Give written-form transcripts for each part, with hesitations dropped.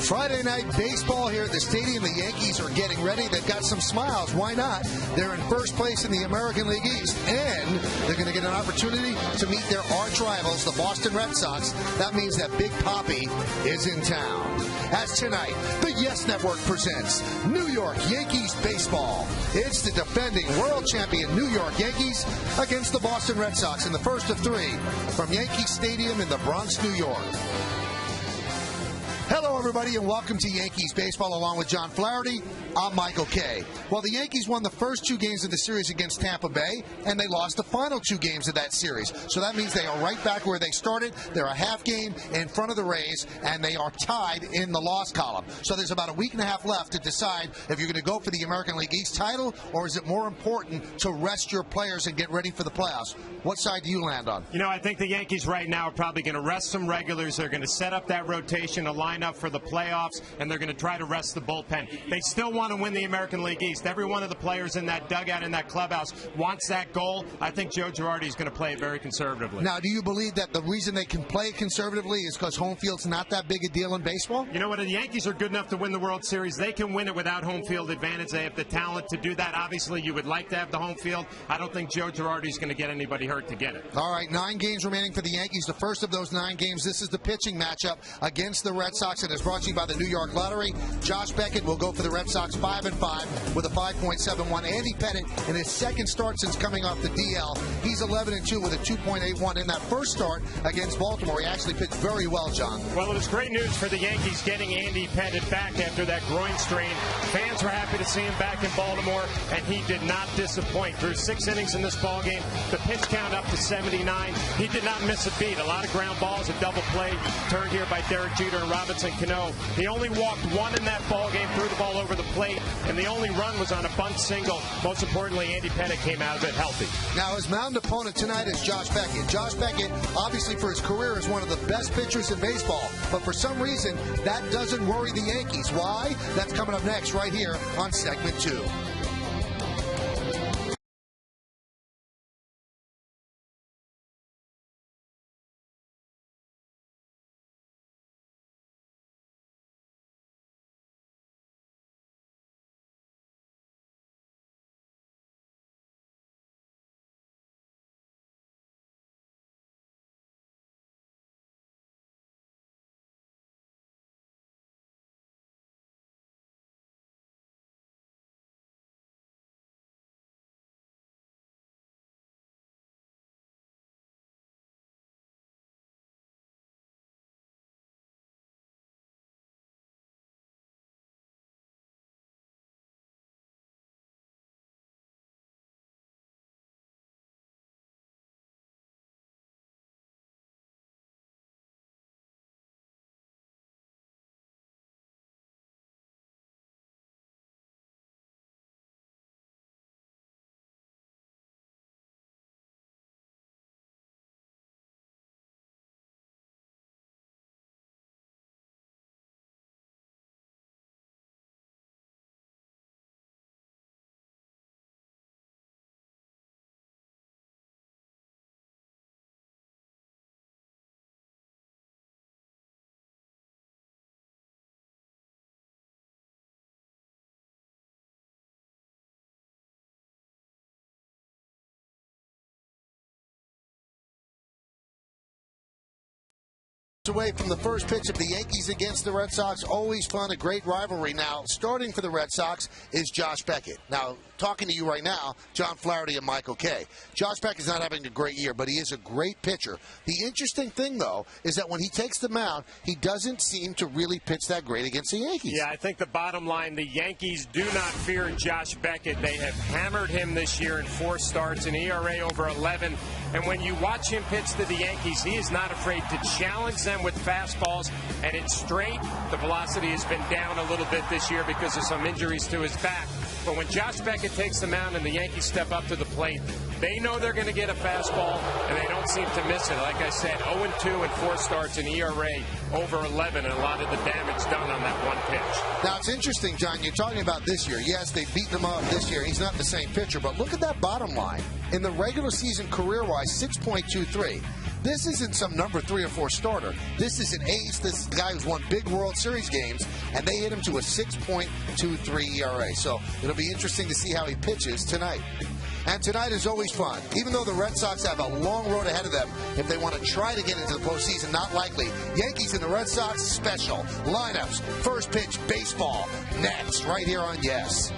Friday night baseball here at the stadium. The Yankees are getting ready. They've got some smiles. Why not? They're in first place in the American League East, and they're going to get an opportunity to meet their arch rivals, the Boston Red Sox. That means that Big Papi is in town. As tonight, the Yes Network presents New York Yankees baseball. It's the defending world champion New York Yankees against the Boston Red Sox in the first of three from Yankee Stadium in the Bronx, New York. Hello, everybody, and welcome to Yankees baseball. Along with John Flaherty, I'm Michael Kay. Well, the Yankees won the first two games of the series against Tampa Bay, and they lost the final two games of that series. So that means they are right back where they started. They're a half game in front of the Rays, and they are tied in the loss column. So there's about a week and a half left to decide if you're going to go for the American League East title, or is it more important to rest your players and get ready for the playoffs? What side do you land on? You know, I think the Yankees right now are probably going to rest some regulars. They're going to set up that rotation, a lineup for the playoffs, and they're going to try to rest the bullpen. They still want to win the American League East. Every one of the players in that dugout, in that clubhouse, wants that goal. I think Joe Girardi is going to play it very conservatively. Now, do you believe that the reason they can play it conservatively is because home field's not that big a deal in baseball? You know what? The Yankees are good enough to win the World Series. They can win it without home field advantage. They have the talent to do that. Obviously, you would like to have the home field. I don't think Joe Girardi is going to get anybody hurt to get it. All right, 9 games remaining for the Yankees. The first of those 9 games, this is the pitching matchup against the Red Sox, and is brought to you by the New York Lottery. Josh Beckett will go for the Red Sox 5-5 with a 5.71. Andy Pettit, in his second start since coming off the DL, he's 11-2 with a 2.81. In that first start against Baltimore, he actually pitched very well, John. Well, it was great news for the Yankees getting Andy Pettit back after that groin strain. Fans were happy to see him back in Baltimore, and he did not disappoint. Through 6 innings in this ballgame, the pitch count up to 79. He did not miss a beat. A lot of ground balls, a double play turned here by Derek Jeter and Robinson Cano. He only walked 1 in that ballgame, threw the ball over the plate, and the only run was on a bunt single. Most importantly, Andy Pettit came out of it healthy. Now, his mound opponent tonight is Josh Beckett. Josh Beckett, obviously for his career, is one of the best pitchers in baseball. But for some reason, that doesn't worry the Yankees. Why? That's coming up next right here on segment 2. Away from the first pitch of the Yankees against the Red Sox. Always fun, a great rivalry. Now, starting for the Red Sox is Josh Beckett. Now, talking to you right now, John Flaherty and Michael Kay. Josh Beckett's not having a great year, but he is a great pitcher. The interesting thing, though, is that when he takes the mound, he doesn't seem to really pitch that great against the Yankees. Yeah, I think the bottom line, the Yankees do not fear Josh Beckett. They have hammered him this year in 4 starts, an ERA over 11. And when you watch him pitch to the Yankees, he is not afraid to challenge them with fastballs, and it's straight. The velocity has been down a little bit this year because of some injuries to his back. But when Josh Beckett takes the mound and the Yankees step up to the plate, they know they're going to get a fastball, and they don't seem to miss it. Like I said, 0-2 in 4 starts, an ERA over 11, and a lot of the damage done on that one pitch. Now, it's interesting, John, you're talking about this year. Yes, they've beaten him up this year. He's not the same pitcher, but look at that bottom line. In the regular season, career-wise, 6.23. This isn't some number 3 or 4 starter. This is an ace. This is the guy who's won big World Series games, and they hit him to a 6.23 ERA. So it'll be interesting to see how he pitches tonight. And tonight is always fun. Even though the Red Sox have a long road ahead of them, if they want to try to get into the postseason, not likely. Yankees and the Red Sox special. Lineups, first pitch, baseball. Next, right here on Yes.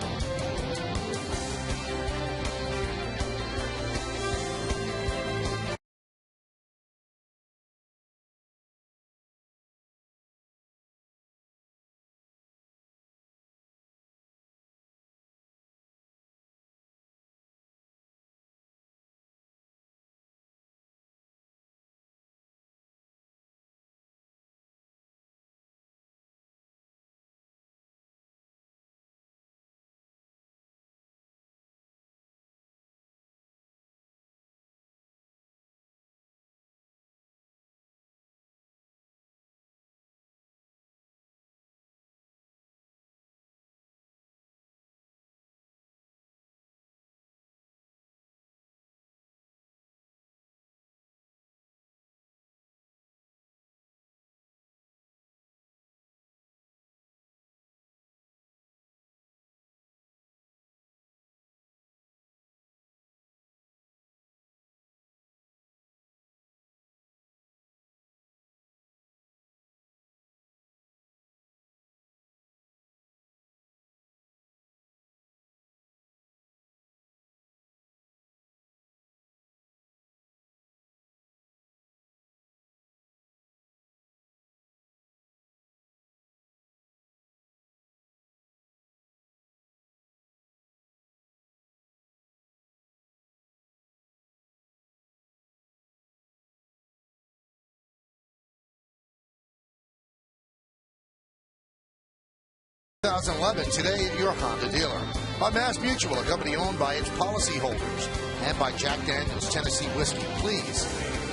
Today at your Honda dealer. By Mass Mutual, a company owned by its policyholders, and by Jack Daniel's Tennessee Whiskey. Please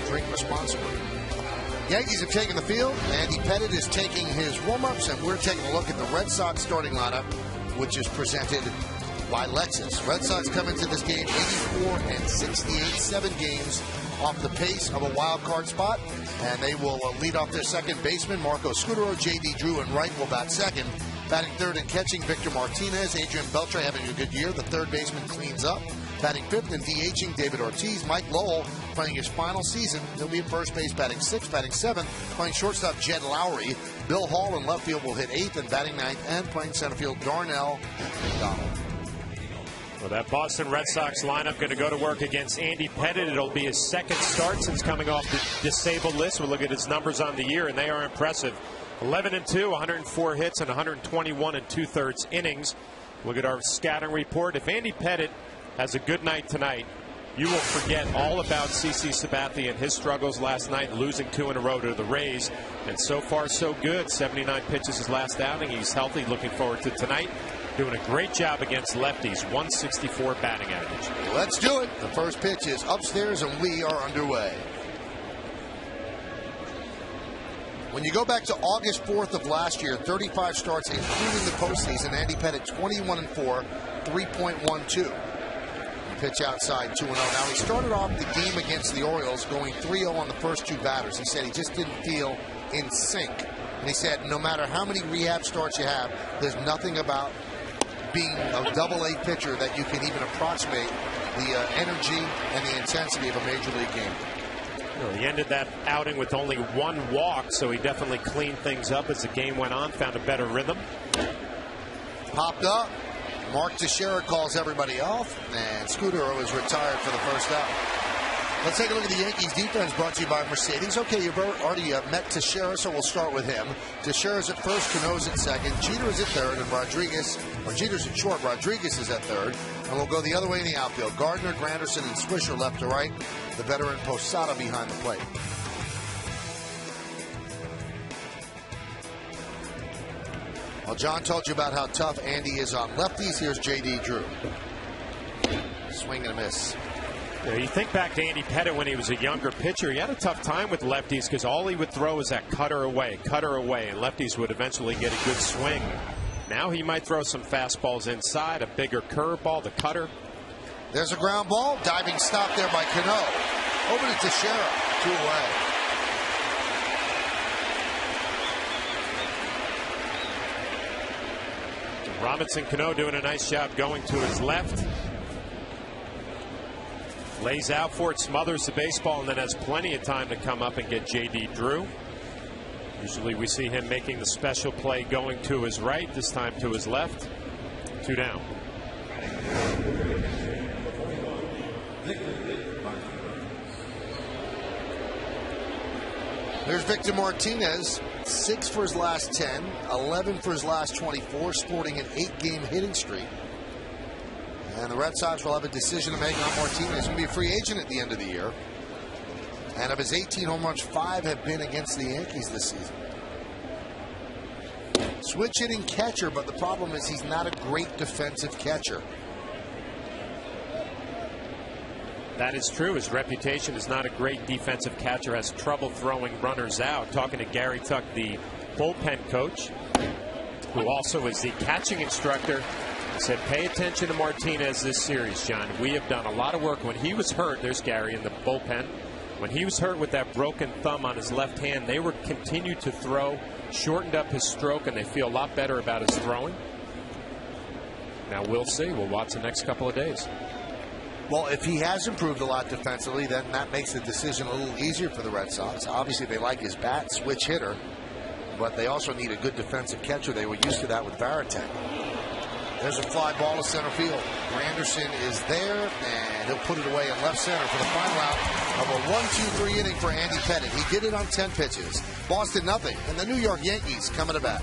drink responsibly. Yankees have taken the field. Andy Pettitte is taking his warm-ups, and we're taking a look at the Red Sox starting lineup, which is presented by Lexus. Red Sox come into this game 84 and 68, 7 games off the pace of a wild card spot, and they will lead off their second baseman, Marco Scutaro. J.D. Drew and Wright will bat second. Batting third and catching, Victor Martinez. Adrian Beltre having a good year. The third baseman cleans up. Batting fifth and DHing, David Ortiz. Mike Lowell playing his final season. He'll be at first base batting sixth. Batting seventh, playing shortstop, Jed Lowry. Bill Hall in left field will hit eighth, and batting ninth and playing center field, Darnell McDonald. Well, that Boston Red Sox lineup going to go to work against Andy Pettitte. It'll be his second start since coming off the disabled list. We'll look at his numbers on the year, and they are impressive. 11-2, 104 hits, and 121 2/3 innings. Look at our scouting report. If Andy Pettitte has a good night tonight, you will forget all about CC Sabathia and his struggles last night, losing 2 in a row to the Rays. And so far, so good. 79 pitches his last outing. He's healthy. Looking forward to tonight. Doing a great job against lefties. 164 batting average. Let's do it. The first pitch is upstairs, and we are underway. When you go back to August 4th of last year, 35 starts, including the postseason, Andy Pettitte 21-4, 3.12. Pitch outside, 2-0. Now, he started off the game against the Orioles going 3-0 on the first 2 batters. He said he just didn't feel in sync. And he said no matter how many rehab starts you have, there's nothing about being a double-A pitcher that you can even approximate the energy and the intensity of a major league game. Well, he ended that outing with only 1 walk, so he definitely cleaned things up as the game went on, found a better rhythm. Popped up. Mark Teixeira calls everybody off, and Scutaro is retired for the first out. Let's take a look at the Yankees defense, brought to you by Mercedes. Okay, you've already met Teixeira, so we'll start with him. Teixeira's at first, Cano's at second, Jeter is at third, and Jeter's at short. Rodriguez is at third, and we'll go the other way in the outfield. Gardner, Granderson, and Swisher left to right. The veteran Posada behind the plate. Well, John told you about how tough Andy is on lefties. Here's J.D. Drew. Swing and a miss. Yeah, you think back to Andy Pettitte when he was a younger pitcher. He had a tough time with lefties because all he would throw was that cutter away, and lefties would eventually get a good swing. Now he might throw some fastballs inside, a bigger curveball, the cutter. There's a ground ball. Diving stop there by Cano. Over to Teixeira. 2 away. Robinson Cano doing a nice job going to his left. Lays out for it, smothers the baseball, and then has plenty of time to come up and get J.D. Drew. Usually we see him making the special play going to his right, this time to his left. 2 down. There's Victor Martinez, 6 for his last 10, 11 for his last 24, sporting an 8-game hitting streak. And the Red Sox will have a decision to make on Martinez. He's going to be a free agent at the end of the year. And of his 18 home runs, 5 have been against the Yankees this season. Switch hitting catcher, but the problem is he's not a great defensive catcher. That is true. His reputation is not a great defensive catcher, has trouble throwing runners out. Talking to Gary Tuck, the bullpen coach, who also is the catching instructor, said pay attention to Martinez this series, John. We have done a lot of work. When he was hurt, there's Gary in the bullpen. When he was hurt with that broken thumb on his left hand, they would continue to throw, shortened up his stroke, and they feel a lot better about his throwing. Now we'll see. We'll watch the next couple of days. Well, if he has improved a lot defensively, then that makes the decision a little easier for the Red Sox. Obviously, they like his bat, switch hitter, but they also need a good defensive catcher. They were used to that with Varitek. There's a fly ball to center field. Granderson is there, and he'll put it away in left center for the final out of a 1-2-3 inning for Andy Pettitte. He did it on 10 pitches. Boston nothing, and the New York Yankees coming to bat.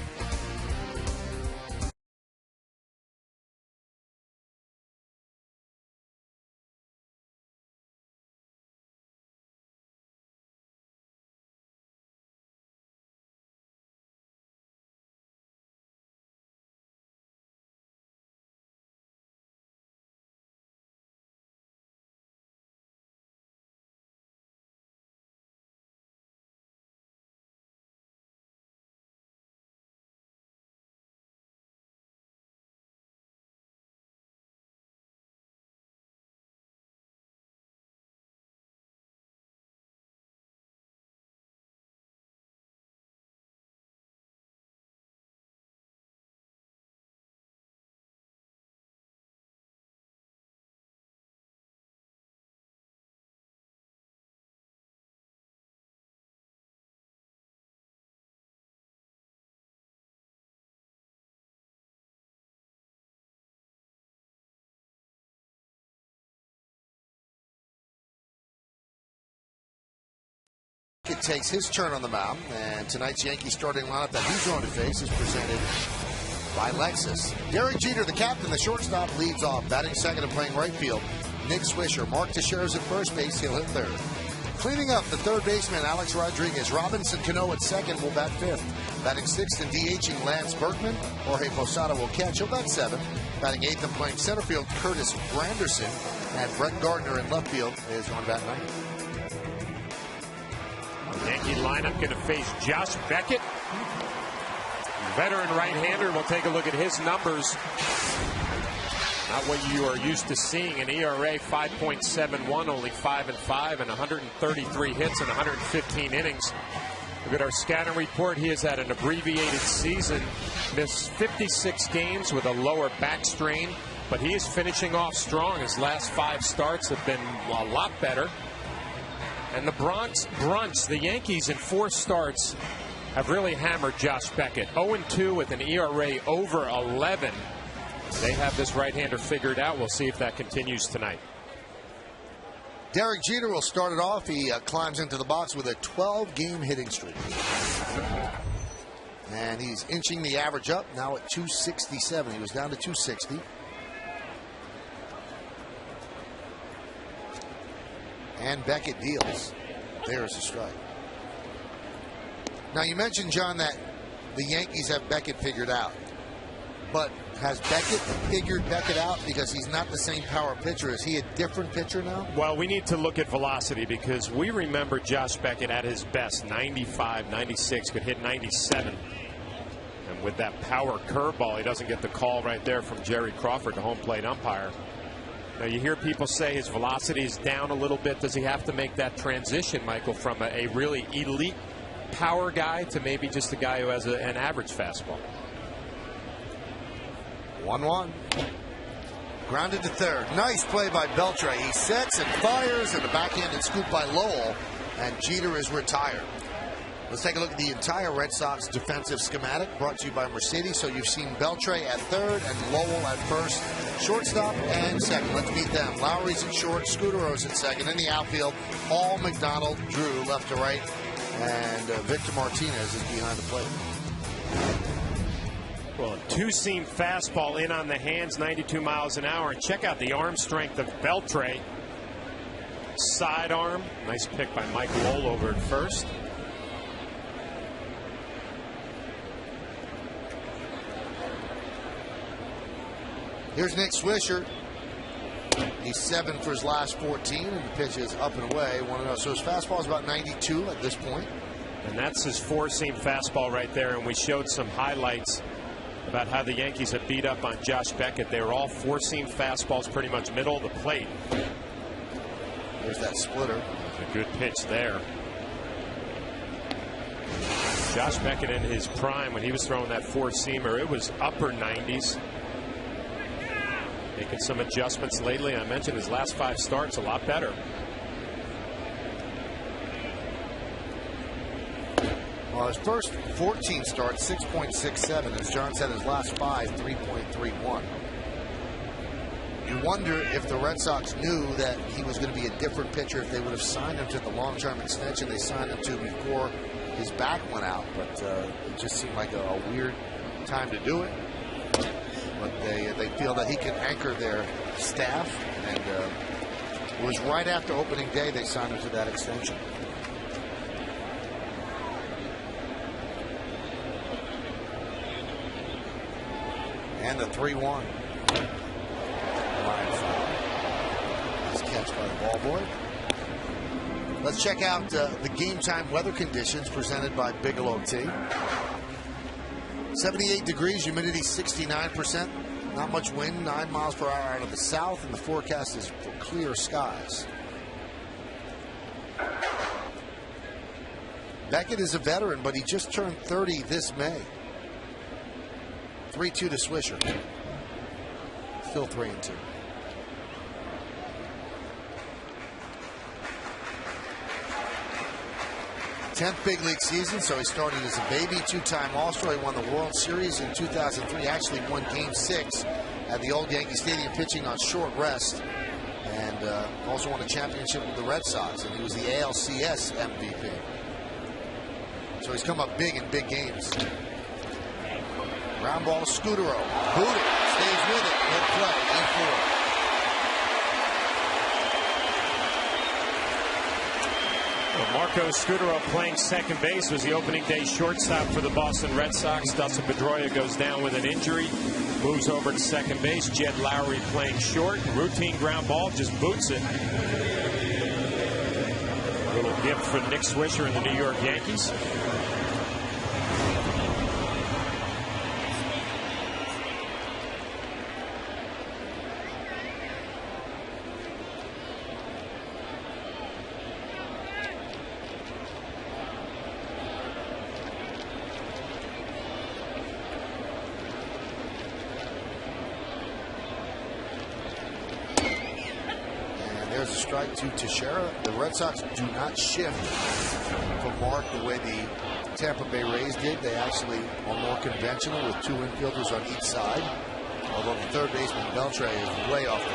It takes his turn on the mound, and tonight's Yankee starting lineup that he's going to face is presented by Lexus. Derek Jeter, the captain, the shortstop, leads off, batting second and playing right field. Nick Swisher, Mark Teixeira's at first base, he'll hit third. Cleaning up, the third baseman, Alex Rodriguez. Robinson Cano at second will bat fifth. Batting sixth and DHing, Lance Berkman. Jorge Posada will catch, he'll bat seventh. Batting eighth and playing center field, Curtis Granderson. And Brett Gardner in left field is on bat ninth. Yankee lineup going to face Josh Beckett, veteran right-hander. We'll take a look at his numbers. Not what you are used to seeing. An ERA 5.71, only 5-5, and 133 hits in 115 innings. Look at our scouting report. He has had an abbreviated season, missed 56 games with a lower back strain, but he is finishing off strong. His last 5 starts have been a lot better. And the Bronx Brunch, the Yankees in 4 starts have really hammered Josh Beckett. 0-2 with an ERA over 11. They have this right-hander figured out. We'll see if that continues tonight. Derek Jeter will start it off. He climbs into the box with a 12-game hitting streak. And he's inching the average up, now at 267. He was down to 260. And Beckett deals. There's a strike. Now, you mentioned, John, that the Yankees have Beckett figured out. But has Beckett figured Beckett out because he's not the same power pitcher? Is he a different pitcher now? Well, we need to look at velocity because we remember Josh Beckett at his best, 95, 96, could hit 97. And with that power curveball, he doesn't get the call right there from Jerry Crawford, the home plate umpire. Now you hear people say his velocity is down a little bit. Does he have to make that transition, Michael, from a really elite power guy to maybe just a guy who has an average fastball? 1-1. Grounded to third. Nice play by Beltre. He sets and fires, and the backhanded scoop by Lowell, and Jeter is retired. Let's take a look at the entire Red Sox defensive schematic brought to you by Mercedes. So you've seen Beltre at third and Lowell at first, shortstop and second. Let's meet them. Lowry's at short, Scudero's at second. In the outfield, Hall, McDonald, Drew left to right, and Victor Martinez is behind the plate. Well, a two-seam fastball in on the hands, 92 miles an hour. And check out the arm strength of Beltre. Sidearm. Nice pick by Mike Lowell over at first. Here's Nick Swisher. He's 7 for his last 14, and the pitch is up and away. 1-0. So his fastball is about 92 at this point. And that's his four-seam fastball right there. And we showed some highlights about how the Yankees have beat up on Josh Beckett. They were all four-seam fastballs, pretty much middle of the plate. There's that splitter. A good pitch there. Josh Beckett in his prime, when he was throwing that four-seamer, it was upper 90s. Making some adjustments lately. I mentioned his last 5 starts a lot better. Well, his first 14 starts, 6.67. As John said, his last 5, 3.31. You wonder if the Red Sox knew that he was going to be a different pitcher if they would have signed him to the long-term extension they signed him to before his back went out. But it just seemed like a weird time to do it. But they feel that he can anchor their staff, and it was right after opening day they signed him to that extension. And the 3-1. Nice catch by the ball boy. Let's check out the game time weather conditions presented by Bigelow Tea. 78 degrees, humidity 69%. Not much wind, 9 miles per hour out of the south, and the forecast is for clear skies. Beckett is a veteran, but he just turned 30 this May. 3-2 to Swisher. Still 3-2. Tenth big league season, so he started as a baby, 2-time All-Star. He won the World Series in 2003. Actually won Game 6 at the old Yankee Stadium, pitching on short rest, and also won a championship with the Red Sox. And he was the ALCS MVP. So he's come up big in big games. Ground ball to Scudero. Booted. Stays with it. Good play. E4. Well, Marco Scudero playing second base, was the opening day shortstop for the Boston Red Sox. Dustin Pedroia goes down with an injury, moves over to second base. Jed Lowry playing short. Routine ground ball, just boots it. A little gift for Nick Swisher and the New York Yankees. There's a strike to Teixeira. The Red Sox do not shift for Mark the way the Tampa Bay Rays did. They actually are more conventional with 2 infielders on each side. Although the third baseman, Beltre, is way off the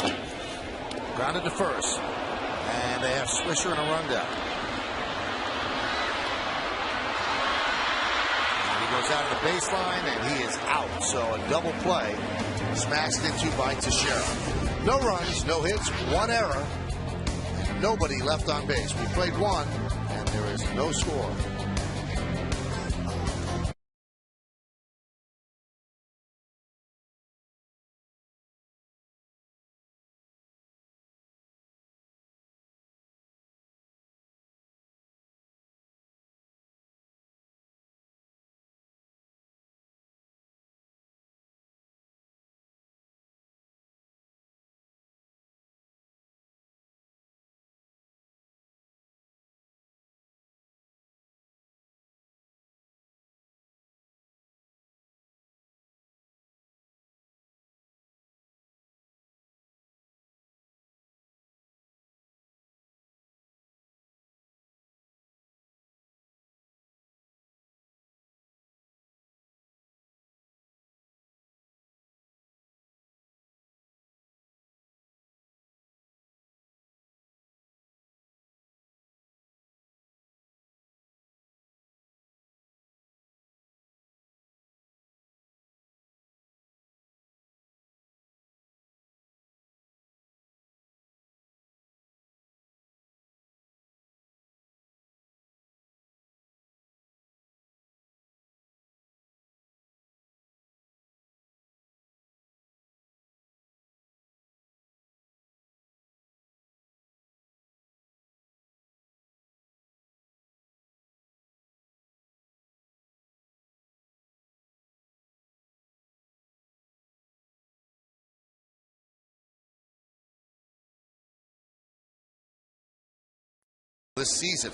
line. Grounded to first. And they have Swisher and a rundown. Goes out of the baseline, and he is out. So a double play smashed into by Teixeira. No runs, no hits, 1 error, and nobody left on base. We played 1, and there is no score. this season.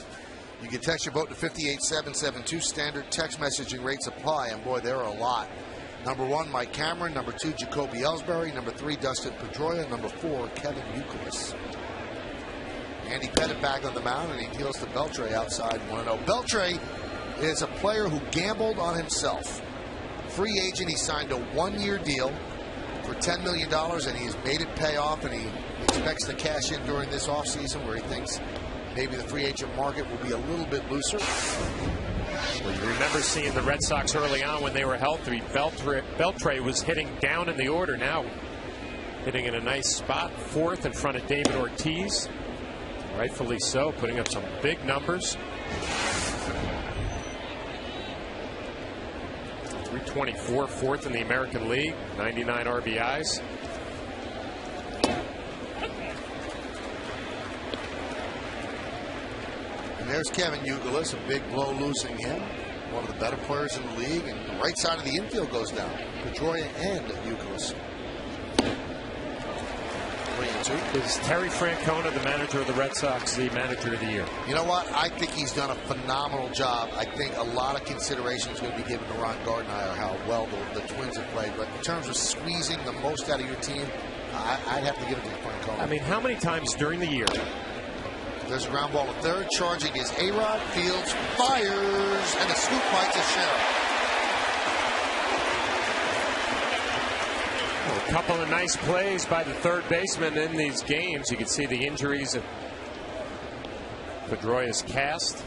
You can text your vote to 58772. Standard text messaging rates apply, and boy, there are a lot. Number 1, Mike Cameron. Number 2, Jacoby Ellsbury. Number 3, Dustin Pedroia. Number 4, Kevin Youkilis. Andy Pettit back on the mound, and he deals to Beltre outside 1-0. Beltre is a player who gambled on himself. Free agent, he signed a 1-year deal for $10 million, and he has made it pay off, and he expects to cash in during this offseason where he thinks maybe the free agent market will be a little bit looser. Well, you remember seeing the Red Sox early on when they were healthy. Beltre was hitting down in the order. Now hitting in a nice spot, 4th in front of David Ortiz. Rightfully so, putting up some big numbers. 324, 4th in the American League, 99 RBIs. And there's Kevin Youkilis, a big blow losing him. One of the better players in the league, and the right side of the infield goes down. Pedroia and Youkilis. 3-2. Is Terry Francona, the manager of the Red Sox, the manager of the year? You know what? I think he's done a phenomenal job. I think a lot of consideration is going to be given to Ron Gardenhire, how well the Twins have played. But in terms of squeezing the most out of your team, I'd have to give it to Francona. I mean, how many times during the year? There's a ground ball to third. Charging is A-Rod. Fields fires, and the scoop bites a shell. A couple of nice plays by the third baseman in these games. You can see the injuries of Pedroia's cast.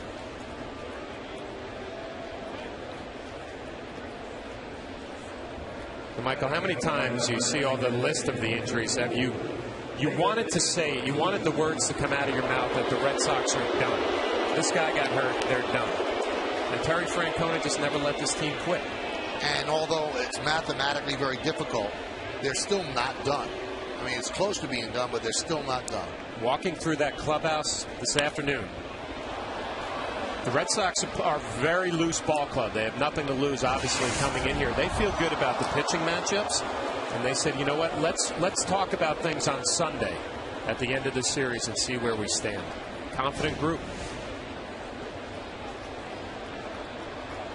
And Michael, how many times you see all the list of the injuries have you wanted to say, you wanted the words to come out of your mouth that the Red Sox are done. This guy got hurt, they're done. And Terry Francona just never let this team quit. And although it's mathematically very difficult, they're still not done. I mean, it's close to being done, but they're still not done. Walking through that clubhouse this afternoon, the Red Sox are a very loose ball club. They have nothing to lose, obviously, coming in here. They feel good about the pitching matchups, and they said, you know what, let's talk about things on Sunday at the end of the series and see where we stand. Confident group.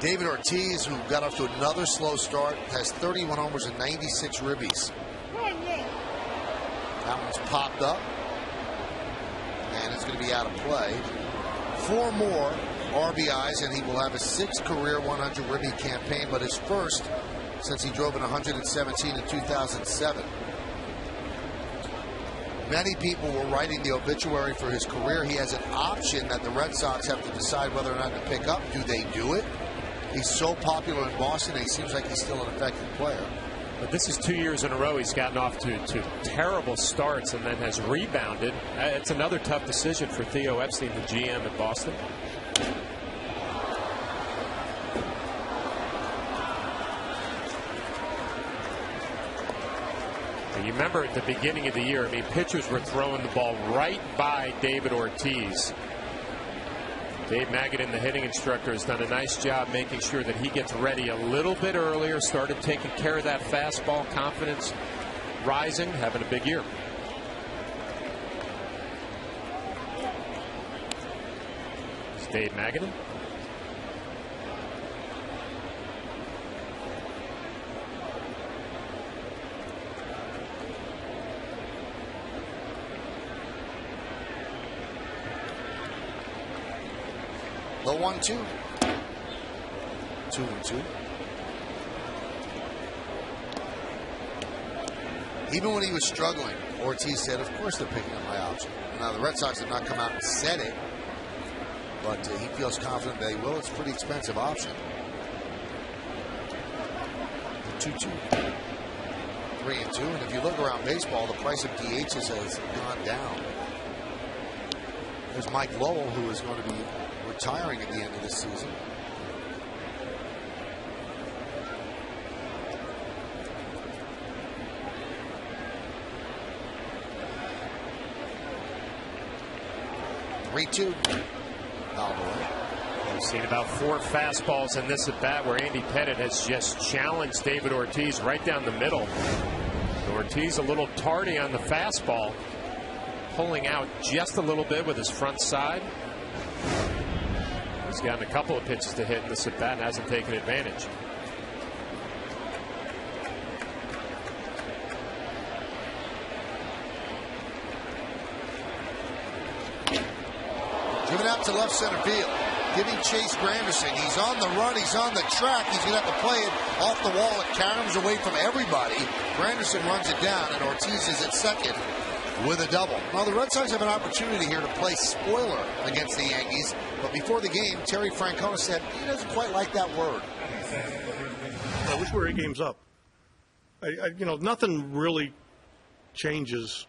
David Ortiz, who got off to another slow start, has 31 homers and 96 ribbies. That one's popped up, and it's going to be out of play. 4 more RBIs, and he will have a 6th career 100 ribby campaign, but his first since he drove in 117 in 2007. Many people were writing the obituary for his career. He has an option that the Red Sox have to decide whether or not to pick up. Do they do it? He's so popular in Boston, and he seems like he's still an effective player. But this is 2 years in a row he's gotten off to terrible starts and then has rebounded. It's another tough decision for Theo Epstein, the GM at Boston. And you remember at the beginning of the year, I mean, pitchers were throwing the ball right by David Ortiz. Dave Magadan, the hitting instructor, has done a nice job making sure that he gets ready a little bit earlier, started taking care of that fastball, confidence rising, having a big year. It's Dave Magadan. The 1-2. 2-2. Even when he was struggling, Ortiz said, of course they're picking up my option. Now, the Red Sox have not come out and said it, but he feels confident they will. It's a pretty expensive option. The 2-2. 3-2. And if you look around baseball, the price of DHs has gone down. There's Mike Lowell, who is going to be retiring at the end of the season. We've seen about 4 fastballs in this at bat where Andy Pettit has just challenged David Ortiz right down the middle. Ortiz a little tardy on the fastball, pulling out just a little bit with his front side. He's gotten a couple of pitches to hit in this at bat and hasn't taken advantage. Driven out to left center field. Giving Chase Granderson. He's on the run. He's on the track. He's going to have to play it off the wall. It caroms away from everybody. Granderson runs it down, and Ortiz is at second with a double. Now, the Red Sox have an opportunity here to play spoiler against the Yankees. But before the game, Terry Francona said he doesn't quite like that word. I wish we were 8 games up. You know, nothing really changes.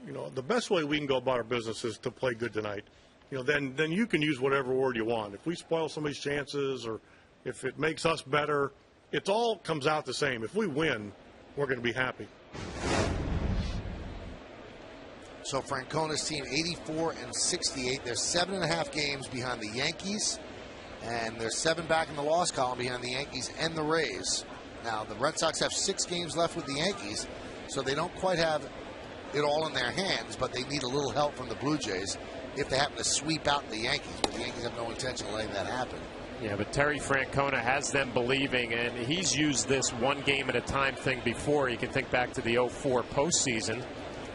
You know, the best way we can go about our business is to play good tonight. You know, then you can use whatever word you want. If we spoil somebody's chances or if it makes us better, it all comes out the same. If we win, we're going to be happy. So Francona's team 84-68. They're 7.5 games behind the Yankees, and they're 7 back in the loss column behind the Yankees and the Rays. Now, the Red Sox have 6 games left with the Yankees, so they don't quite have it all in their hands, but they need a little help from the Blue Jays if they happen to sweep out the Yankees. But the Yankees have no intention of letting that happen. Yeah, but Terry Francona has them believing, and he's used this one game at a time thing before. You can think back to the 04 postseason,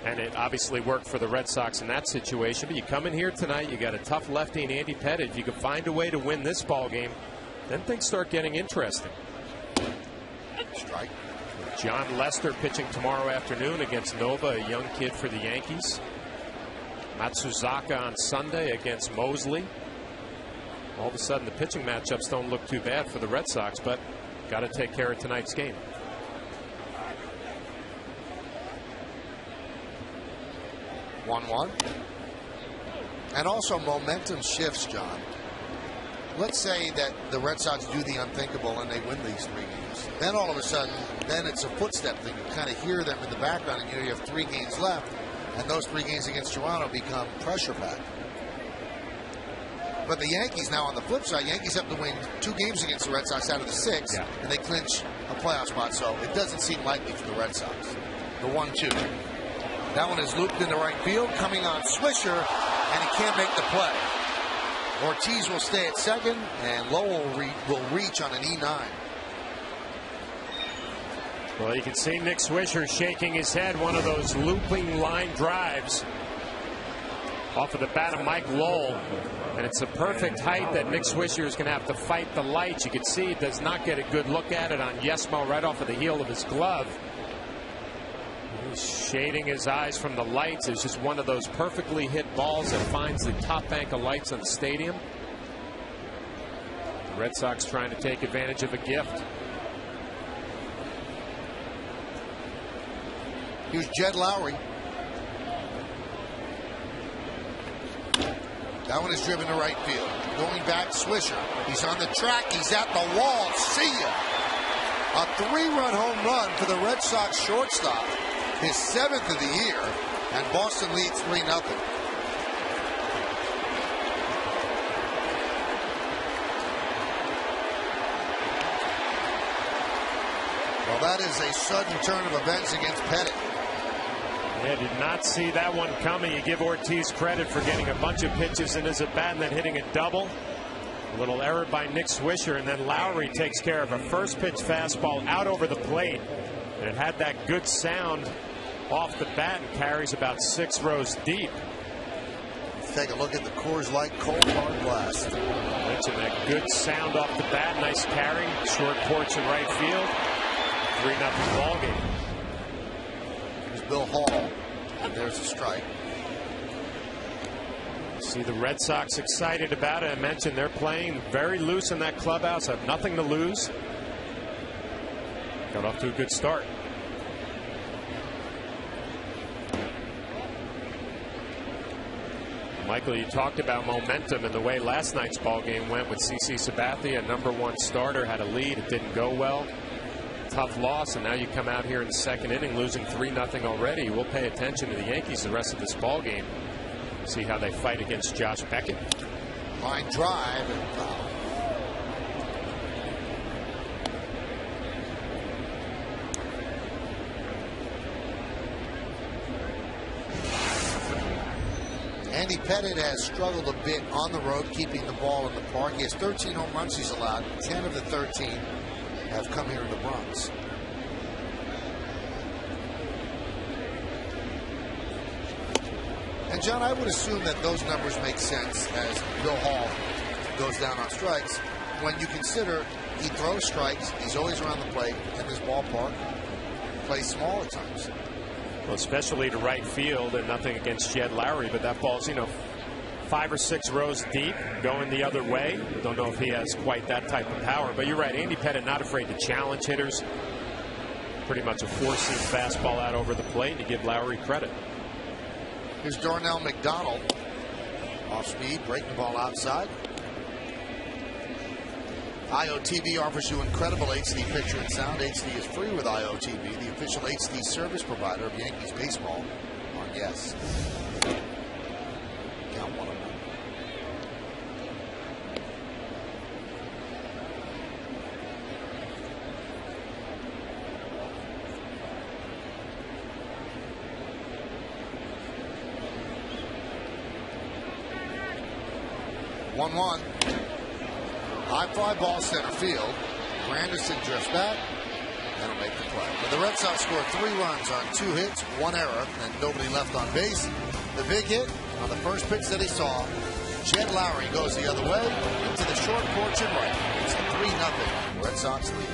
and it obviously worked for the Red Sox in that situation. But you come in here tonight, you got a tough lefty in Andy Pettitte. If you can find a way to win this ball game, then things start getting interesting. Strike. John Lester pitching tomorrow afternoon against Nova, a young kid for the Yankees. Matsuzaka on Sunday against Mosley. All of a sudden, the pitching matchups don't look too bad for the Red Sox, but got to take care of tonight's game. One. And also momentum shifts, John. Let's say that the Red Sox do the unthinkable and they win these 3 games. Then all of a sudden, then it's a footstep thing. You kind of hear them in the background, and you have 3 games left, and those 3 games against Toronto become pressure packed. But the Yankees now on the flip side, Yankees have to win 2 games against the Red Sox out of the 6, and they clinch a playoff spot. So it doesn't seem likely for the Red Sox. The 1-2. That one is looped into right field, coming on Swisher, and he can't make the play. Ortiz will stay at second, and Lowell will reach on an E9. Well, you can see Nick Swisher shaking his head. One of those looping line drives off of the bat of Mike Lowell. And it's a perfect height that Nick Swisher is going to have to fight the lights. You can see he does not get a good look at it on Yesmo right off of the heel of his glove. He's shading his eyes from the lights. It's just one of those perfectly hit balls that finds the top bank of lights on the stadium. The Red Sox trying to take advantage of a gift. Here's Jed Lowry. That one is driven to right field. Going back, Swisher. He's on the track. He's at the wall. See ya. A 3-run home run for the Red Sox shortstop. His 7th of the year. And Boston leads 3-0. Well, that is a sudden turn of events against Pettitte. Yeah, did not see that one coming. You give Ortiz credit for getting a bunch of pitches in his at-bat and then hitting a double. A little error by Nick Swisher, and then Lowry takes care of a first pitch fastball out over the plate. And it had that good sound off the bat and carries about 6 rows deep. Let's take a look at the Coors Light Cold Hard Blast. Mentioned that good sound off the bat. Nice carry. Short porch in right field. 3-0 ball game. There's Bill Hall. And there's a strike. See the Red Sox excited about it. I mentioned they're playing very loose in that clubhouse. Have nothing to lose. Got off to a good start. Michael, you talked about momentum and the way last night's ball game went with CC Sabathia, #1 starter, had a lead. It didn't go well. Tough loss, and now you come out here in the 2nd inning losing 3-0 already. We'll pay attention to the Yankees the rest of this ball game. See how they fight against Josh Beckett. Line drive and foul. Andy Pettitte has struggled a bit on the road, keeping the ball in the park. He has 13 home runs he's allowed. 10 of the 13 have come here in the Bronx. And John, I would assume that those numbers make sense as Bill Hall goes down on strikes. When you consider he throws strikes, he's always around the plate, and this ballpark plays small at times. Well, especially to right field, and nothing against Jed Lowry, but that ball's, 5 or 6 rows deep, going the other way. Don't know if he has quite that type of power, but you're right. Andy Pettitte not afraid to challenge hitters. Pretty much a 4-seam fastball out over the plate, and you give Lowry credit. Here's Darnell McDonald. Off speed, breaking the ball outside. IOTV offers you incredible HD picture and sound. HD is free with IOTV, the official HD service provider of Yankees baseball on Yes. Count 1-1. One. High fly ball center field. Granderson drifts back and will make the play. But the Red Sox scored 3 runs on 2 hits, 1 error, and nobody left on base. The big hit on the first pitch that he saw. Jed Lowry goes the other way into the short porch and right. It's a 3-0 Red Sox lead.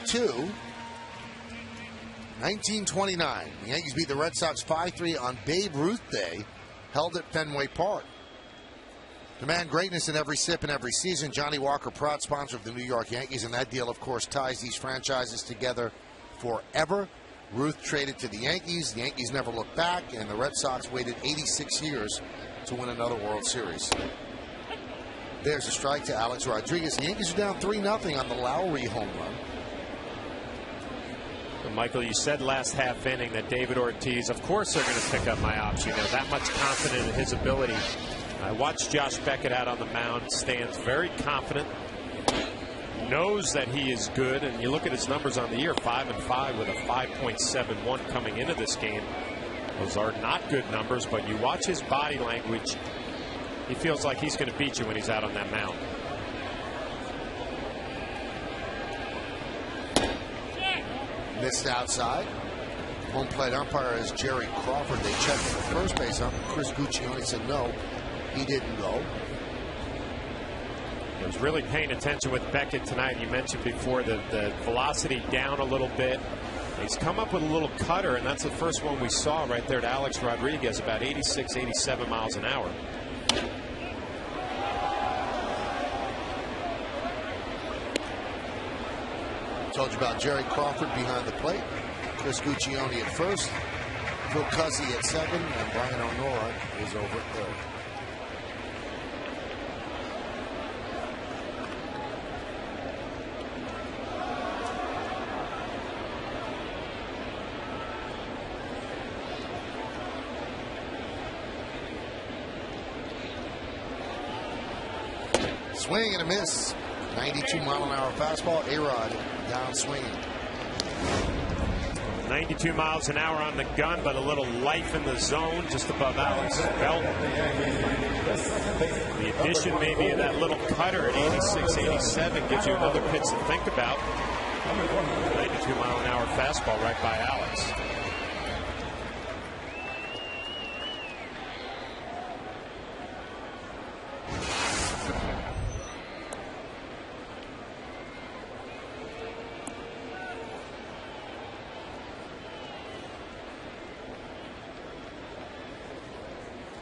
Two, 1929. The Yankees beat the Red Sox 5-3 on Babe Ruth Day, held at Fenway Park. Demand greatness in every sip and every season. Johnny Walker, proud sponsor of the New York Yankees, and that deal, of course, ties these franchises together forever. Ruth traded to the Yankees. The Yankees never looked back, and the Red Sox waited 86 years to win another World Series. There's a strike to Alex Rodriguez. The Yankees are down 3-0 on the Lowry home run. Michael, you said last half inning that David Ortiz, of course they're going to pick up my option. They're that much confident in his ability. I watched Josh Beckett out on the mound, stands very confident, knows that he is good, and you look at his numbers on the year, 5-5 with a 5.71 coming into this game. Those are not good numbers, but you watch his body language, he feels like he's going to beat you when he's out on that mound. Missed outside. Home plate umpire is Jerry Crawford. They checked the first base ump. Chris Guccione said no, he didn't go. I was really paying attention with Beckett tonight. You mentioned before the velocity down a little bit. He's come up with a little cutter, and that's the first one we saw right there to Alex Rodriguez, about 86, 87 miles an hour. Told you about Jerry Crawford behind the plate. Chris Guccione at first. Phil Cuzzy at second. And Brian O'Nora is over at third. Swing and a miss. 92-mile-an-hour fastball. A-Rod down swinging. 92 miles an hour on the gun, but a little life in the zone just above Alex belt. The addition maybe of that little cutter at 86, 87 gives you another pitch to think about. 92-mile-an-hour fastball right by Alex.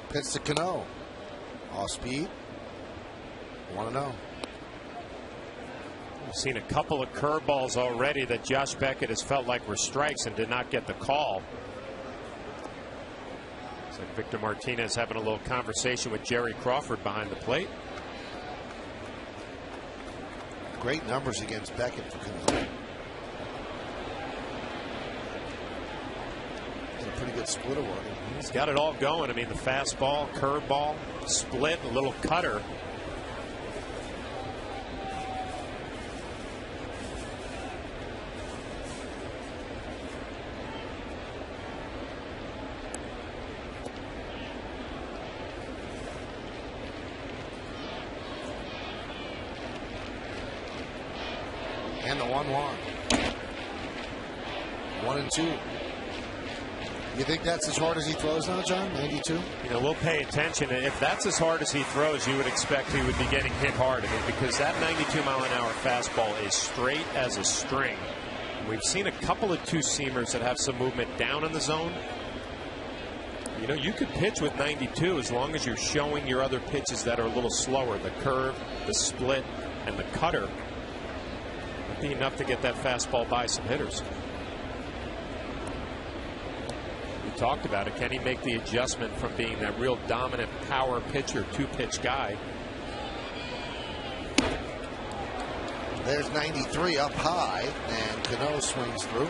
Pitch to Cano. Off speed. 1-0. We've seen a couple of curveballs already that Josh Beckett has felt like were strikes and did not get the call. It's like Victor Martinez having a little conversation with Jerry Crawford behind the plate. Great numbers against Beckett for Cano. Pretty good split award. He's got it all going. I mean, the fastball, curveball, split, a little cutter. And the 1-1. 1-2. You think that's as hard as he throws now, John? 92? You know, we'll pay attention. If that's as hard as he throws, you would expect he would be getting hit hard. I mean, because that 92-mile-an-hour fastball is straight as a string. We've seen a couple of two-seamers that have some movement down in the zone. You know, you could pitch with 92 as long as you're showing your other pitches that are a little slower. The curve, the split, and the cutter would be enough to get that fastball by some hitters. Talked about it. Can he make the adjustment from being that real dominant power pitcher, two-pitch guy? There's 93 up high, and Cano swings through.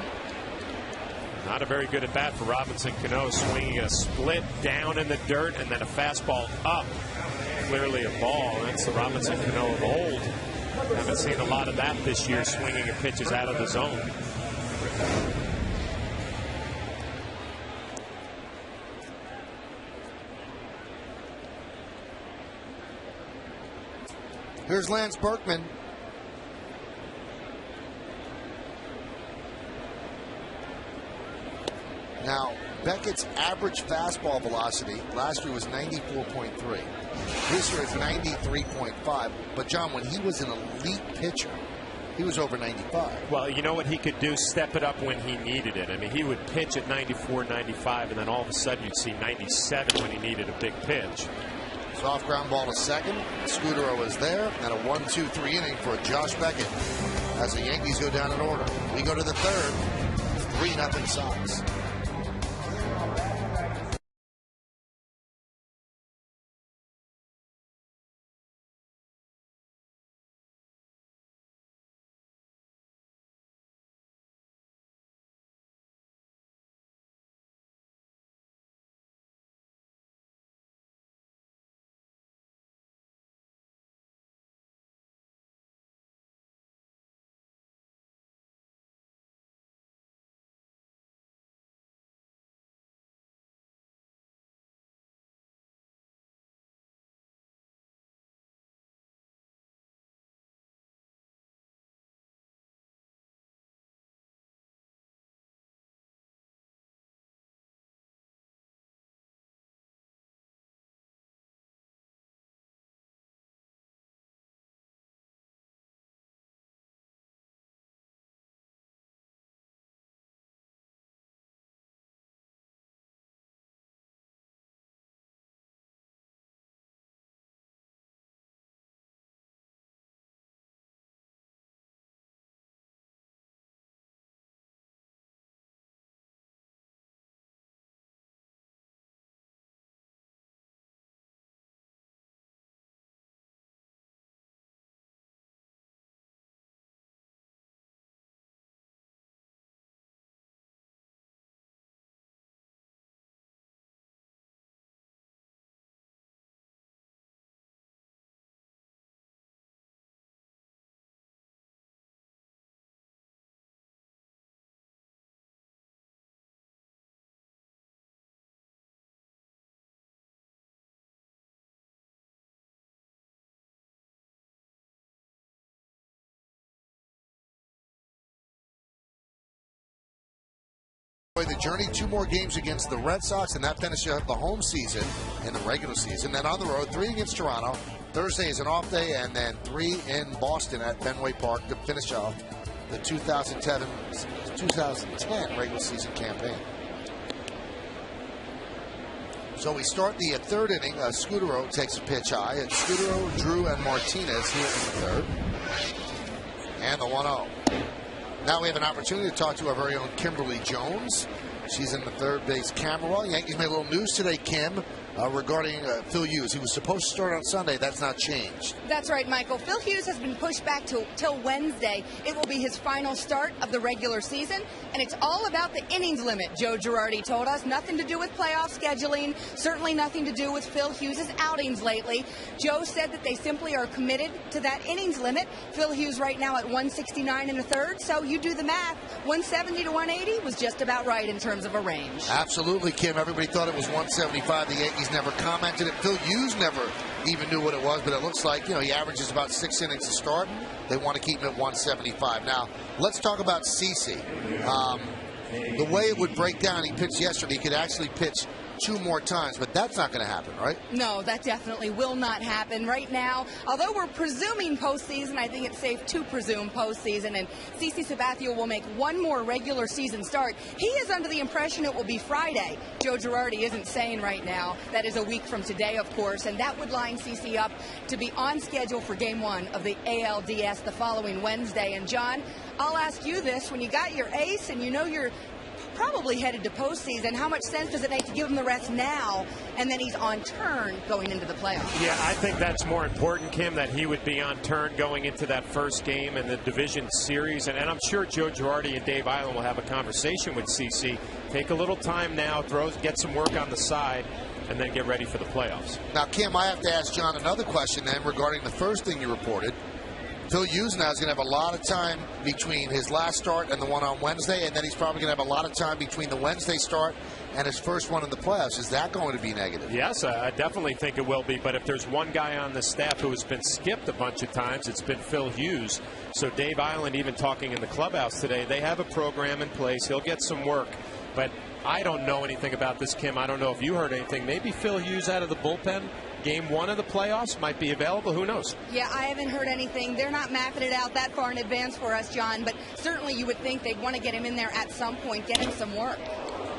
Not a very good at bat for Robinson Cano, swinging a split down in the dirt and then a fastball up. Clearly a ball. That's the Robinson Cano of old. Haven't seen a lot of that this year, swinging at pitches out of the zone. Here's Lance Berkman. Now, Beckett's average fastball velocity last year was 94.3. This year it's 93.5. But, John, when he was an elite pitcher, he was over 95. Well, you know what he could do? Step it up when he needed it. I mean, he would pitch at 94, 95, and then all of a sudden you'd see 97 when he needed a big pitch. Soft ground ball to second. Scudero is there. And a 1-2-3 inning for Josh Beckett as the Yankees go down in order. We go to the third. 3-0 Sox. The journey, 2 more games against the Red Sox, and that finishes up the home season in the regular season. Then on the road, 3 against Toronto. Thursday is an off day, and then 3 in Boston at Fenway Park to finish off the 2010 regular season campaign. So we start the 3rd inning. Scudero takes a pitch high. It's Scudero, Drew, and Martinez here in the 3rd. And the 1-0. Now we have an opportunity to talk to our very own Kimberly Jones. She's in the 3rd base camera. Well, Yankees made a little news today, Kim, regarding Phil Hughes. He was supposed to start on Sunday. That's not changed. That's right, Michael. Phil Hughes has been pushed back till Wednesday. It will be his final start of the regular season, and it's all about the innings limit, Joe Girardi told us. Nothing to do with playoff scheduling, certainly nothing to do with Phil Hughes' outings lately. Joe said that they simply are committed to that innings limit. Phil Hughes right now at 169 in the 3rd, so you do the math. 170 to 180 was just about right in terms of a range. Absolutely, Kim. Everybody thought it was 175. The Yankees never commented it. Phil Hughes never even knew what it was, but it looks like, he averages about 6 innings to start. They want to keep him at 175. Now, let's talk about CeCe. The way it would break down, he pitched yesterday. He could actually pitch 2 more times, but that's not going to happen, right? No, that definitely will not happen right now. Although we're presuming postseason, I think it's safe to presume postseason, and CeCe Sabathia will make 1 more regular season start. He is under the impression it will be Friday. Joe Girardi isn't saying right now. That is a week from today, of course, and that would line CeCe up to be on schedule for Game 1 of the ALDS the following Wednesday. And John, I'll ask you this. When you got your ace and you know you're probably headed to postseason, how much sense does it make to give him the rest now, and then he's on turn going into the playoffs? Yeah, I think that's more important, Kim, that he would be on turn going into that first game in the division series. And I'm sure Joe Girardi and Dave Island will have a conversation with CeCe. Take a little time now, get some work on the side, and then get ready for the playoffs. Now, Kim, I have to ask John another question then regarding the first thing you reported. Phil Hughes now is going to have a lot of time between his last start and the one on Wednesday, and then he's probably going to have a lot of time between the Wednesday start and his first one in the playoffs. Is that going to be negative? Yes, I definitely think it will be. But if there's one guy on the staff who has been skipped a bunch of times, it's been Phil Hughes. So Dave Island, even talking in the clubhouse today, they have a program in place. He'll get some work. But I don't know anything about this, Kim. I don't know if you heard anything. Maybe Phil Hughes out of the bullpen. Game 1 of the playoffs might be available. Who knows? Yeah, I haven't heard anything. They're not mapping it out that far in advance for us, John, but certainly you would think they'd want to get him in there at some point, get him some work.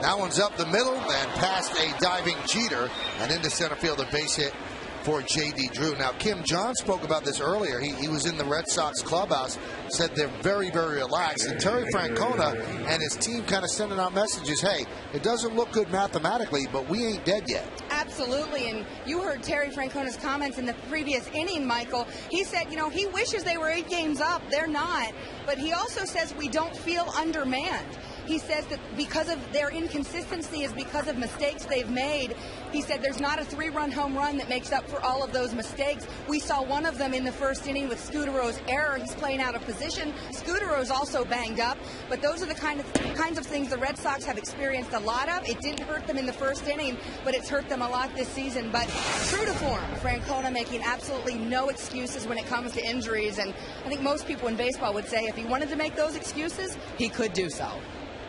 That one's up the middle and past a diving Jeter and into center field, a base hit for J.D. Drew. Now, Kim, John spoke about this earlier. He was in the Red Sox clubhouse, said they're very, very relaxed. And Terry Francona and his team kind of sending out messages, hey, it doesn't look good mathematically, but we ain't dead yet. Absolutely, and you heard Terry Francona's comments in the previous inning, Michael. He said, he wishes they were 8 games up. They're not. But he also says we don't feel undermanned. He says that because of their inconsistency is because of mistakes they've made. He said there's not a 3-run home run that makes up for all of those mistakes. We saw one of them in the first inning with Scudero's error. He's playing out of position. Scudero's also banged up. But those are the kinds of things the Red Sox have experienced a lot of. It didn't hurt them in the first inning, but it's hurt them a lot this season. But true to form, Francona making absolutely no excuses when it comes to injuries. And I think most people in baseball would say if he wanted to make those excuses, he could do so.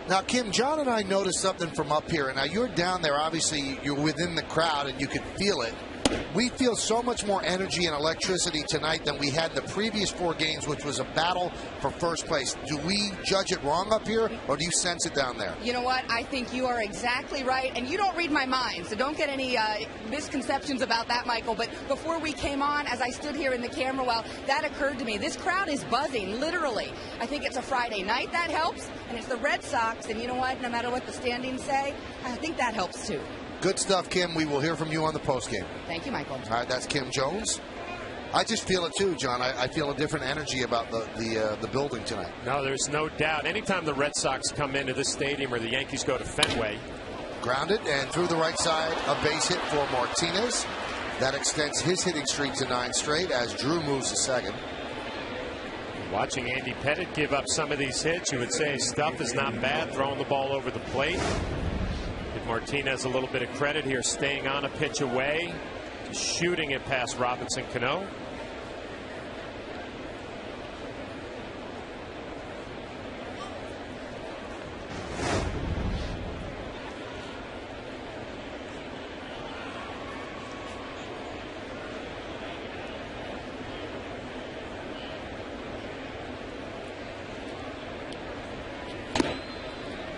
Now, Kim, John and I noticed something from up here. And now you're down there. Obviously, you're within the crowd, and you could feel it. We feel so much more energy and electricity tonight than we had in the previous 4 games, which was a battle for first place. Do we judge it wrong up here, or do you sense it down there? You know what? I think you are exactly right. And you don't read my mind, so don't get any misconceptions about that, Michael. But before we came on, as I stood here in the camera well, that occurred to me. This crowd is buzzing, literally. I think it's a Friday night. That helps. And it's the Red Sox. And you know what? No matter what the standings say, I think that helps, too. Good stuff, Kim. We will hear from you on the postgame. Thank you, Michael. All right, that's Kim Jones. I just feel it too, John. I feel a different energy about the building tonight. No, there's no doubt. Anytime the Red Sox come into this stadium or the Yankees go to Fenway. Grounded and through the right side, a base hit for Martinez. That extends his hitting streak to 9 straight as Drew moves to second. Watching Andy Pettitte give up some of these hits, you would say his stuff is not bad, throwing the ball over the plate. Martinez a little bit of credit here, staying on a pitch away, shooting it past Robinson Cano.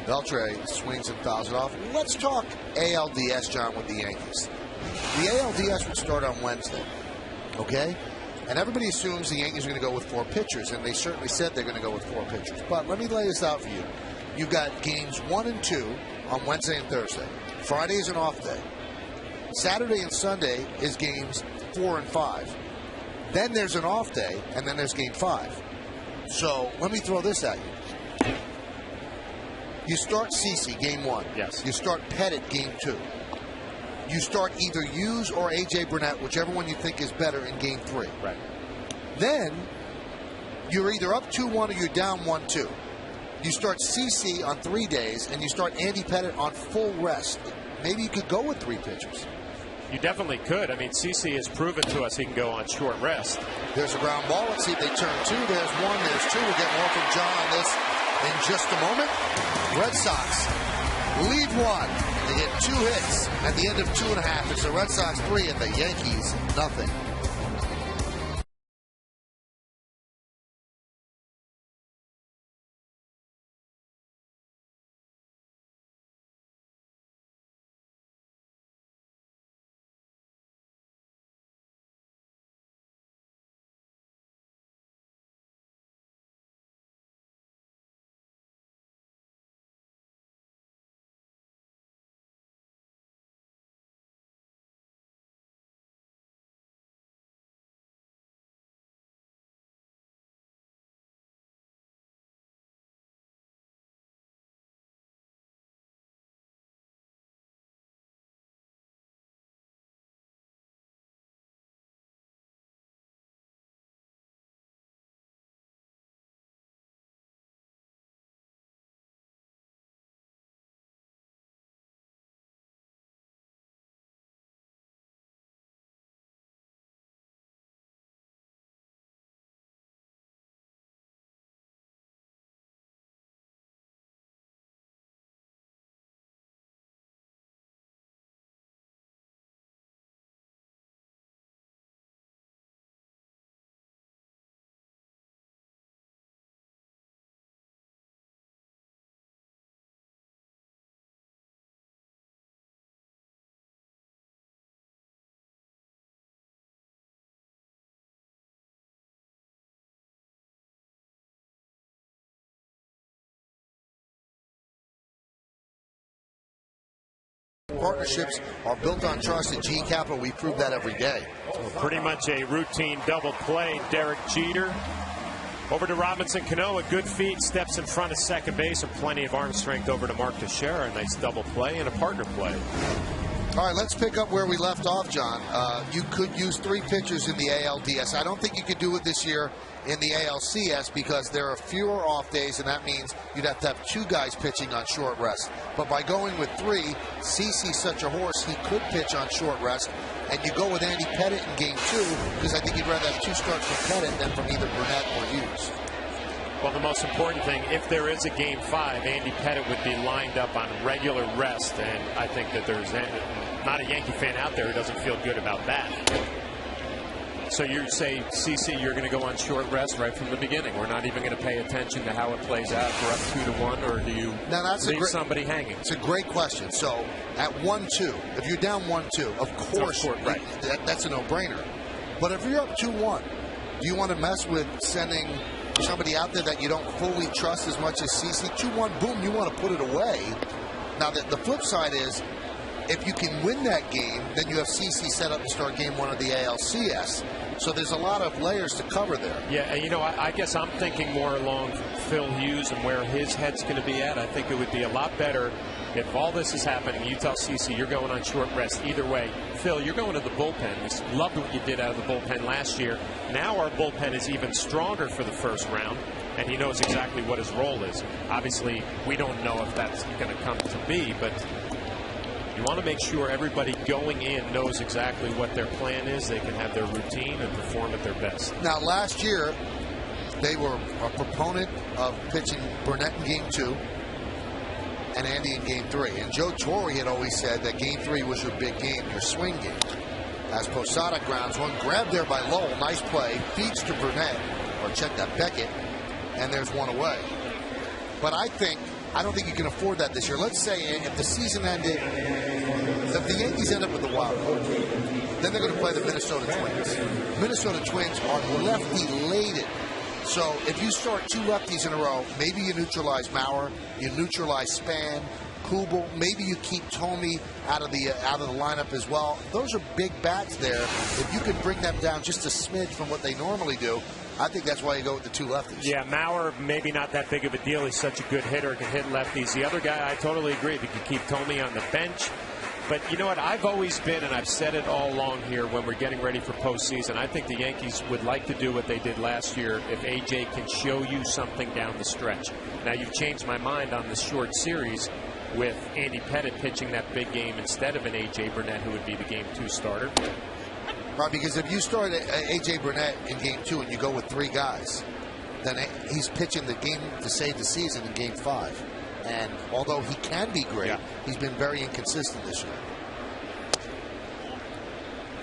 Beltre swings and fouls it off. Let's talk ALDS, John, with the Yankees. The ALDS would start on Wednesday, okay? And everybody assumes the Yankees are going to go with 4 pitchers, and they certainly said they're going to go with 4 pitchers. But let me lay this out for you. You've got games 1 and 2 on Wednesday and Thursday. Friday is an off day. Saturday and Sunday is games 4 and 5. Then there's an off day, and then there's game 5. So let me throw this at you. You start CeCe, game 1. Yes. You start Pettit, game 2. You start either Hughes or A.J. Burnett, whichever one you think is better, in game 3. Right. Then you're either up 2-1 or you're down 1-2. You start CeCe on 3 days, and you start Andy Pettit on full rest. Maybe you could go with 3 pitchers. You definitely could. I mean, CeCe has proven to us he can go on short rest. There's a ground ball. Let's see if they turn 2. There's 1. There's 2. We'll get more from John on this in just a moment. Red Sox lead 1. They get 2 hits at the end of 2.5. It's the Red Sox 3 and the Yankees nothing. Partnerships are built on trust at GE Capital. We prove that every day. Well, pretty much a routine double play. Derek Jeter over to Robinson Cano. Good feet, steps in front of second base, and plenty of arm strength over to Mark Teixeira. A nice double play and a partner play. All right, let's pick up where we left off, John. You could use 3 pitchers in the ALDS. I don't think you could do it this year in the ALCS because there are fewer off days, and that means you'd have to have 2 guys pitching on short rest. But by going with 3, CeCe's such a horse, he could pitch on short rest. And you go with Andy Pettit in game 2 because I think you'd rather have 2 starts from Pettit than from either Burnett or Hughes. Well, the most important thing, if there is a game 5, Andy Pettit would be lined up on regular rest, and I think that there's not a Yankee fan out there who doesn't feel good about that. So you say, CeCe, you're going to go on short rest right from the beginning. We're not even going to pay attention to how it plays out. We're up 2-1, or do you leave somebody hanging? It's a great question. So at 1-2, if you're down 1-2, of course, right, that's a no-brainer. But if you're up 2-1, do you want to mess with sending somebody out there that you don't fully trust as much as CeCe? 2-1, boom, you want to put it away. Now, the flip side is, if you can win that game, then you have CeCe set up to start game 1 of the ALCS. So there's a lot of layers to cover there. Yeah, and you know, I guess I'm thinking more along Phil Hughes and where his head's going to be at. I think it would be a lot better if all this is happening. You tell CeCe you're going on short rest. Either way, Phil, you're going to the bullpen. We loved what you did out of the bullpen last year. Now our bullpen is even stronger for the first round, and he knows exactly what his role is. Obviously, we don't know if that's going to come to be, but you want to make sure everybody going in knows exactly what their plan is. They can have their routine and perform at their best. Now, last year, they were a proponent of pitching Burnett in game 2 and Andy in game 3. And Joe Torre had always said that game 3 was your big game, your swing game. As Posada grounds one, grabbed there by Lowell, nice play, feeds to Burnett, or check that, Beckett, and there's one away. But I think I don't think you can afford that this year. Let's say if the season ended, if the Yankees end up with the wild card, then they're going to play the Minnesota Twins. Minnesota Twins are lefty-laden. So if you start 2 lefties in a row, maybe you neutralize Maurer, you neutralize Span, Kubel, maybe you keep Tomey out of the lineup as well. Those are big bats there. If you can bring them down just a smidge from what they normally do, I think that's why you go with the 2 lefties. Yeah, Maurer, maybe not that big of a deal. He's such a good hitter, can hit lefties. The other guy, I totally agree. If you can keep Tomey on the bench. But you know what? I've always been, and I've said it all along here when we're getting ready for postseason, I think the Yankees would like to do what they did last year if A.J. can show you something down the stretch. Now, you've changed my mind on this short series with Andy Pettitte pitching that big game instead of an A.J. Burnett, who would be the Game 2 starter. Right, because if you start A.J. Burnett in Game 2 and you go with 3 guys, then he's pitching the game to save the season in Game 5. And although he can be great, he's been very inconsistent this year.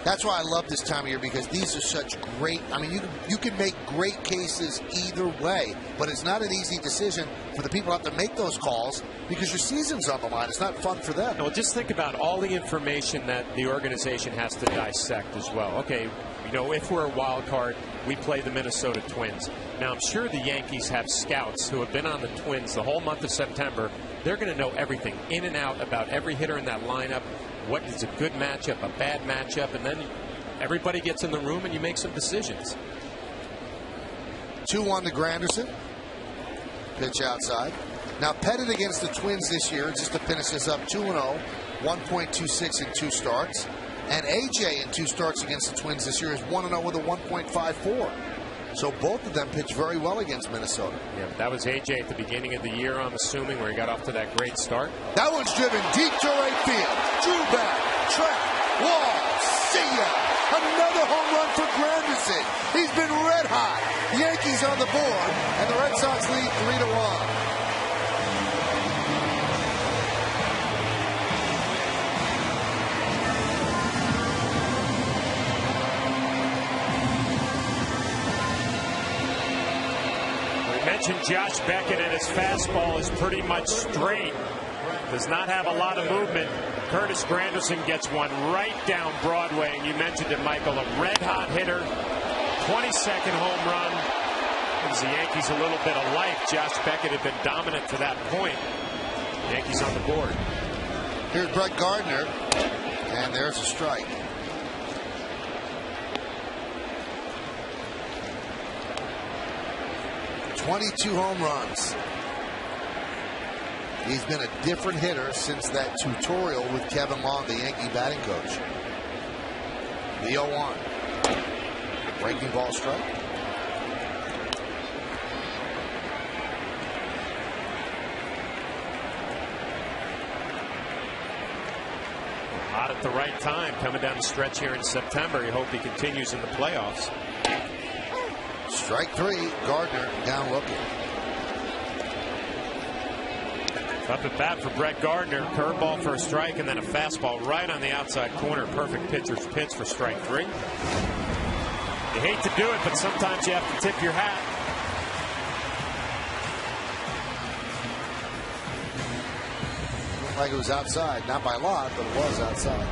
That's why I love this time of year, because these are such great. I mean, you can make great cases either way, but it's not an easy decision for the people who have to make those calls because your season's on the line. It's not fun for them. No, just think about all the information that the organization has to dissect as well. Okay, you know, if we're a wild card, we play the Minnesota Twins. Now, I'm sure the Yankees have scouts who have been on the Twins the whole month of September. They're going to know everything in and out about every hitter in that lineup. What is a good matchup, a bad matchup, and then everybody gets in the room and you make some decisions. 2-1 to Granderson. Pitch outside. Now, Pettitte against the Twins this year, just to finish this up, 2-0, 1.26 in 2 starts. And A.J. in 2 starts against the Twins this year is 1-0 with a 1.54. So both of them pitched very well against Minnesota. Yeah, that was A.J. at the beginning of the year, I'm assuming, where he got off to that great start. That one's driven deep to right field. Drew back, track, wall, see ya. Another home run for Granderson. He's been red hot. Yankees on the board, and the Red Sox lead 3-1. Mentioned Josh Beckett, and his fastball is pretty much straight. Does not have a lot of movement. Curtis Granderson gets one right down Broadway, and you mentioned it, Michael, a red-hot hitter, 22nd home run. Gives the Yankees a little bit of life. Josh Beckett had been dominant to that point. Yankees on the board. Here's Brett Gardner, and there's a strike. .22 home runs. He's been a different hitter since that tutorial with Kevin Long, the Yankee batting coach. The 0-1. Breaking ball strike. Hot at the right time, coming down the stretch here in September. You hope he continues in the playoffs. Strike 3, Gardner down looking. Up at bat for Brett Gardner. Curveball for a strike, and then a fastball right on the outside corner. Perfect pitcher's pitch for strike 3. You hate to do it, but sometimes you have to tip your hat. Looked like it was outside. Not by a lot, but it was outside.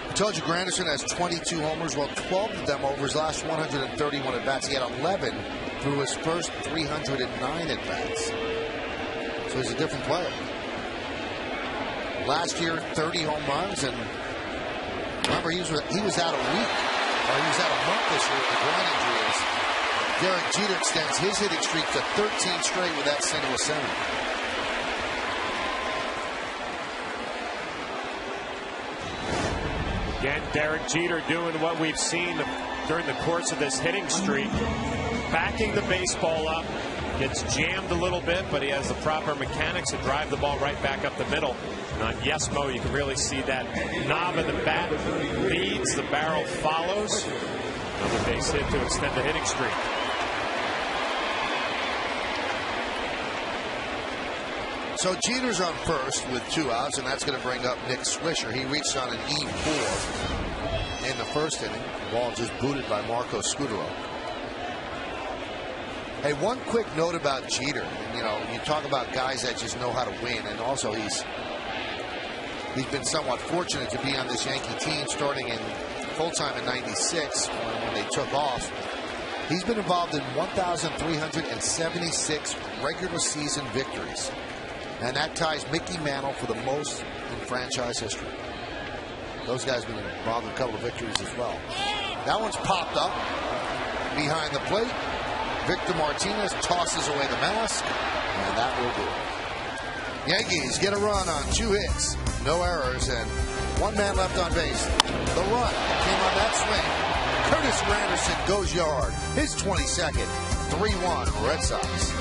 I told you Granderson has 22 homers. Well, 12 of them over his last 131 at-bats. He had 11 through his first 309 at-bats. So he's a different player. Last year, 30 home runs, and remember, he was out a week, or he was out a month this year with the groin injuries. Derek Jeter extends his hitting streak to 13 straight with that single center. Again, Derek Jeter doing what we've seen during the course of this hitting streak. Backing the baseball up. Gets jammed a little bit, but he has the proper mechanics to drive the ball right back up the middle. And on Yesmo, you can really see that knob of the bat leads, the barrel follows. Another base hit to extend the hitting streak. So Jeter's on first with 2 outs, and that's going to bring up Nick Swisher. He reached on an E4 in the first inning. The ball just booted by Marco Scudero. Hey, one quick note about Jeter. You know, you talk about guys that just know how to win, and also he's been somewhat fortunate to be on this Yankee team starting in full-time in '96 when they took off. He's been involved in 1,376 regular season victories, and that ties Mickey Mantle for the most in franchise history. Those guys have been involved in a couple of victories as well. That one's popped up behind the plate. Victor Martinez tosses away the mask, and that will do it. Yankees get a run on 2 hits, no errors, and 1 man left on base. The run came on that swing. Curtis Granderson goes yard. His 22nd, 3-1 Red Sox.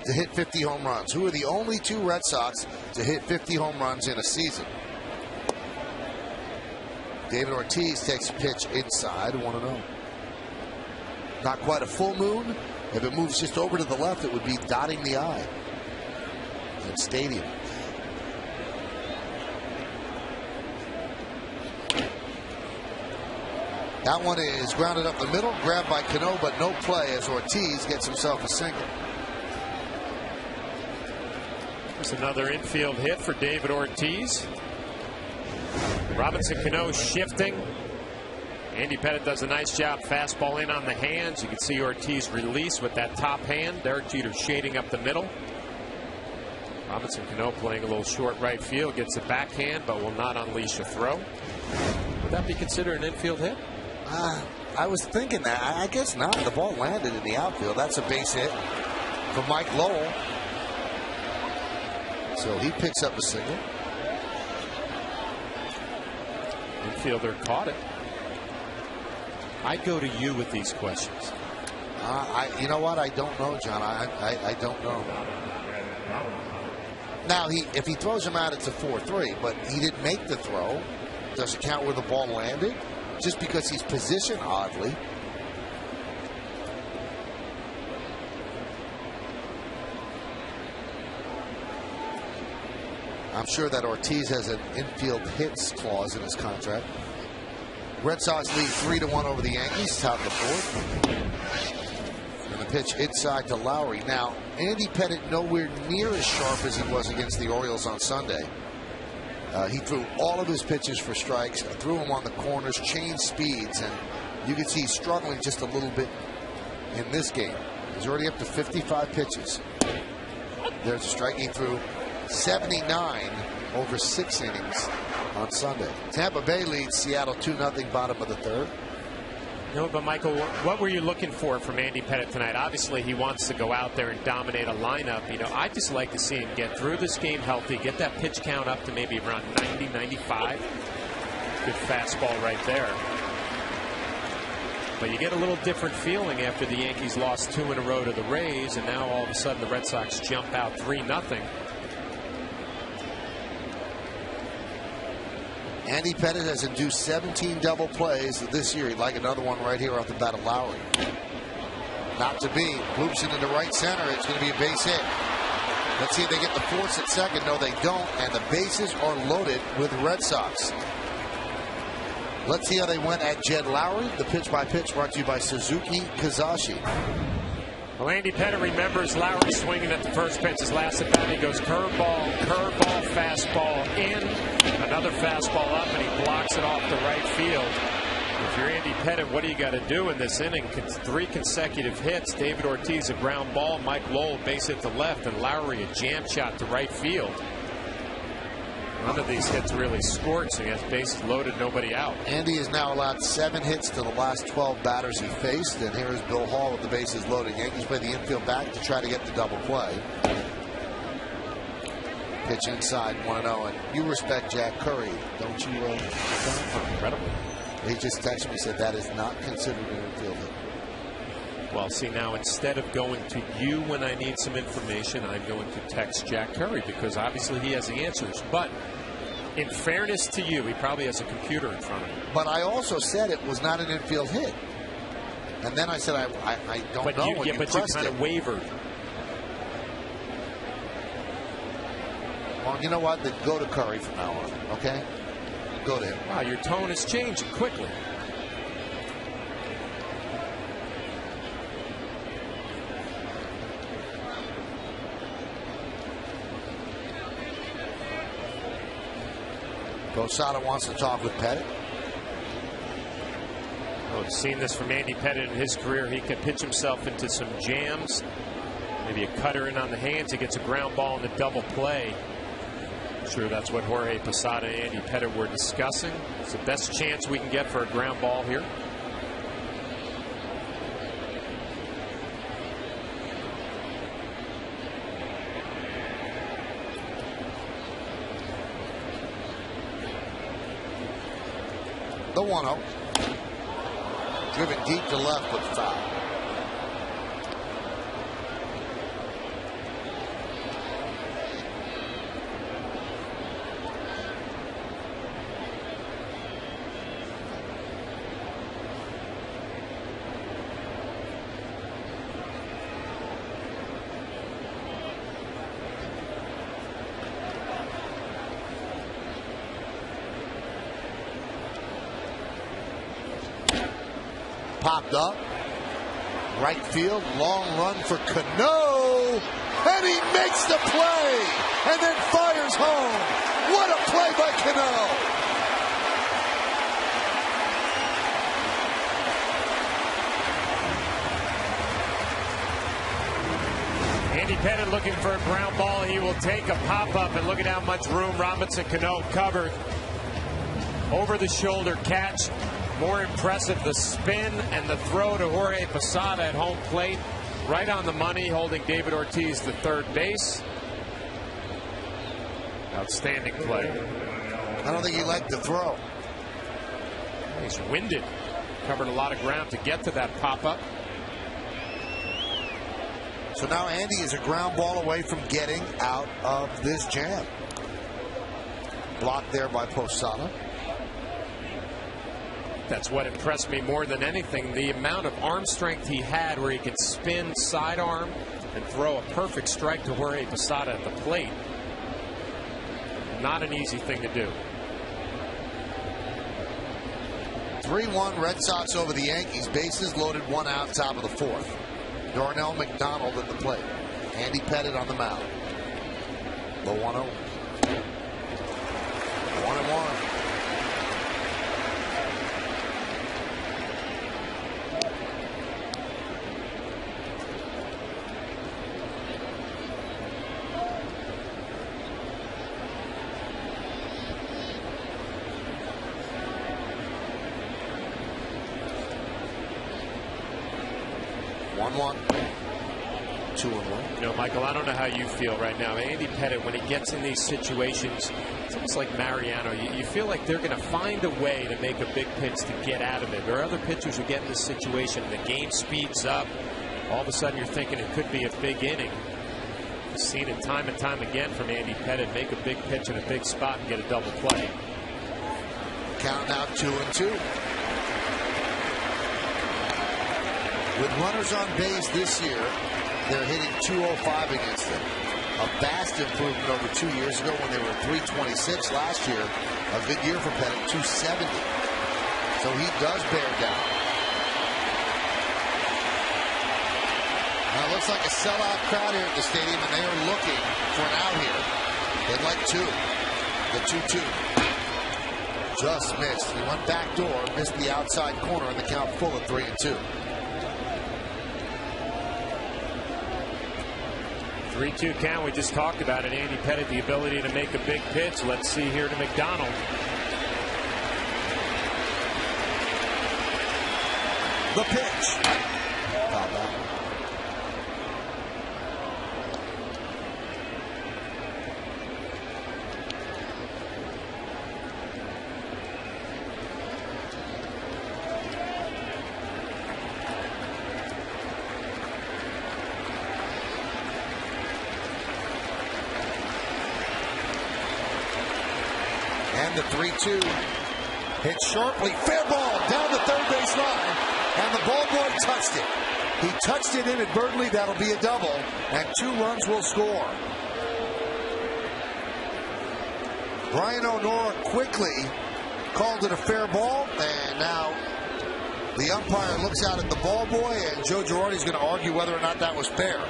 To hit 50 home runs. Who are the only 2 Red Sox to hit 50 home runs in a season? David Ortiz takes a pitch inside, 1-0. Not quite a full moon. If it moves just over to the left, it would be dotting the I in Stadium. That one is grounded up the middle, grabbed by Cano, but no play as Ortiz gets himself a single. There's another infield hit for David Ortiz. Robinson Cano shifting. Andy Pettitte does a nice job. Fastball in on the hands. You can see Ortiz release with that top hand. Derek Jeter shading up the middle. Robinson Cano playing a little short right field. Gets a backhand but will not unleash a throw. Would that be considered an infield hit? I was thinking that. I guess not. The ball landed in the outfield. That's a base hit for Mike Lowell. So he picks up a single. Infielder caught it. I'd go to you with these questions. You know what? I don't know, John. I don't know. Now, if he throws him out, it's a 4-3, but he didn't make the throw. Does it count where the ball landed? Just because he's positioned oddly. I'm sure that Ortiz has an infield hits clause in his contract. Red Sox lead 3-1 over the Yankees, top of the 4th. And the pitch inside to Lowry. Now, Andy Pettitte nowhere near as sharp as he was against the Orioles on Sunday. He threw all of his pitches for strikes, threw them on the corners, changed speeds, and you can see he's struggling just a little bit in this game. He's already up to 55 pitches. There's a strike. He threw 79 over 6 innings on Sunday. Tampa Bay leads Seattle 2-0, bottom of the 3rd. No, but Michael, what were you looking for from Andy Pettitte tonight? Obviously, he wants to go out there and dominate a lineup. You know, I'd just like to see him get through this game healthy, get that pitch count up to maybe around 90, 95. Good fastball right there. But you get a little different feeling after the Yankees lost 2 in a row to the Rays, and now all of a sudden the Red Sox jump out 3-0. Andy Pettitte has induced 17 double plays this year. He'd like another one right here off the bat of Lowry. Not to be. Loops it into right center. It's going to be a base hit. Let's see if they get the force at second. No, they don't. And the bases are loaded with Red Sox. Let's see how they went at Jed Lowry. The pitch by pitch brought to you by Suzuki Kazashi. Well, Andy Pettitte remembers Lowry swinging at the first pitch. His last at bat, he goes curveball, fastball in, another fastball up, and he blocks it off the right field. If you're Andy Pettitte, what do you got to do in this inning? 3 consecutive hits. David Ortiz a ground ball, Mike Lowell base hit to left, and Lowry a jam shot to right field. None of these hits really scored, so he has bases loaded, nobody out. Andy has now allowed 7 hits to the last 12 batters he faced, and here is Bill Hall with the bases loaded. Yankees play the infield back to try to get the double play. Pitch inside, 1-0, and you respect Jack Curry, don't you? Incredible. He just texted me, said that is not considered an infield hit. Well, see, now instead of going to you when I need some information, I'm going to text Jack Curry because obviously he has the answers. But in fairness to you, he probably has a computer in front of him. But I also said it was not an infield hit. And then I said I don't know when you but pressed you kind of wavered. Well, you know what? Then go to Curry from now on, okay? Go to him. Wow, your tone is changing quickly. Posada wants to talk with Pettitte. Oh, we've seen this from Andy Pettitte in his career. He can pitch himself into some jams. Maybe a cutter in on the hands. He gets a ground ball in the double play. I'm sure that's what Jorge Posada and Andy Pettitte were discussing. It's the best chance we can get for a ground ball here. The 1-0. Driven deep to left, but foul. Popped up. Right field. Long run for Cano. And he makes the play. And then fires home. What a play by Cano. Andy Pettitte looking for a ground ball. He will take a pop-up, and look at how much room Robinson Cano covered. Over the shoulder catch. More impressive, the spin and the throw to Jorge Posada at home plate. Right on the money, holding David Ortiz to third base. Outstanding play. I don't think he liked the throw. He's winded. Covered a lot of ground to get to that pop-up. So now Andy is a ground ball away from getting out of this jam. Blocked there by Posada. That's what impressed me more than anything. The amount of arm strength he had where he could spin sidearm and throw a perfect strike to Jorge Posada at the plate. Not an easy thing to do. 3-1 Red Sox over the Yankees. Bases loaded, 1 out, top of the 4th. Darnell McDonald at the plate. Andy Pettitte on the mound. The 1-0. 1-1. 1-1. 2-1. You know, Michael, I don't know how you feel right now. Andy Pettitte, when he gets in these situations, it's almost like Mariano. You feel like they're going to find a way to make a big pitch to get out of it. There are other pitchers who get in this situation. The game speeds up. All of a sudden, you're thinking it could be a big inning. We've seen it time and time again from Andy Pettitte. Make a big pitch in a big spot and get a double play. Count now 2-2. With runners on base this year, they're hitting .205 against them. A vast improvement over 2 years ago when they were .326 last year. A good year for Pettitte, .270. So he does bear down. Now it looks like a sellout crowd here at the stadium, and they are looking for an out here. They'd like two. The 2-2. Just missed. He went back door, missed the outside corner, and the count full at 3-2. 3-2 count. We just talked about it. Andy Pettitte, the ability to make a big pitch. Let's see here to McDonald. The pitch. Foul ball. And the 3-2 hit sharply, fair ball down the third base line, and the ball boy touched it. He touched it inadvertently. That'll be a double, and 2 runs will score. Brian O'Nora quickly called it a fair ball, and now the umpire looks out at the ball boy, and Joe Girardi's going to argue whether or not that was fair.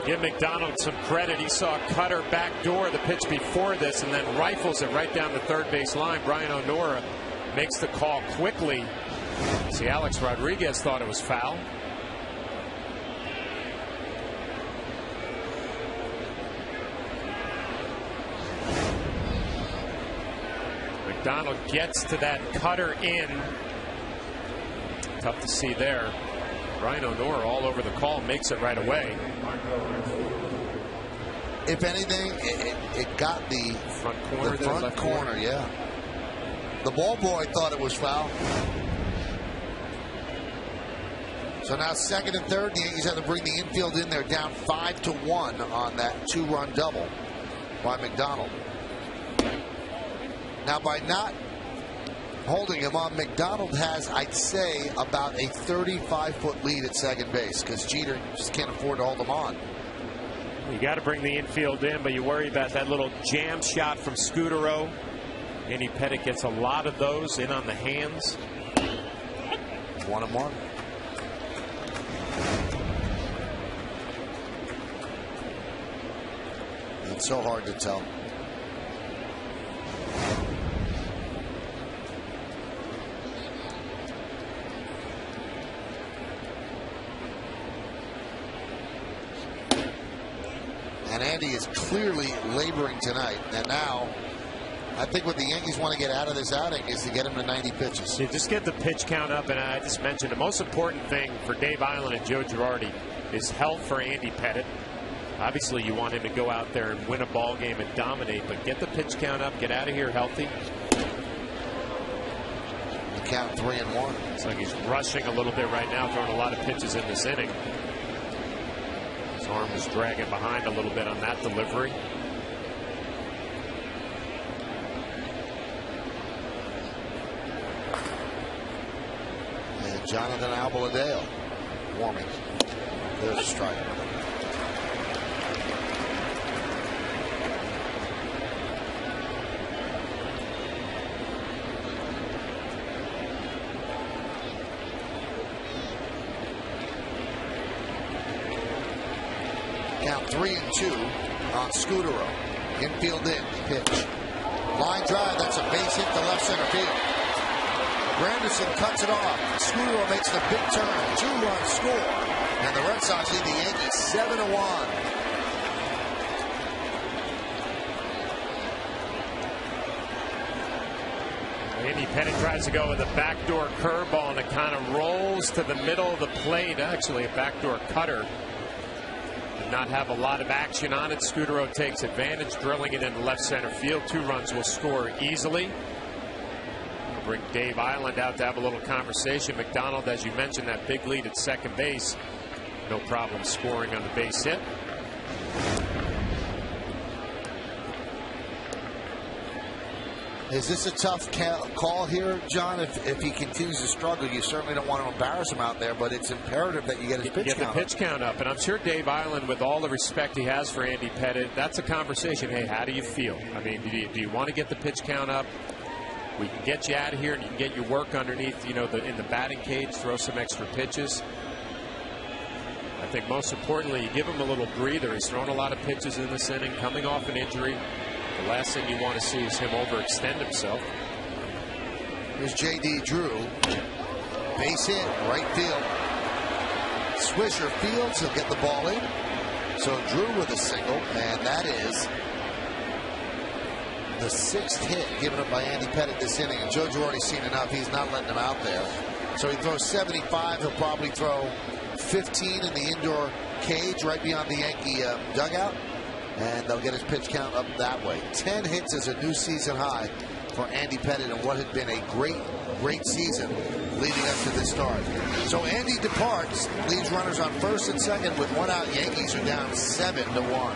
Give McDonald some credit. He saw a cutter backdoor the pitch before this and then rifles it right down the third base line. Brian O'Nora makes the call quickly. See, Alex Rodriguez thought it was foul. McDonald gets to that cutter in. Tough to see there. Brian O'Nora all over the call, makes it right away. If anything, it got the front corner. The front corner, yeah. The ball boy thought it was foul. So now second and third, the Yankees have to bring the infield in. They're down 5-1 on that 2-run double by McDonald. Now by not holding him on, McDonald has, I'd say, about a 35-foot lead at second base because Jeter just can't afford to hold him on. You got to bring the infield in, but you worry about that little jam shot from Scudero. Andy Pettitte gets a lot of those in on the hands. 1-1. It's so hard to tell. And Andy is clearly laboring tonight. And now, I think what the Yankees want to get out of this outing is to get him to 90 pitches. Yeah, just get the pitch count up. And I just mentioned the most important thing for Dave Island and Joe Girardi is health for Andy Pettitte. Obviously, you want him to go out there and win a ball game and dominate, but get the pitch count up, get out of here healthy. The count 3-1. It's like he's rushing a little bit right now, throwing a lot of pitches in this inning. His arm was dragging behind a little bit on that delivery. And Jonathan Albaladale warming. There's a strike. Count 3-2 on Scudero. Infield in, pitch. Line drive, that's a base hit to left center field. Granderson cuts it off. Scudero makes the big turn. 2-run score. And the Red Sox lead the Yankees 7-1. Andy Pettit tries to go with a backdoor curveball, and it kind of rolls to the middle of the plate. Actually, a backdoor cutter. Did not have a lot of action on it. Scudero takes advantage, drilling it into left center field. 2 runs will score easily. We'll bring Dave Island out to have a little conversation. McDonald, as you mentioned, that big lead at second base. No problem scoring on the base hit. Is this a tough call here, John? If he continues to struggle, you certainly don't want to embarrass him out there, but it's imperative that you get his pitch count up. And I'm sure Dave Island, with all the respect he has for Andy Pettit, that's a conversation. Hey, how do you feel? I mean, do you want to get the pitch count up? We can get you out of here, and you can get your work underneath, in the batting cage, throw some extra pitches. I think most importantly, you give him a little breather. He's thrown a lot of pitches in this inning, coming off an injury. The last thing you want to see is him overextend himself. Here's J.D. Drew. Base hit, right field. Swisher fields, he'll get the ball in. So Drew with a single, and that is the 6th hit given up by Andy Pettit this inning. And Joe Girardi's seen enough. He's not letting him out there. So he throws 75. He'll probably throw 15 in the indoor cage right beyond the Yankee dugout. And they'll get his pitch count up that way. 10 hits is a new season high for Andy Pettit in what had been a great season leading up to this start. So Andy departs, leaves runners on first and second with 1 out. Yankees are down 7-1.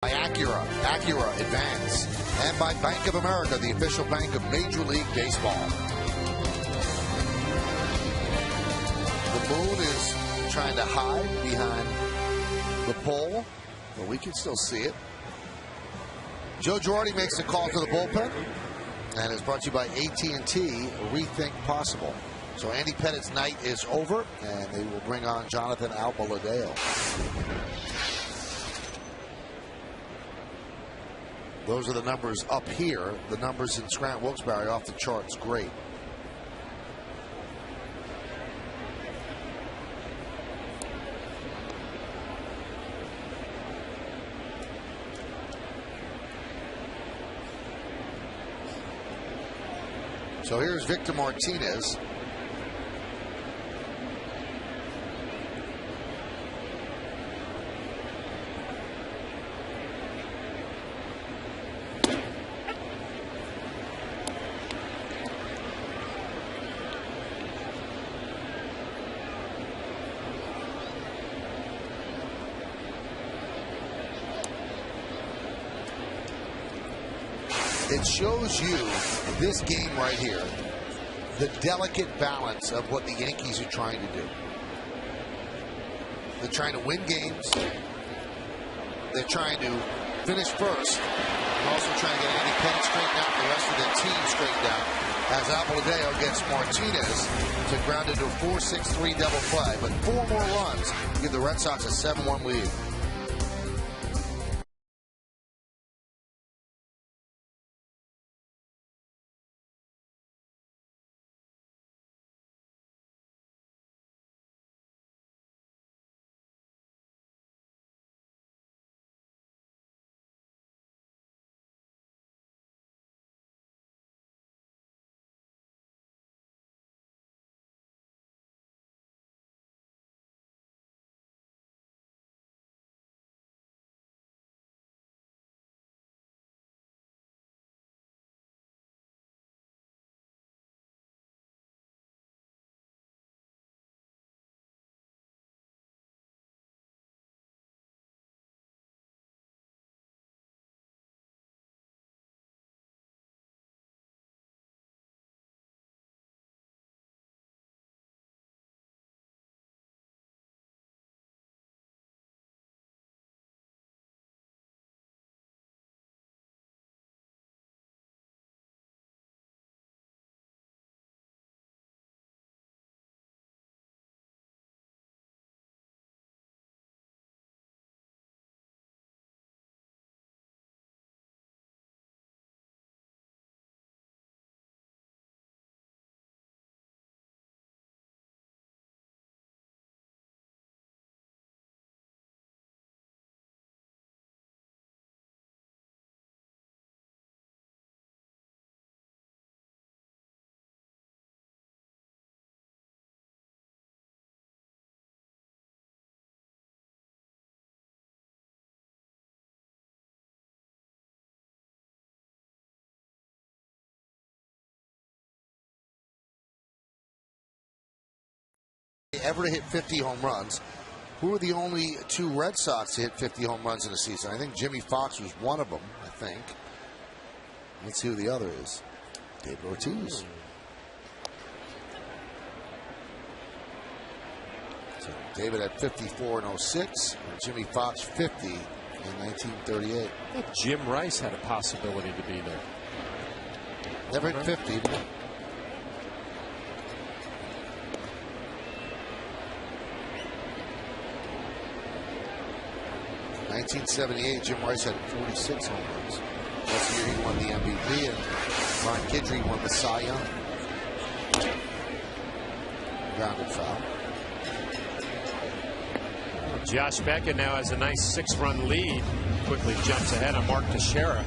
By Acura Advance, and by Bank of America, the official bank of Major League Baseball. The moon is trying to hide behind the pole, but we can still see it. Joe Girardi makes a call to the bullpen, and is brought to you by AT&T, Rethink Possible. So Andy Pettit's night is over, and they will bring on Jonathan Albaladale. Those are the numbers up here. The numbers in Scranton Wilkes-Barre off the charts. Great. So here's Victor Martinez. It shows you this game right here, the delicate balance of what the Yankees are trying to do. They're trying to win games. They're trying to finish first. They're also trying to get Andy Pettit straightened out, the rest of their team straightened out. as Apoladeo gets Martinez to ground into a 4-6-3 double play. But 4 more runs give the Red Sox a 7-1 lead. Ever to hit 50 home runs. Who are the only 2 Red Sox to hit 50 home runs in a season? I think Jimmy Fox was one of them, I think. Let's see who the other is. David Ortiz. So David had 54 in 06, and Jimmy Fox 50 in 1938. I think Jim Rice had a possibility to be there. Never hit 50. 1978, Jim Rice had 46 home runs. Last year he won the MVP, and Ron Kidry won the Cy Young. Grounded foul. Josh Beckett now has a nice 6-run lead. Quickly jumps ahead on Mark Teixeira.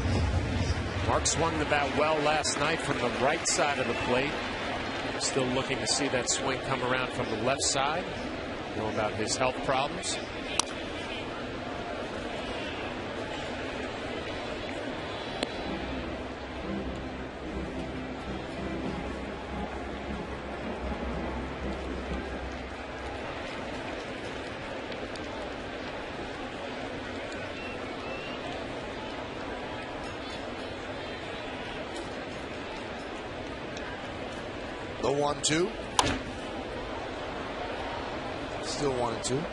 Mark swung the bat well last night from the right side of the plate. Still looking to see that swing come around from the left side. Know about his health problems. The 1-2. Still 1-2.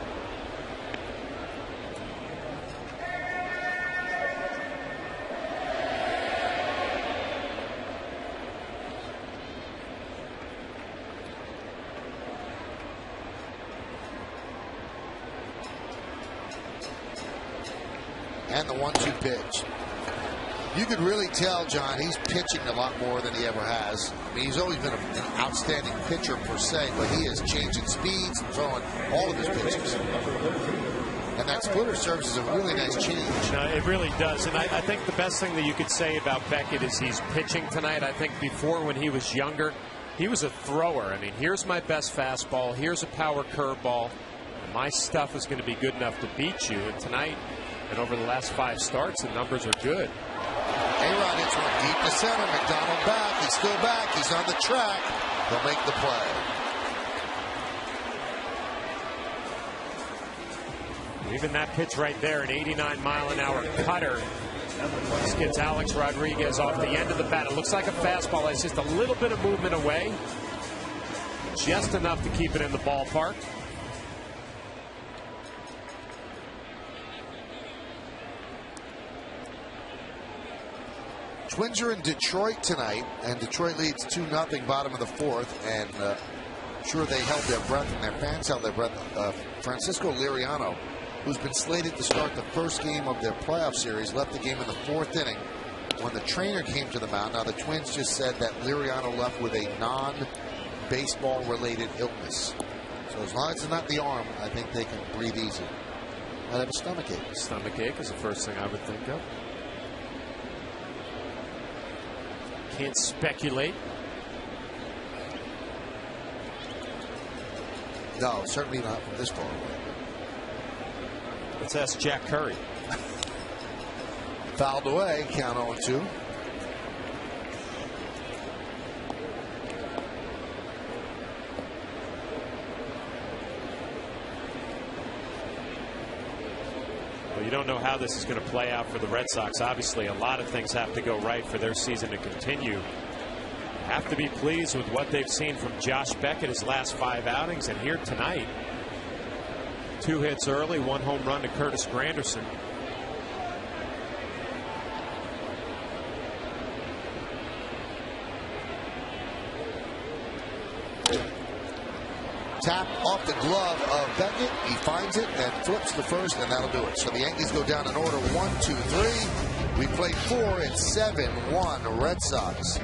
And the 1-2 pitch. You could really tell, John, he's pitching a lot more than he ever has. I mean, he's always been an outstanding pitcher per se, but he is changing speeds and throwing all of his pitches. And that splitter serves as a really nice change. No, it really does. And I think the best thing that you could say about Beckett is he's pitching tonight. I think before, when he was younger, he was a thrower. I mean, here's my best fastball. Here's a power curveball. My stuff is going to be good enough to beat you. And tonight, and over the last 5 starts, the numbers are good. A-Rod hits one deep to center. McDonald back. He's still back. He's on the track. He'll make the play. Even that pitch right there, an 89-mile-an-hour cutter. This gets Alex Rodriguez off the end of the bat. It looks like a fastball. It's just a little bit of movement away. Just enough to keep it in the ballpark. Twins are in Detroit tonight, and Detroit leads 2-0, bottom of the fourth, and sure they held their breath and their fans held their breath. Francisco Liriano, who's been slated to start the first game of their playoff series, left the game in the fourth inning when the trainer came to the mound. Now the Twins just said that Liriano left with a non-baseball related illness. So as long as it's not the arm, I think they can breathe easy. Might have a stomach ache. Stomach ache is the first thing I would think of. Can't speculate. No, certainly not from this far away. Let's ask Jack Curry. Fouled away, count 0-2. Well, you don't know how this is going to play out for the Red Sox. Obviously, a lot of things have to go right for their season to continue. Have to be pleased with what they've seen from Josh Beckett his last 5 outings, and here tonight, 2 hits early, 1 home run to Curtis Granderson. Tap off the glove of Beckett. He finds it and flips the first, and that'll do it. So the Yankees go down in order 1, 2, 3. We played 4. It's 7-1 Red Sox.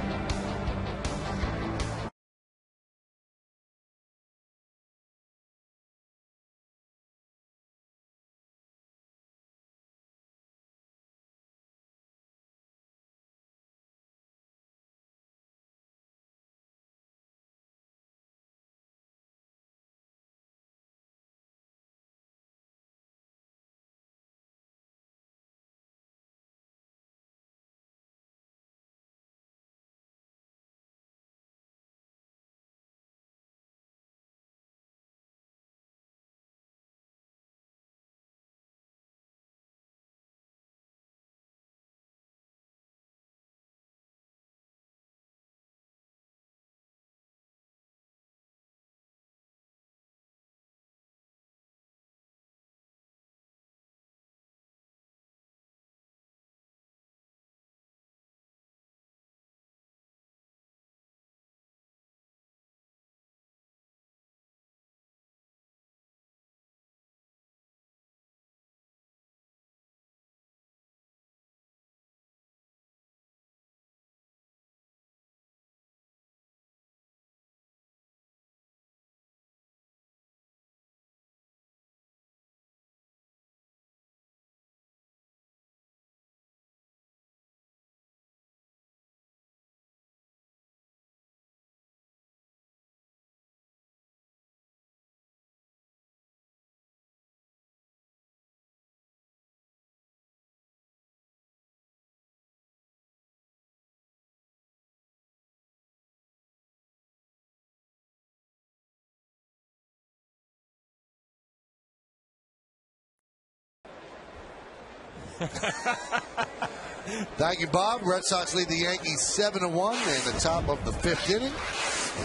Thank you, Bob. Red Sox lead the Yankees 7-1 in the top of the 5th inning.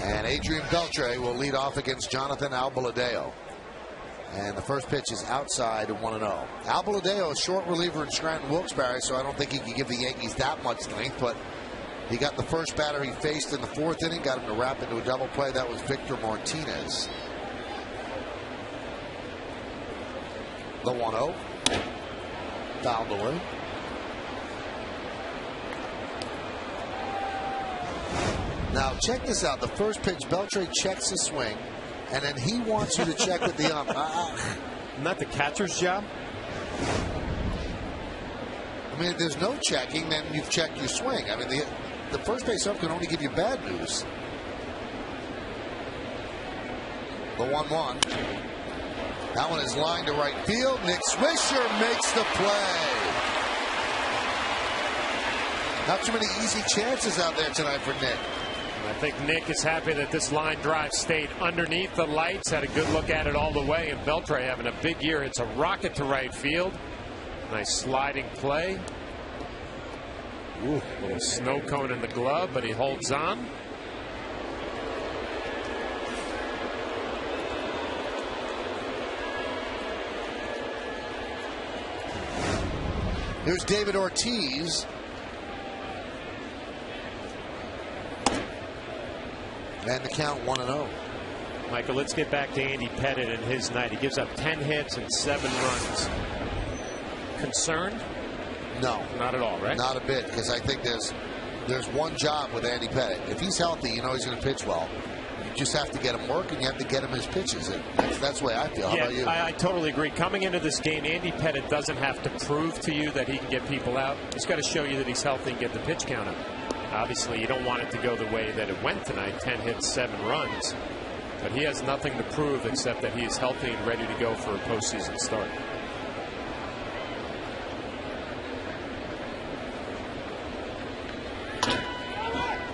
And Adrian Beltre will lead off against Jonathan Albaladeo. And the first pitch is outside 1-0. Albaladeo, a short reliever in Scranton Wilkes-Barre, so I don't think he can give the Yankees that much length, but he got the first batter he faced in the 4th inning, got him to wrap into a double play. That was Victor Martinez. The 1-0. Fouled away. Now, check this out. The first pitch, Beltre checks the swing, and then he wants you to check with the ump. Isn't that the catcher's job? I mean, if there's no checking, then you've checked your swing. I mean, the first base ump can only give you bad news. The 1-1. That one is lined to right field. Nick Swisher makes the play. Not too many easy chances out there tonight for Nick. I think Nick is happy that this line drive stayed underneath the lights. Had a good look at it all the way. And Beltre having a big year. It's a rocket to right field. Nice sliding play. Ooh, little snow cone in the glove, but he holds on. Here's David Ortiz. And the count 1-0. Michael, let's get back to Andy Pettitte and his night. He gives up 10 hits and 7 runs. Concerned? No. Not at all, right? Not a bit, because I think there's one job with Andy Pettitte. If he's healthy, you know he's going to pitch well. You just have to get him work, and you have to get him his pitches. And that's the way I feel. How about you? I totally agree. Coming into this game, Andy Pettitte doesn't have to prove to you that he can get people out. He's got to show you that he's healthy and get the pitch count up. Obviously, you don't want it to go the way that it went tonight, 10 hits, 7 runs. But he has nothing to prove except that he is healthy and ready to go for a postseason start.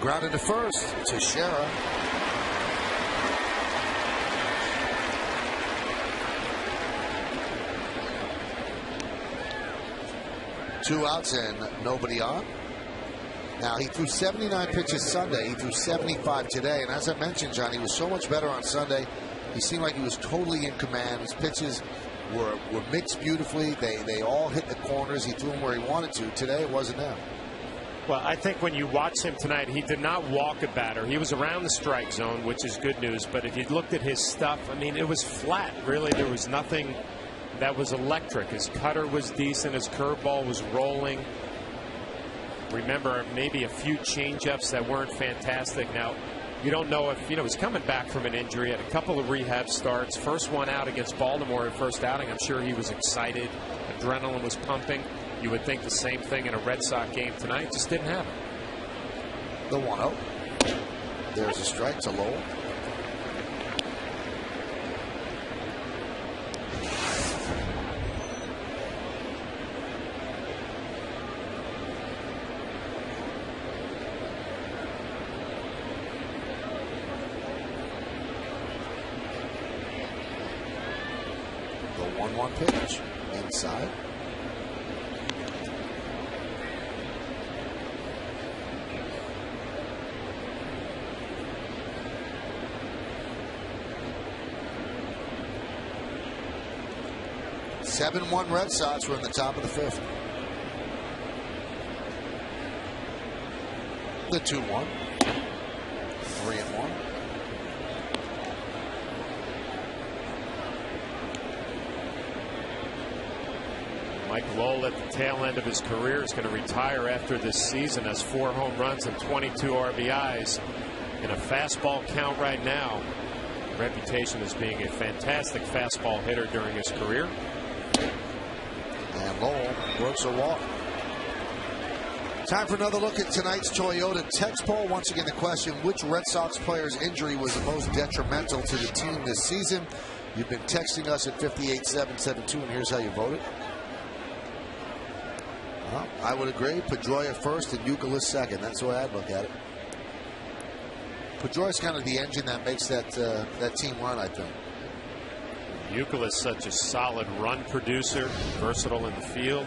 Grounded to first. Teixeira. Two outs and nobody on. Now, he threw 79 pitches Sunday. He threw 75 today. And as I mentioned, John, he was so much better on Sunday. He seemed like he was totally in command. His pitches were mixed beautifully. They all hit the corners. He threw them where he wanted to. Today, it wasn't there. Well, I think when you watch him tonight, he did not walk a batter. He was around the strike zone, which is good news. But if you looked at his stuff, I mean, it was flat. Really, there was nothing that was electric. His cutter was decent. His curveball was rolling. Remember, maybe a few changeups that weren't fantastic. Now, you don't know if, he's coming back from an injury, had a couple of rehab starts. First one out against Baltimore in first outing. I'm sure he was excited. Adrenaline was pumping. You would think the same thing in a Red Sox game tonight. Just didn't happen. The 1-0. There's a strike to Lowell. The 1-1 pitch inside. (7-1) Red Sox were in the top of the 5th. The 2-1. 3-1. Mike Lowell at the tail end of his career is going to retire after this season, has 4 home runs and 22 RBIs in a fastball count right now. Reputation as being a fantastic fastball hitter during his career. And Lowell works a walk. Time for another look at tonight's Toyota text poll. Once again, the question, which Red Sox player's injury was the most detrimental to the team this season? You've been texting us at 58772, and here's how you voted. I would agree. Pedroia first and Youkilis second. That's the way I'd look at it. Pedroia's kind of the engine that makes that team run, I think. Youkilis such a solid run producer, versatile in the field.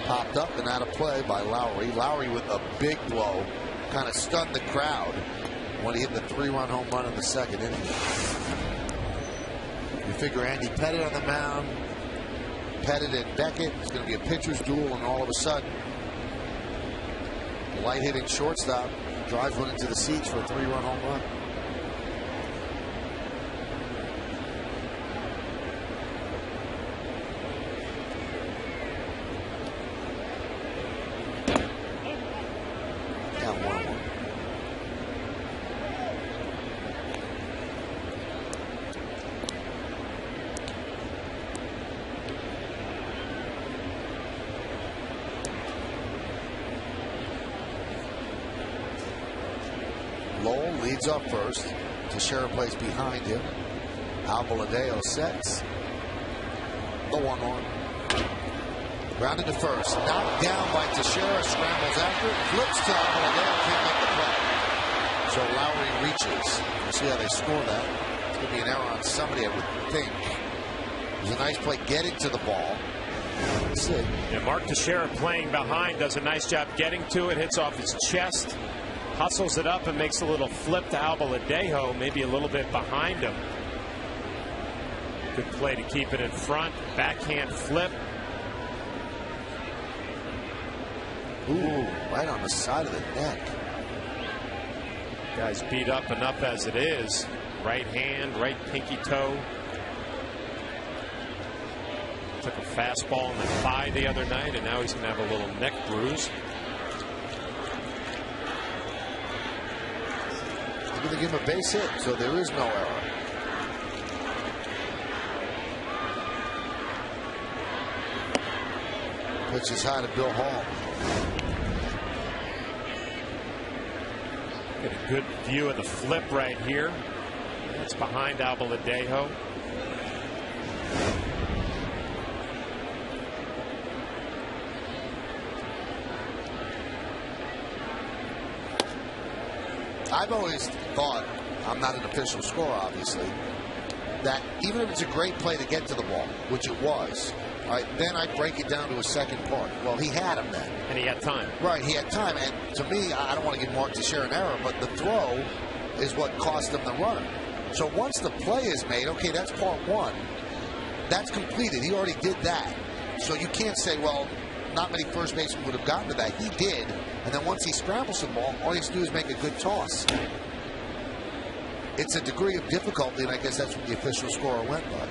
Popped up and out of play by Lowry. Lowry with a big blow, kind of stunned the crowd when he hit the 3-run home run in the second inning. You figure Andy Pettitte on the mound, Pettitte and Beckett. It's going to be a pitcher's duel, and all of a sudden, light hitting shortstop drives one into the seats for a 3-run home run. Count 1-1. Lowell leads up first. Teixeira plays behind him. Albaladeo sets. The 1-1. Grounded to first. Knocked down by Teixeira. Scrambles after it. Flips to Albaladeo. Can't make the play. So Lowry reaches. We'll see how they score that. It's going to be an error on somebody, I would think. It was a nice play getting to the ball. Let's see. Yeah, Mark Teixeira playing behind does a nice job getting to it. Hits off his chest. Hustles it up and makes a little flip to Albaladeo, maybe a little bit behind him. Good play to keep it in front. Backhand flip. Ooh, right on the side of the neck. Guy's beat up enough as it is. Right hand, right pinky toe. Took a fastball in the thigh the other night, and now he's going to have a little neck bruise. They're going to give him a base hit, so there is no error. Pitches high to Bill Hall. Get a good view of the flip right here. It's behind Albaladejo. I've always thought, I'm not an official scorer, obviously, that even if it's a great play to get to the ball, which it was, right, then I break it down to a second part. Well, he had him then. And he had time. Right, he had time. And to me, I don't want to give Mark Teixeira an error, but the throw is what cost him the runner. So once the play is made, okay, that's part one. That's completed. He already did that. So you can't say, well, not many first basemen would have gotten to that. He did. And then once he scrambles the ball, all he has to do is make a good toss. It's a degree of difficulty, and I guess that's what the official scorer went by.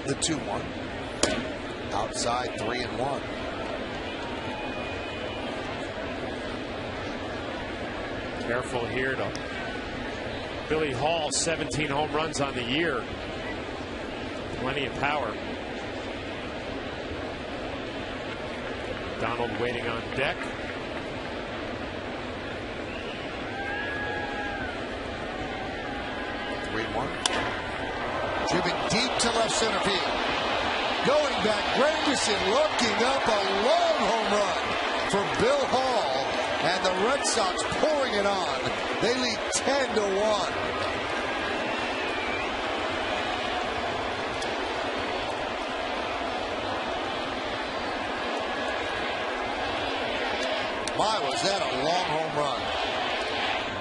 The 2-1. Outside 3-1. Careful here to Billy Hall, 17 home runs on the year. Plenty of power. Donald waiting on deck. Driven deep to left center field. Going back, Granderson looking up, a long home run for Bill Hall, and the Red Sox pouring it on. They lead 10-1. My, was that a long home run.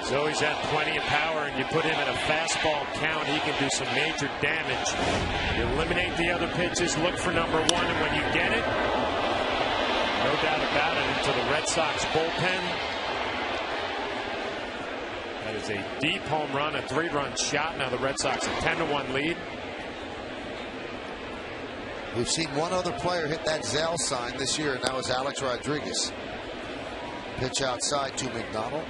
He's always had plenty of power, and you put him in a fastball count, he can do some major damage. You eliminate the other pitches, look for number one, and when you get it, no doubt about it, into the Red Sox bullpen. That is a deep home run, a 3-run shot. Now the Red Sox a 10-1 lead. We've seen one other player hit that Zell sign this year, and that was Alex Rodriguez. Pitch outside to McDonald.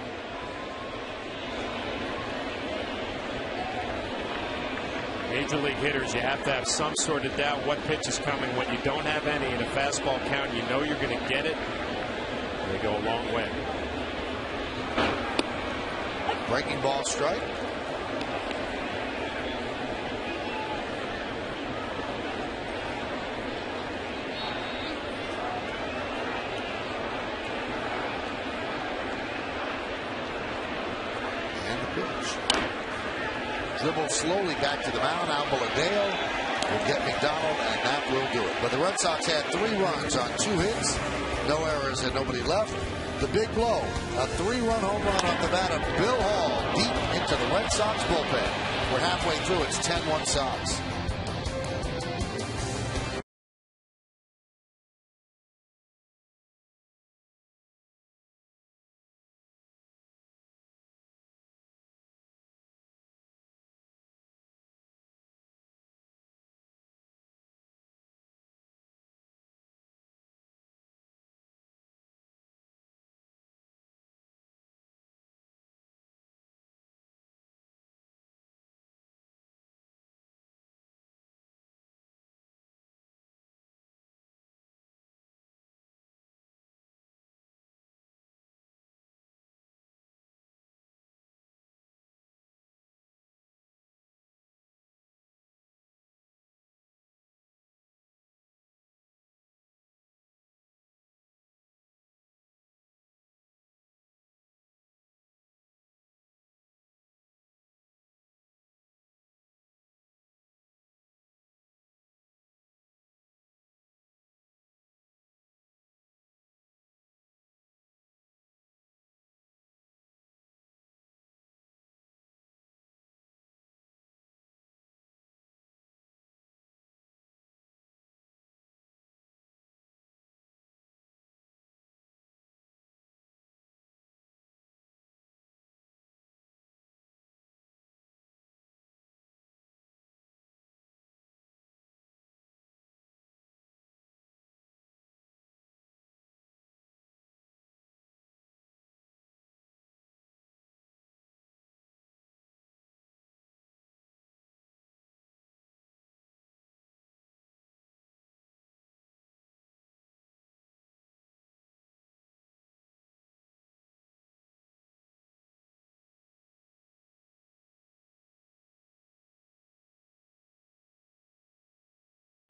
Major league hitters, you have to have some sort of doubt what pitch is coming. When you don't have any in a fastball count, you know you're going to get it. They go a long way. Breaking ball strike. And the pitch. Dribble slowly back to the mound. Albaladejo will get McDonald, and that will do it. But the Red Sox had 3 runs on 2 hits, no errors, and nobody left. The big blow, a 3-run home run off the bat of Bill Hall deep into the Red Sox bullpen. We're halfway through. It's 10-1 Sox.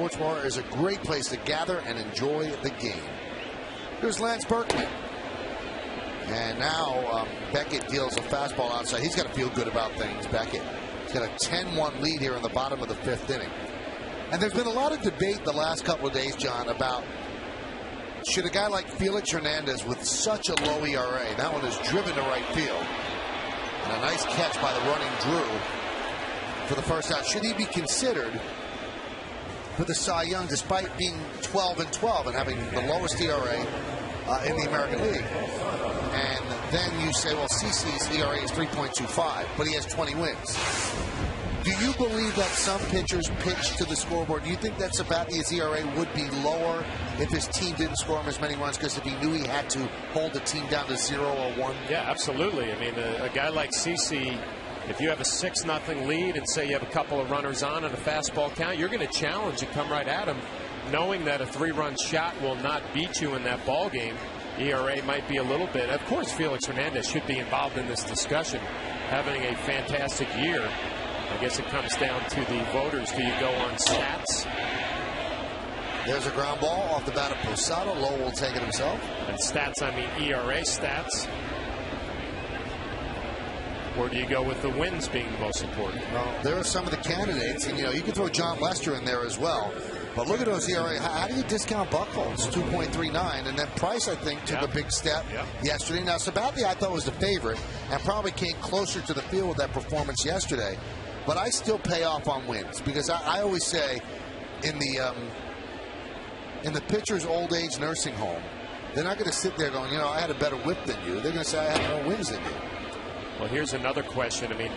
Sports Bar is a great place to gather and enjoy the game. Here's Lance Berkman. And now Beckett deals a fastball outside. He's got to feel good about things, Beckett. He's got a 10-1 lead here in the bottom of the 5th inning. And there's been a lot of debate the last couple of days, John, about should a guy like Felix Hernandez with such a low ERA, that one is driven to right field, and a nice catch by the running Drew for the first out, should he be considered for the Cy Young despite being 12-12 and having the lowest ERA in the American League? And then you say, well, CC's ERA is 3.25, but he has 20 wins. Do you believe that some pitchers pitch to the scoreboard? Do you think that Sabatia's ERA would be lower if his team didn't score him as many runs because if he knew he had to hold the team down to 0 or 1? Yeah, absolutely. I mean, a guy like CC, if you have a 6-0 lead and say you have a couple of runners on and a fastball count, you're going to challenge and come right at him, knowing that a 3-run shot will not beat you in that ball game. ERA might be a little bit. Of course, Felix Hernandez should be involved in this discussion, having a fantastic year. I guess it comes down to the voters. Do you go on stats? There's a ground ball off the bat of Posada. Lowe will take it himself. And stats, I mean ERA stats. Or do you go with the wins being the most important? Well, there are some of the candidates, and you can throw John Lester in there as well. But look at those ERA. How do you discount Buchholz? 2.39, and then Price, I think, took a big step yesterday. Now, Sabathia, I thought, was the favorite and probably came closer to the field with that performance yesterday. But I still pay off on wins because I always say in the pitcher's old age nursing home, they're not going to sit there going, I had a better whip than you. They're going to say I had more wins than you. Well, here's another question. I mean,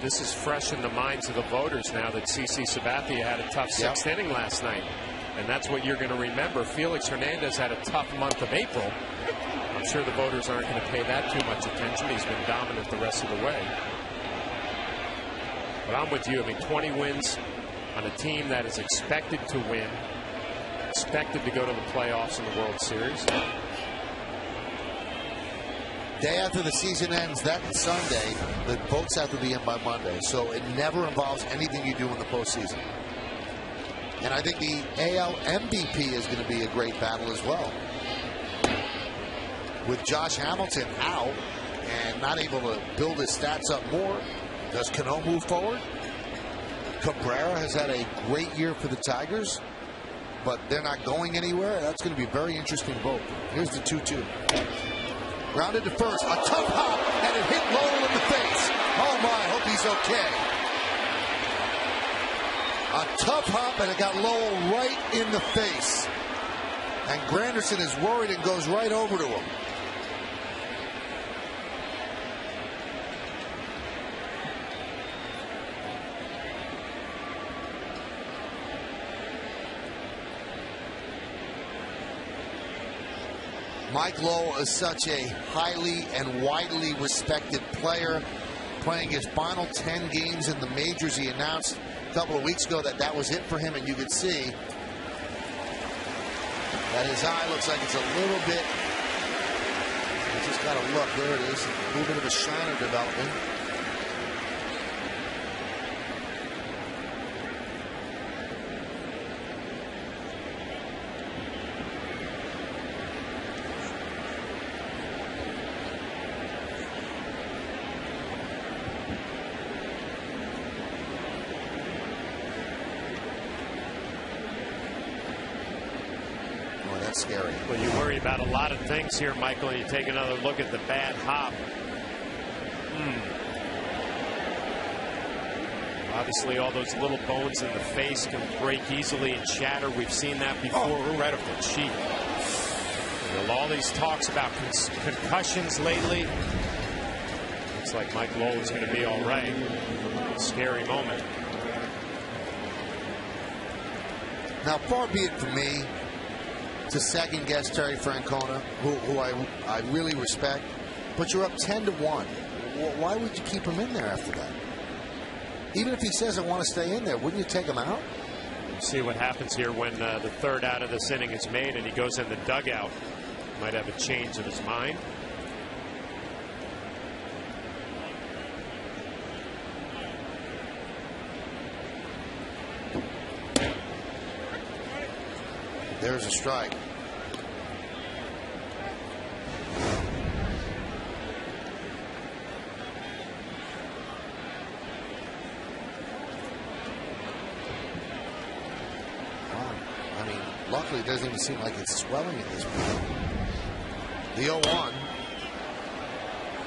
this is fresh in the minds of the voters now that CC Sabathia had a tough 6th inning last night. And that's what you're going to remember. Felix Hernandez had a tough month of April. I'm sure the voters aren't going to pay that too much attention. He's been dominant the rest of the way. But I'm with you. I mean, 20 wins on a team that is expected to win, expected to go to the playoffs in the World Series. Day after the season ends, that Sunday, the votes have to be in by Monday. So it never involves anything you do in the postseason. And I think the AL MVP is going to be a great battle as well. With Josh Hamilton out and not able to build his stats up more, does Cano move forward? Cabrera has had a great year for the Tigers, but they're not going anywhere. That's going to be a very interesting vote. Here's the 2-2. Grounded to first, a tough hop, and it hit Lowell in the face. Oh my, I hope he's okay. A tough hop, and it got Lowell right in the face. And Granderson is worried and goes right over to him. Mike Lowell is such a highly and widely respected player, playing his final 10 games in the majors. He announced a couple of weeks ago that was it for him, and you could see that his eye looks like it's a little bit, you just got to look, there it is, a little bit of a shiner development. Scary. Well, you worry about a lot of things here, Michael. You take another look at the bad hop. Obviously, all those little bones in the face can break easily and shatter. We've seen that before. We're right off the cheek. Well, all these talks about concussions lately. Looks like Mike Lowell is going to be all right. Scary moment. Now, far be it from me to second guess Terry Francona, who I really respect, but you're up 10-1. Why would you keep him in there after that? Even if he says I want to stay in there, wouldn't you take him out? See what happens here when the third out of this inning is made and he goes in the dugout. Might have a change of his mind. There's a strike. I mean, luckily it doesn't even seem like it's swelling at this point. The 0-1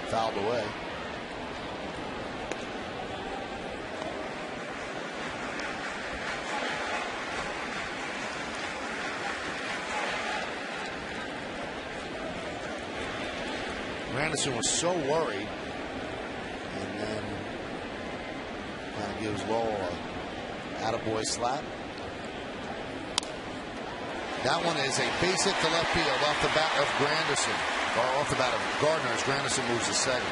fouled away. Granderson was so worried, and then kind of gives Lowell a attaboy slap. That one is a base hit to left field off the bat of Granderson, or off the bat of Gardner as Granderson moves to second.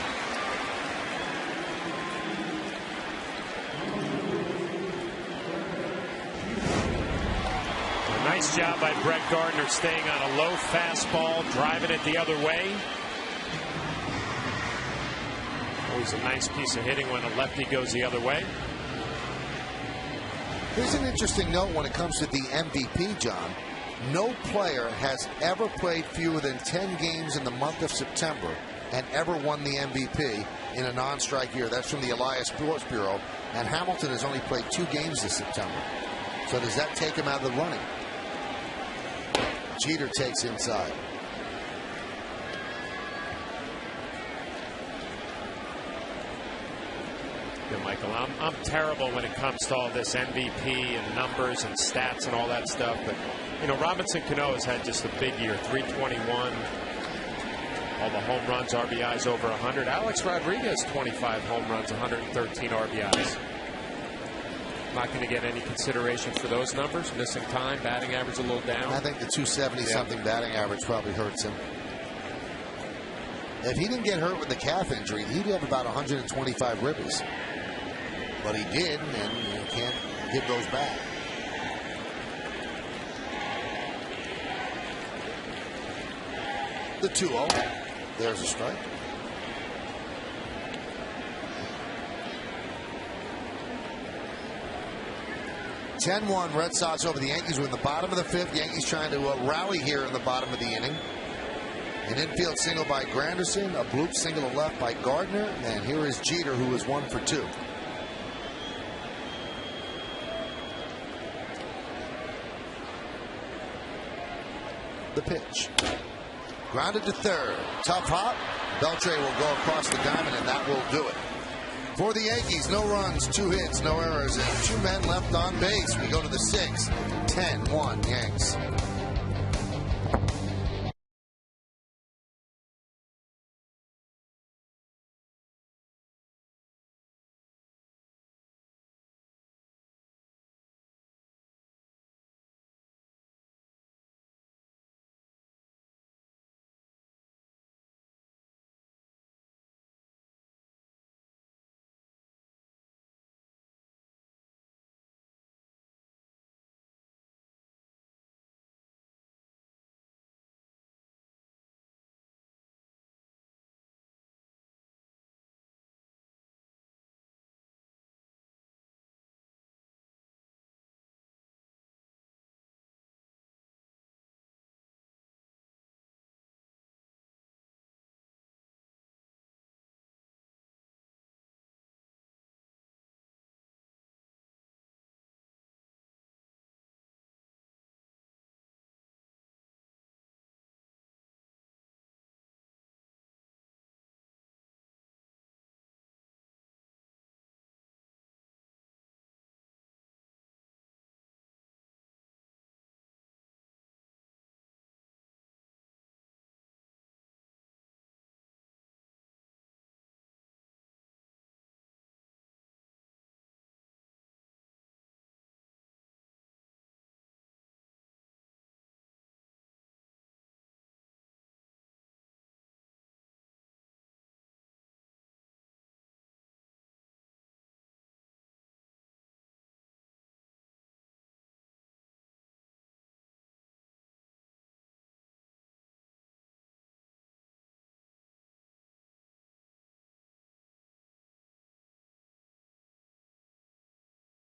A nice job by Brett Gardner staying on a low fastball, driving it the other way. Always a nice piece of hitting when a lefty goes the other way. Here's an interesting note when it comes to the MVP, John. No player has ever played fewer than 10 games in the month of September and ever won the MVP in a non-strike year. That's from the Elias Sports Bureau. And Hamilton has only played 2 games this September. So does that take him out of the running? Jeter takes inside. Yeah, Michael, I'm terrible when it comes to all this MVP and numbers and stats and all that stuff. But, you know, Robinson Cano has had just a big year, 321. All the home runs, RBIs over 100. Alex Rodriguez, 25 home runs, 113 RBIs. Not going to get any consideration for those numbers. Missing time, batting average a little down. I think the 270-something batting average probably hurts him. If he didn't get hurt with the calf injury, he'd have about 125 ribbies. But he did, and you can't give those back. The 2-0. There's a strike. (10-1) Red Sox over the Yankees. We're in the bottom of the 5th. Yankees trying to rally here in the bottom of the inning. An infield single by Granderson, a bloop single to left by Gardner, and here is Jeter, who is 1 for 2. The pitch. Grounded to third. Tough hop. Beltre will go across the diamond, and that will do it. For the Yankees, no runs, 2 hits, no errors, and 2 men left on base. We go to the 6th. 10-1 Yanks.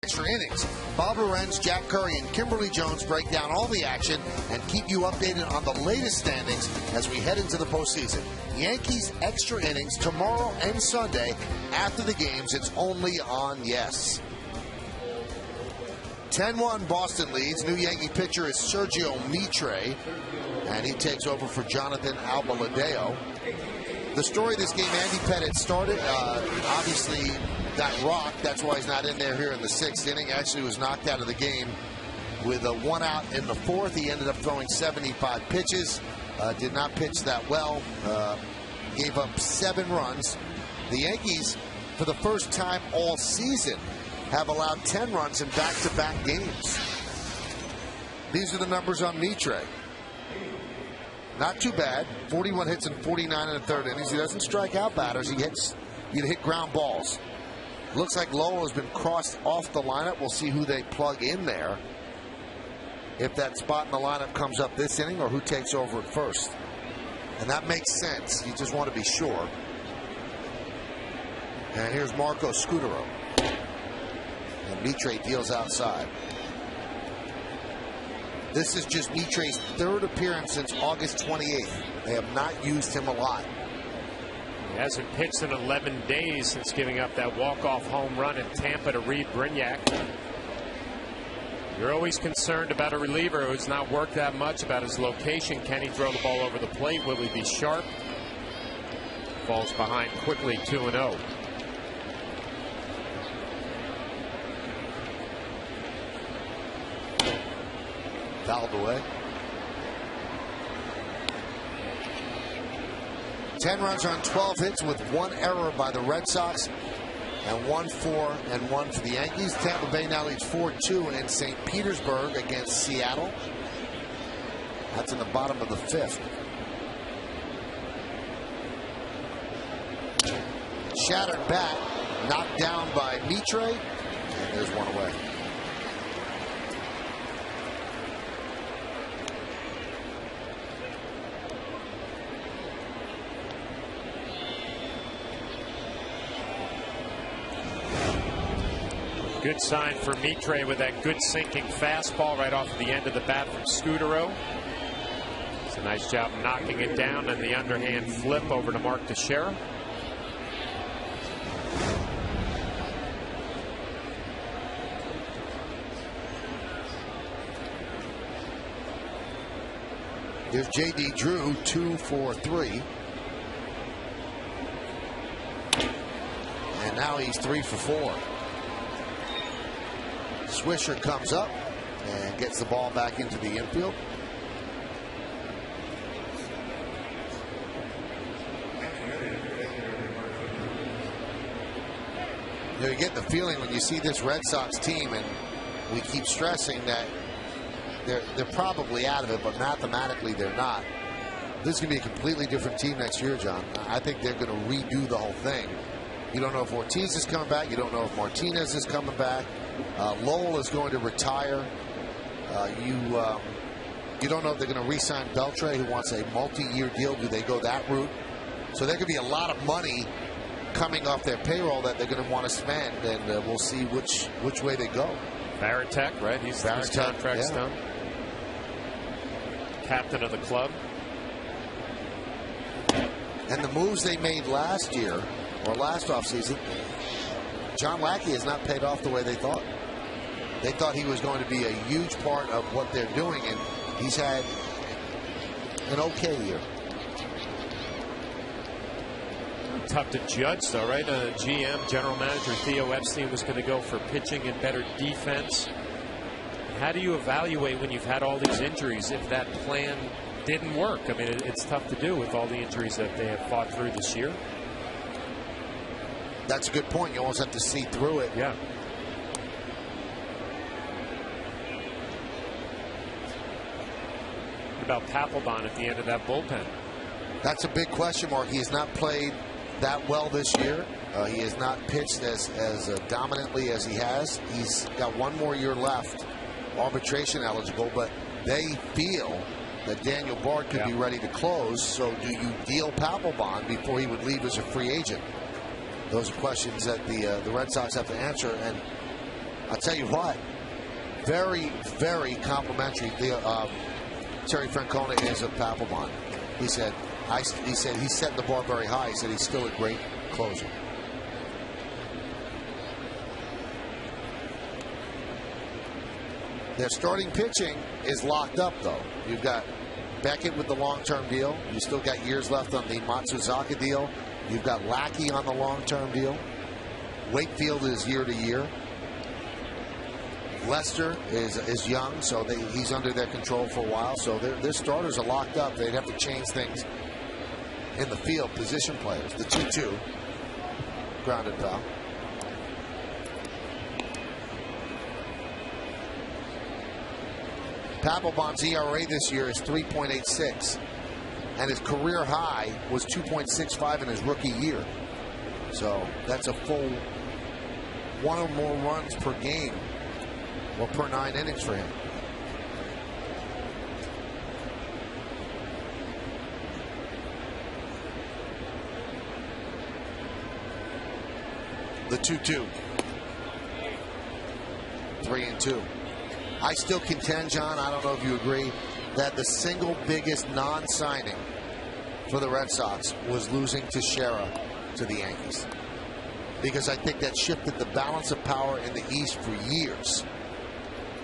Extra Innings. Bob Lorenz, Jack Curry, and Kimberly Jones break down all the action and keep you updated on the latest standings as we head into the postseason. Yankees Extra Innings tomorrow and Sunday after the games. It's only on Yes. 10-1 Boston leads. New Yankee pitcher is Sergio Mitre, and he takes over for Jonathan Albaladeo. The story of this game, Andy Pettitte started, obviously got rocked. That's why he's not in there here in the 6th inning. Actually was knocked out of the game with a 1 out in the 4th. He ended up throwing 75 pitches. Did not pitch that well. Gave up 7 runs. The Yankees, for the first time all season, have allowed 10 runs in back-to-back games. These are the numbers on Mitre. Not too bad. 41 hits and 49 in the 3rd innings. He doesn't strike out batters. He hit ground balls. Looks like Lowell has been crossed off the lineup. We'll see who they plug in there. If that spot in the lineup comes up this inning or who takes over at first. And that makes sense. You just want to be sure. And here's Marco Scutaro. And Mitre deals outside. This is just Mitre's 3rd appearance since August 28th. They have not used him a lot. He hasn't pitched in 11 days since giving up that walk-off home run in Tampa to Reed Brignac. You're always concerned about a reliever who's not worked that much, about his location. Can he throw the ball over the plate? Will he be sharp? Falls behind quickly, 2-0. Fouled away. 10 runs on 12 hits with 1 error by the Red Sox and 1-4-1 for the Yankees. Tampa Bay now leads 4-2 in St. Petersburg against Seattle. That's in the bottom of the 5th. Shattered bat, knocked down by Mitre, and there's one away. Good sign for Mitre with that good sinking fastball right off the end of the bat from Scutaro. It's a nice job knocking it down, and the underhand flip over to Mark Teixeira. Here's J.D. Drew, 2 for 3. And now he's 3 for 4. Swisher comes up and gets the ball back into the infield. You know, you get the feeling when you see this Red Sox team, and we keep stressing that they're probably out of it, but mathematically they're not. This is going to be a completely different team next year, John. I think they're going to redo the whole thing. You don't know if Ortiz is coming back. You don't know if Martinez is coming back. Lowell is going to retire. You don't know if they're going to re-sign Beltre, who wants a multi-year deal. Do they go that route? So there could be a lot of money coming off their payroll that they're going to want to spend, and we'll see which way they go. Varitek, right? His contract's done. Captain of the club. And the moves they made last year, or last offseason, John Lackey has not paid off the way they thought. They thought he was going to be a huge part of what they're doing, and he's had an okay year. Tough to judge, though, right? GM, general manager Theo Epstein was going to go for pitching and better defense. How do you evaluate when you've had all these injuries if that plan didn't work? I mean, it's tough to do with all the injuries that they have fought through this year. That's a good point. You almost have to see through it. Yeah. What about Papelbon at the end of that bullpen? That's a big question mark. He has not played that well this year. He has not pitched as dominantly as he has. He's got one more year left, arbitration eligible, but they feel that Daniel Bard could be ready to close. So do you deal Papelbon before he would leave as a free agent? Those are questions that the Red Sox have to answer. And I'll tell you what, very, very complimentary. Terry Francona is of Papelbon. He said he's setting the bar very high. He said he's still a great closer. Their starting pitching is locked up, though. You've got Beckett with the long-term deal. You still got years left on the Matsuzaka deal. You've got Lackey on the long-term deal. Wakefield is year to year. Lester is young, so he's under their control for a while. So their starters are locked up. They'd have to change things in the field, position players. The 2-2. Grounded foul. Papelbon's ERA this year is 3.86, and his career high was 2.65 in his rookie year. So that's a full one or more runs per game, or per 9 innings for him. The 2-2. 3-2. I still contend, John, I don't know if you agree, that the single biggest non-signing for the Red Sox was losing Teixeira to the Yankees. Because I think that shifted the balance of power in the East for years.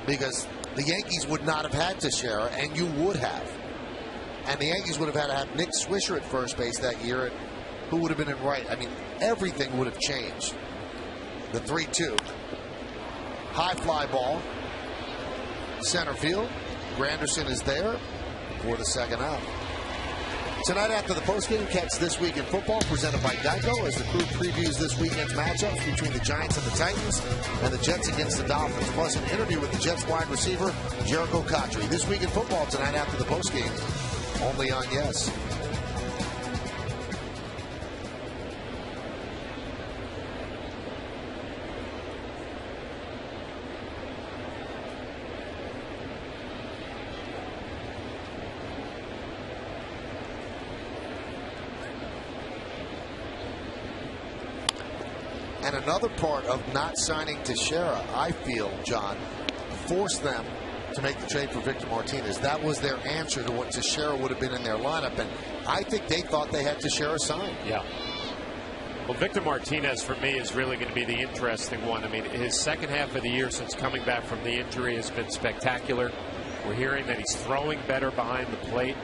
Because the Yankees would not have had Teixeira, and you would have. And the Yankees would have had to have Nick Swisher at first base that year, and who would have been in right? I mean, everything would have changed. The 3-2. High fly ball. Center field. Granderson is there for the second out. Tonight after the postgame, catch This Week in Football presented by Geico as the crew previews this weekend's matchups between the Giants and the Titans and the Jets against the Dolphins, plus an interview with the Jets wide receiver Jericho Cotchery. This Week in Football tonight after the postgame, only on Yes. And another part of not signing Teixeira, I feel, John, forced them to make the trade for Victor Martinez. That was their answer to what Teixeira would have been in their lineup. And I think they thought they had Teixeira signed. Yeah. Well, Victor Martinez, for me, is really going to be the interesting one. I mean, his second half of the year since coming back from the injury has been spectacular. We're hearing that he's throwing better behind the plate.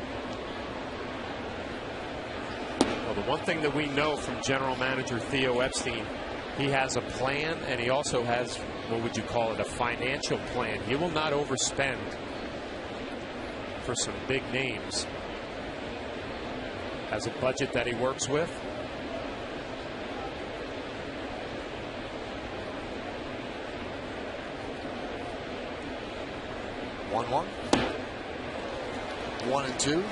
Well, the one thing that we know from general manager Theo Epstein, he has a plan, and he also has, what would you call it, a financial plan. He will not overspend for some big names. Has a budget that he works with. One. 1-2.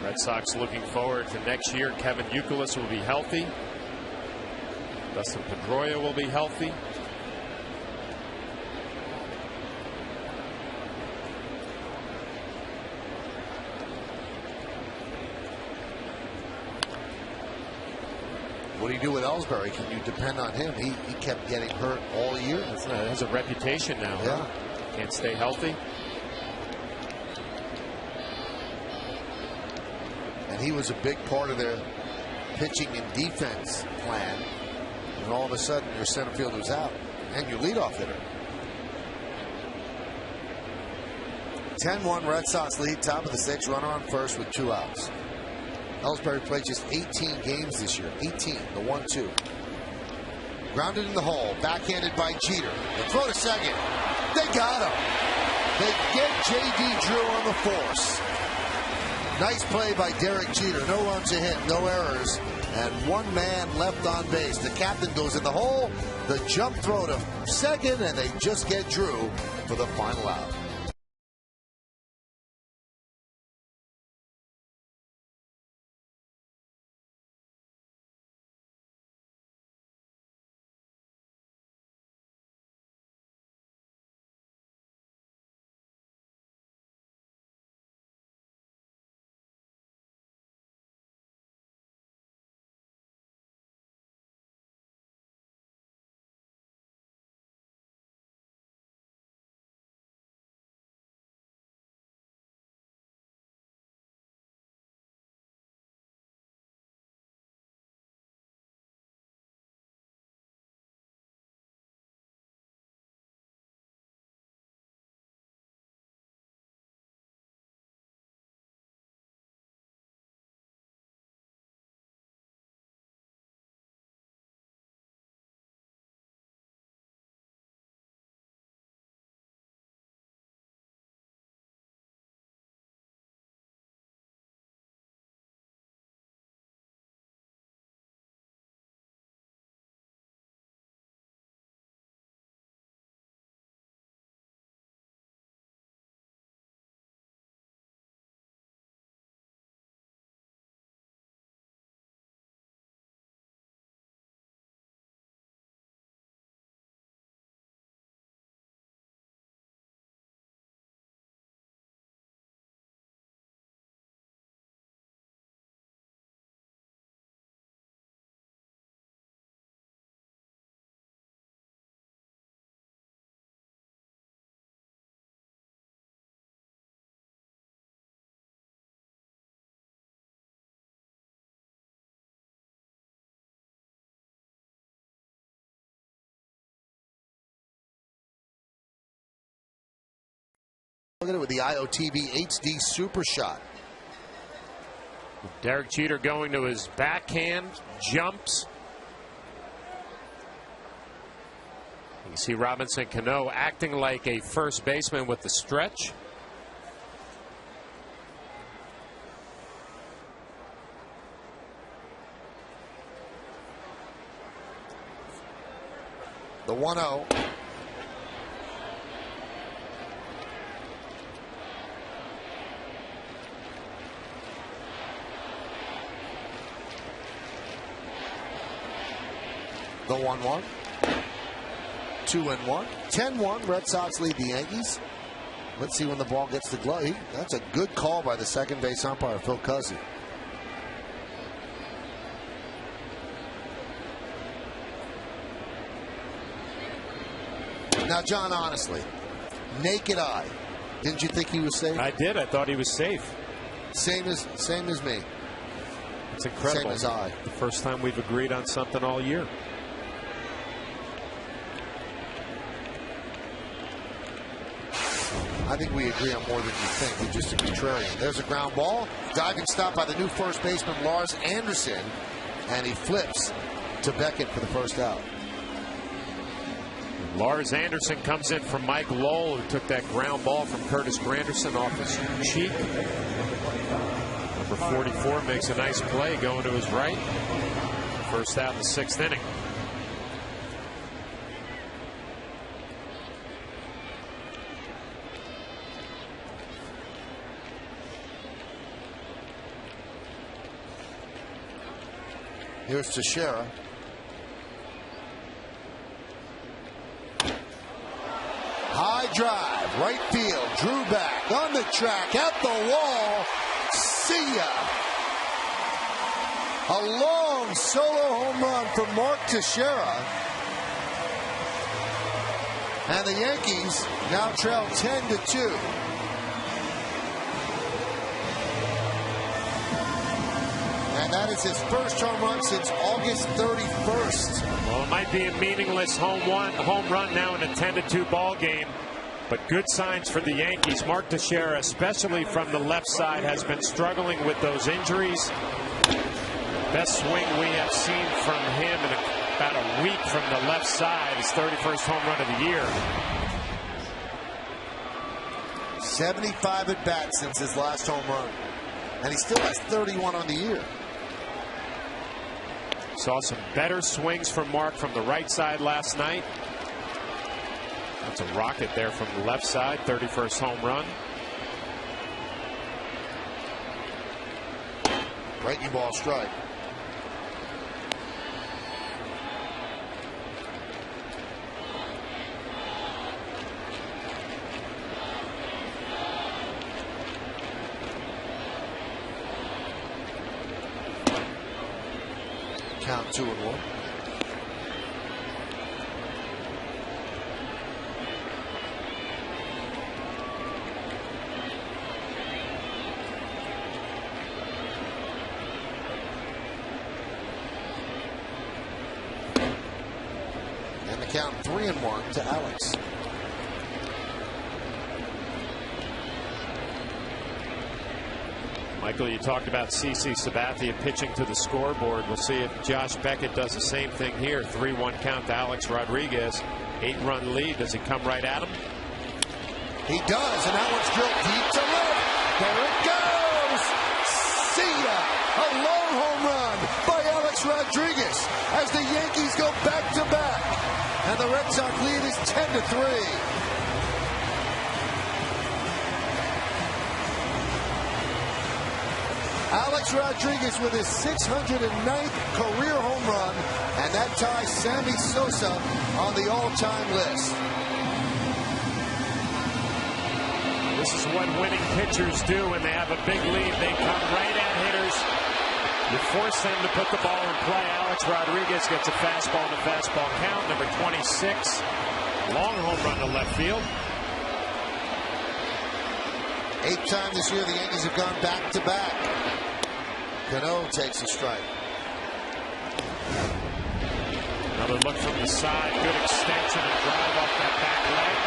Red Sox looking forward to next year. Kevin Youkilis will be healthy. Dustin Pedroia will be healthy. What do you do with Ellsbury? Can you depend on him? He kept getting hurt all year. He has a reputation now. Yeah. Huh? Can't stay healthy. And he was a big part of their pitching and defense plan. And all of a sudden, your center fielder's out. And your leadoff hitter. 10-1 Red Sox lead, top of the 6th, runner on first with 2 outs. Ellsbury played just 18 games this year. 18, the 1-2. Grounded in the hole, backhanded by Jeter. The throw to second. They got him. They get J.D. Drew on the force. Nice play by Derek Jeter. No runs a hit, no errors, and one man left on base. The captain goes in the hole. The jump throw to second, and they just get Drew for the final out. Look at it with the IOTV HD Super Shot. Derek Jeter going to his backhand, jumps. You see Robinson Cano acting like a first baseman with the stretch. The 1-0. The 1-1. 2-1. 10-1. Red Sox lead the Yankees. Let's see when the ball gets the glove. That's a good call by the second base umpire, Phil Cousy. Now, John, honestly, naked eye, didn't you think he was safe? I did. I thought he was safe. Same as me. It's incredible. Same as I. The first time we've agreed on something all year. I think we agree on more than you think. You're just a contrarian. There's a ground ball. Diving stop by the new first baseman, Lars Anderson. And he flips to Beckett for the first out. Lars Anderson comes in from Mike Lowell, who took that ground ball from Curtis Granderson off his cheek. Number 44 makes a nice play going to his right. First out in the 6th inning. Here's Teixeira. High drive, right field, drew back, on the track, at the wall. See ya. A long solo home run from Mark Teixeira. And the Yankees now trail 10-2. And that is his first home run since August 31st. Well, it might be a meaningless home run now in a 10-2 ball game, but good signs for the Yankees. Mark Teixeira, especially from the left side, has been struggling with those injuries. Best swing we have seen from him in about a week from the left side. His 31st home run of the year. 75 at bats since his last home run, and he still has 31 on the year. Saw some better swings from Mark from the right side last night. That's a rocket there from the left side. 31st home run. Breaking ball strike. Count 2-1. And the count 3-1 to Alex. Michael, you talked about CC Sabathia pitching to the scoreboard. We'll see if Josh Beckett does the same thing here. 3-1 count to Alex Rodriguez. 8-run lead. Does he come right at him? He does, and that one's drilled deep to left. There it goes. See ya. A long home run by Alex Rodriguez as the Yankees go back to back. And the Red Sox lead is 10-3. Alex Rodriguez with his 609th career home run, and that ties Sammy Sosa on the all-time list. This is what winning pitchers do when they have a big lead. They come right at hitters. You force them to put the ball in play. Alex Rodriguez gets a fastball in the fastball count. Number 26. Long home run to left field. 8th time this year the Yankees have gone back-to-back. Cano takes a strike. Another look from the side. Good extension and drive off that back leg.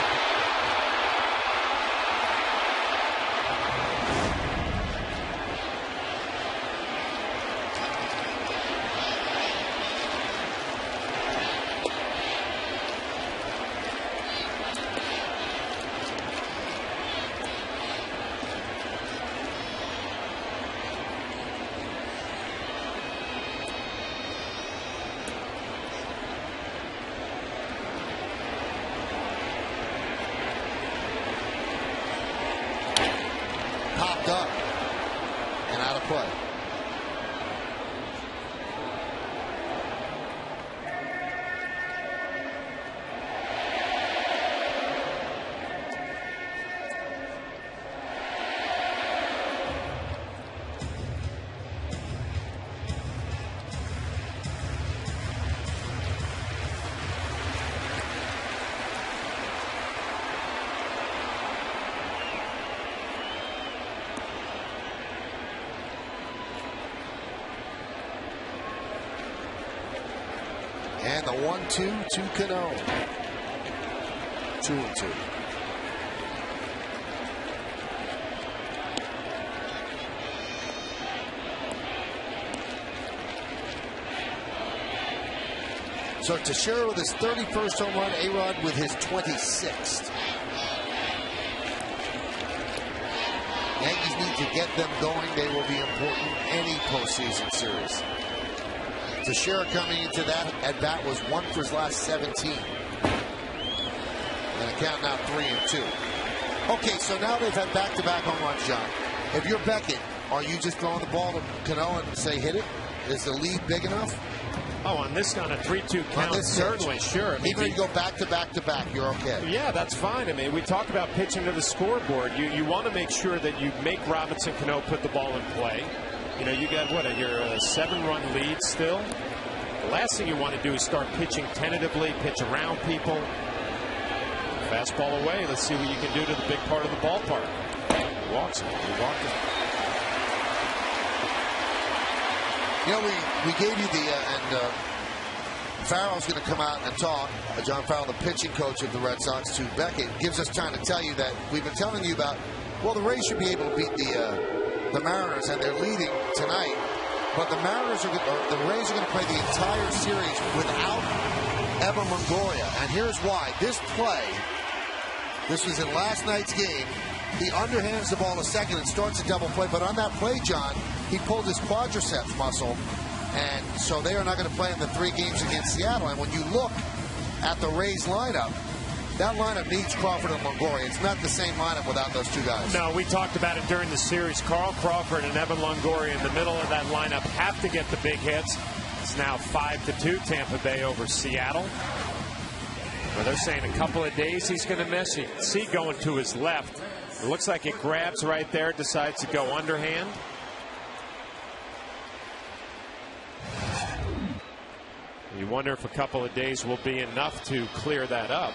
And the 1-2 to Cano. 2-2. So Teixeira with his 31st home run, A-Rod with his 26th. Yankees need to get them going. They will be important in any postseason series. Teixeira coming into that at bat was 1 for his last 17. And a count now 3-2. Okay, so now they've had back-to-back home runs, John. If you're Beckett, are you just throwing the ball to Cano and say hit it? Is the lead big enough? Oh, on a 3-2 count, certainly, sure. I mean, even if you go back to back to back, you're okay. Yeah, that's fine. I mean, we talk about pitching to the scoreboard. You want to make sure that you make Robinson Cano put the ball in play. You know, you got, your 7-run lead still. The last thing you want to do is start pitching tentatively, pitch around people. Fastball away. Let's see what you can do to the big part of the ballpark. He walks him. He walked him. You know, we gave you the, Farrell's going to come out and talk. John Farrell, the pitching coach of the Red Sox, to Beckett, gives us time to tell you that we've been telling you about, well, the Rays should be able to beat the Mariners, and they're leading tonight. But the Rays are going to play the entire series without Evan Longoria. And here's why. This was in last night's game. He underhands the ball a second and starts a double play. But on that play, John, he pulled his quadriceps muscle. And so they are not going to play in the 3 games against Seattle. And when you look at the Rays lineup, that lineup needs Crawford and Longoria. It's not the same lineup without those 2 guys. No, we talked about it during the series. Carl Crawford and Evan Longoria in the middle of that lineup have to get the big hits. It's now 5-2 Tampa Bay over Seattle. Well, they're saying a couple of days he's going to miss. You can see going to his left. It looks like it grabs right there, decides to go underhand. You wonder if a couple of days will be enough to clear that up.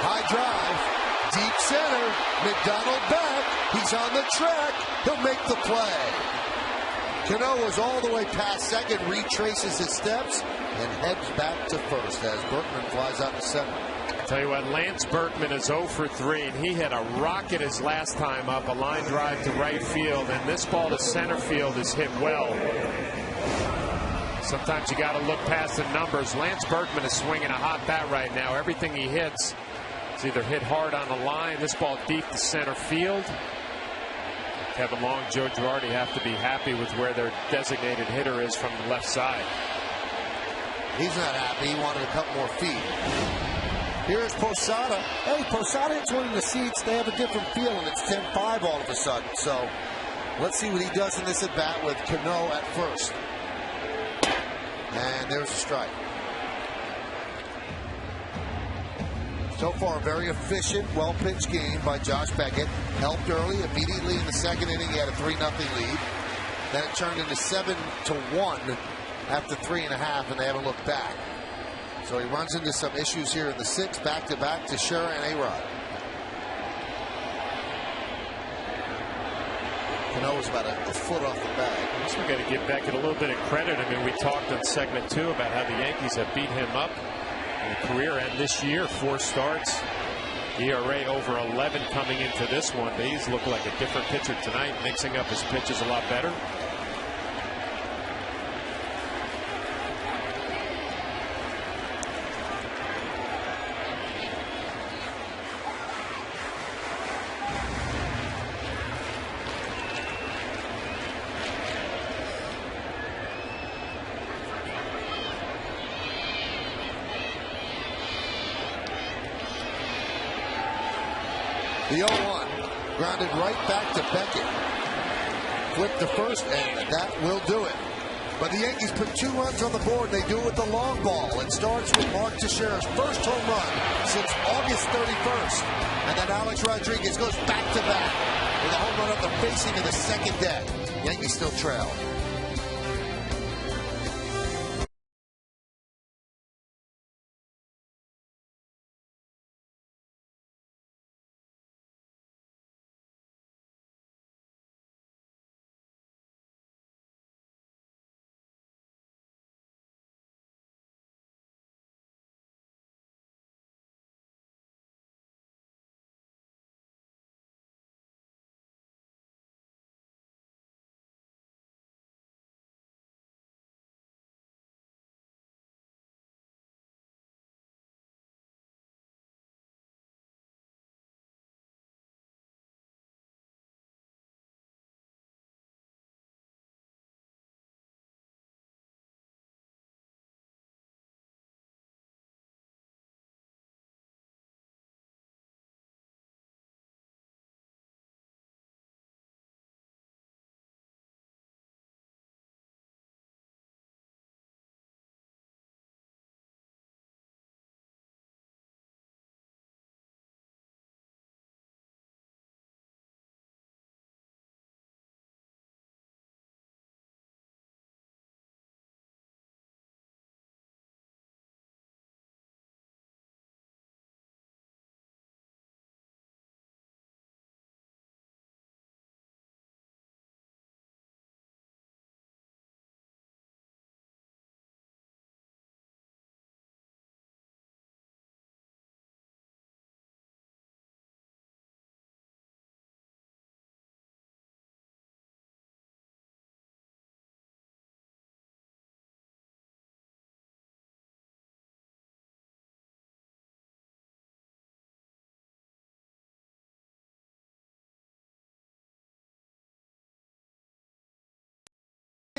High drive, deep center, McDonald back, he's on the track, he'll make the play. Cano was all the way past second, retraces his steps, and heads back to first as Berkman flies out to center. Tell you what, Lance Berkman is 0 for 3, and he had a rocket his last time up, a line drive to right field, and this ball to center field is hit well. Sometimes you got to look past the numbers. Lance Berkman is swinging a hot bat right now. Everything he hits is either hit hard on the line. This ball deep to center field. Kevin Long, Joe Girardi have to be happy with where their designated hitter is from the left side. He's not happy. He wanted a couple more feet. Here's Posada. Hey, Posada hits one in the seats. They have a different feel, and it's 10-5 all of a sudden. So let's see what he does in this at bat with Cano at first. And there's a strike. So far, a very efficient, well-pitched game by Josh Beckett. Helped early, immediately in the second inning, he had a 3-0 lead. Then it turned into 7-1 after 3.5, and they haven't looked back. So he runs into some issues here in the 6th, back-to-back to Teixeira and A-Rod. Cano was about a foot off the bag. So we got to give Beckett a little bit of credit. I mean, we talked in segment 2 about how the Yankees have beat him up in the career and this year. 4 starts, ERA over 11 coming into this one. But he's looked like a different pitcher tonight, mixing up his pitches a lot better. The 0-1 grounded right back to Beckett. Flipped to first, and that will do it. But the Yankees put 2 runs on the board. They do it with the long ball. It starts with Mark Teixeira's first home run since August 31st. And then Alex Rodriguez goes back-to-back with a home run up the facing of the second deck. Yankees still trail.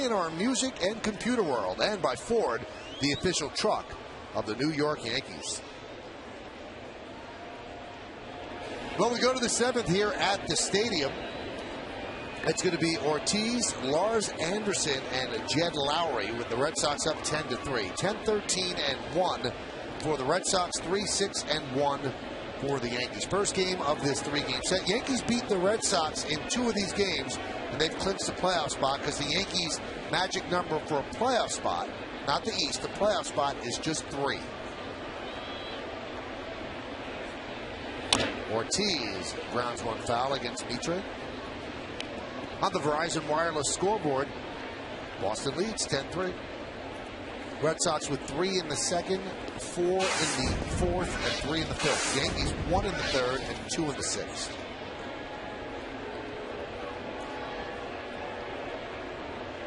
in our music and computer world, and by Ford, the official truck of the New York Yankees. Well, we go to the 7th here at the stadium. It's going to be Ortiz, Lars Anderson, and Jed Lowry, with the Red Sox up 10-3. 10-13-1 for the Red Sox, 3-6-1 for the Yankees. First game of this 3-game set. Yankees beat the Red Sox in 2 of these games, and they've clinched the playoff spot because the Yankees' magic number for a playoff spot, not the East, the playoff spot is just 3. Ortiz grounds one foul against Mitre. On the Verizon Wireless scoreboard, Boston leads 10-3. Red Sox with 3 in the second, 4 in the 4th, and 3 in the 5th. Yankees 1 in the 3rd and 2 in the 6th.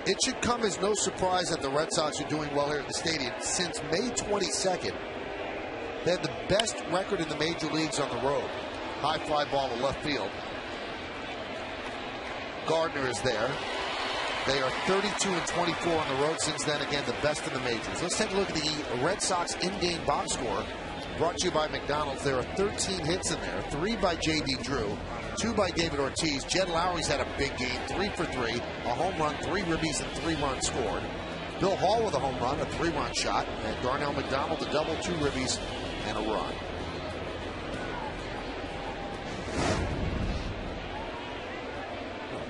It should come as no surprise that the Red Sox are doing well here at the stadium. Since May 22nd, they had the best record in the major leagues on the road. High fly ball to left field. Gardner is there. They are 32-24 on the road since then. Again, the best in the majors. Let's take a look at the Red Sox in-game box score. Brought to you by McDonald's. There are 13 hits in there. 3 by J.D. Drew. 2 by David Ortiz. Jed Lowry's had a big game. 3 for 3. A home run, 3 ribbies, and 3 runs scored. Bill Hall with a home run, a 3-run shot. And Darnell McDonald, a double, 2 ribbies, and a run.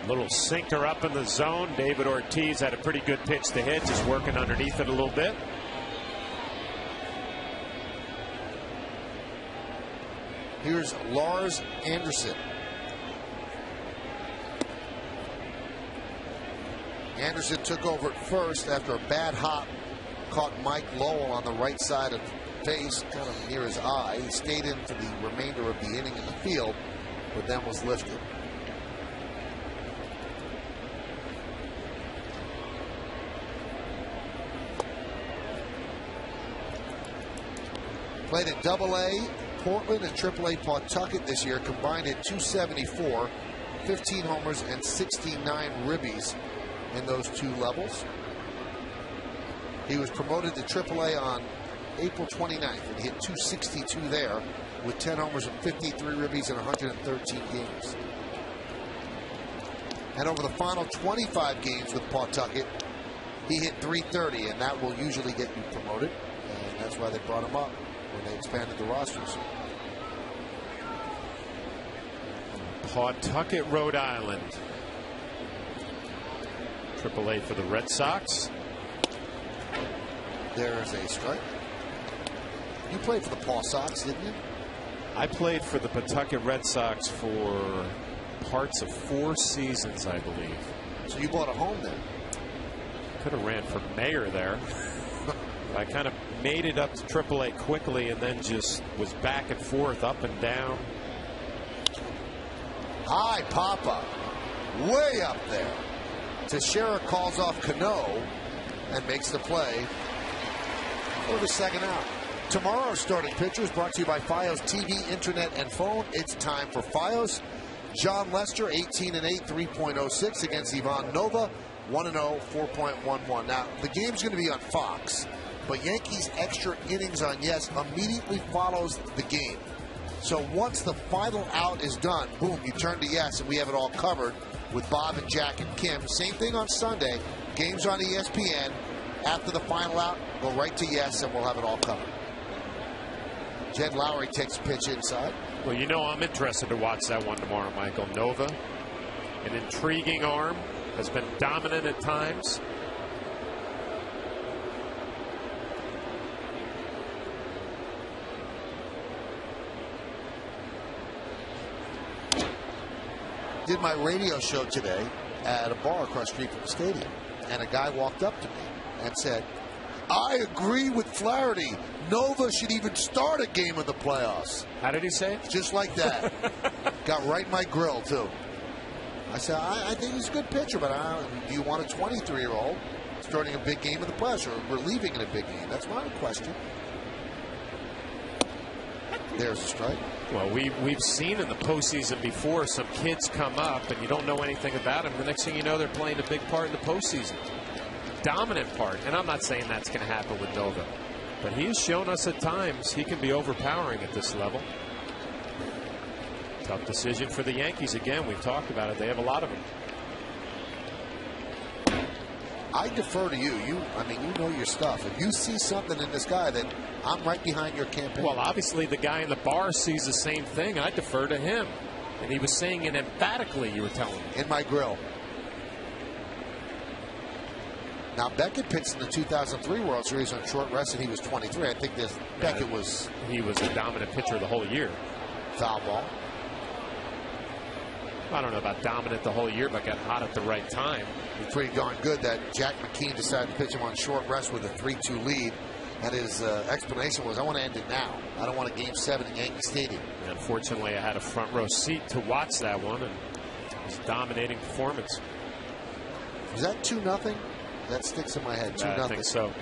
Little sinker up in the zone. David Ortiz had a pretty good pitch to hit, just working underneath it a little bit. Here's Lars Anderson. Anderson took over at first after a bad hop. Caught Mike Lowell on the right side of the face, kind of near his eye. He stayed in for the remainder of the inning in the field, but then was lifted. Played at AA, Portland, and AAA Pawtucket this year. Combined at 274, 15 homers, and 69 ribbies in those 2 levels. He was promoted to AAA on April 29th, and he hit 262 there with 10 homers and 53 ribbies in 113 games. And over the final 25 games with Pawtucket, he hit 330, and that will usually get you promoted. And that's why they brought him up when they expanded the rosters. Pawtucket, Rhode Island. AAA for the Red Sox. There's a strike. You played for the Paw Sox, didn't you? I played for the Pawtucket Red Sox for parts of 4 seasons, I believe. So you bought a home then? Could have ran for mayor there. I kind of made it up to AAA quickly and then just was back and forth, up and down. High pop-up. Way up there. Teixeira calls off Cano and makes the play for the second out. Tomorrow's starting pitchers brought to you by Fios TV, Internet, and Phone. It's time for Fios. John Lester, 18-8, 3.06 against Ivan Nova, 1-0, 4.11. Now, the game's going to be on Fox, but Yankees extra innings on Yes immediately follows the game. So once the final out is done, boom, you turn to Yes, and we have it all covered with Bob and Jack and Kim. Same thing on Sunday. Games on ESPN. After the final out, go right to Yes, and we'll have it all covered. Jed Lowry takes a pitch inside. Well, you know I'm interested to watch that one tomorrow, Michael. Nova, an intriguing arm, has been dominant at times. Did my radio show today at a bar across the street from the stadium, and a guy walked up to me and said, I agree with Flaherty. Nova should even start a game of the playoffs. How did he say it? Just like that. Got right in my grill, too. I said, I think he's a good pitcher, but do you want a 23-year-old starting a big game of the playoffs or relieving in a big game? That's my question. There's a strike. Well, we've seen in the postseason before some kids come up and you don't know anything about them. The next thing you know, they're playing a big part in the postseason. dominant part, and I'm not saying that's going to happen with Nova, but he's shown us at times he can be overpowering at this level. Tough decision for the Yankees again. We've talked about it. They have a lot of them. I defer to you. I mean, you know your stuff. If you see something in this guy, then I'm right behind your campaign. Well, obviously the guy in the bar sees the same thing. I defer to him. And he was saying it emphatically, you were telling me. In my grill. Now, Beckett pitched in the 2003 World Series on short rest, and he was 23. I think Beckett was... He was a dominant pitcher the whole year. Foul ball. I don't know about dominant the whole year, but got hot at the right time. It's pretty darn good that Jack McKean decided to pitch him on short rest with a 3-2 lead. And his explanation was, I want to end it now. I don't want a Game 7 in Yankee Stadium. And unfortunately, I had a front row seat to watch that one, and it was a dominating performance. Was that 2-0? That sticks in my head. 2-0. I think so.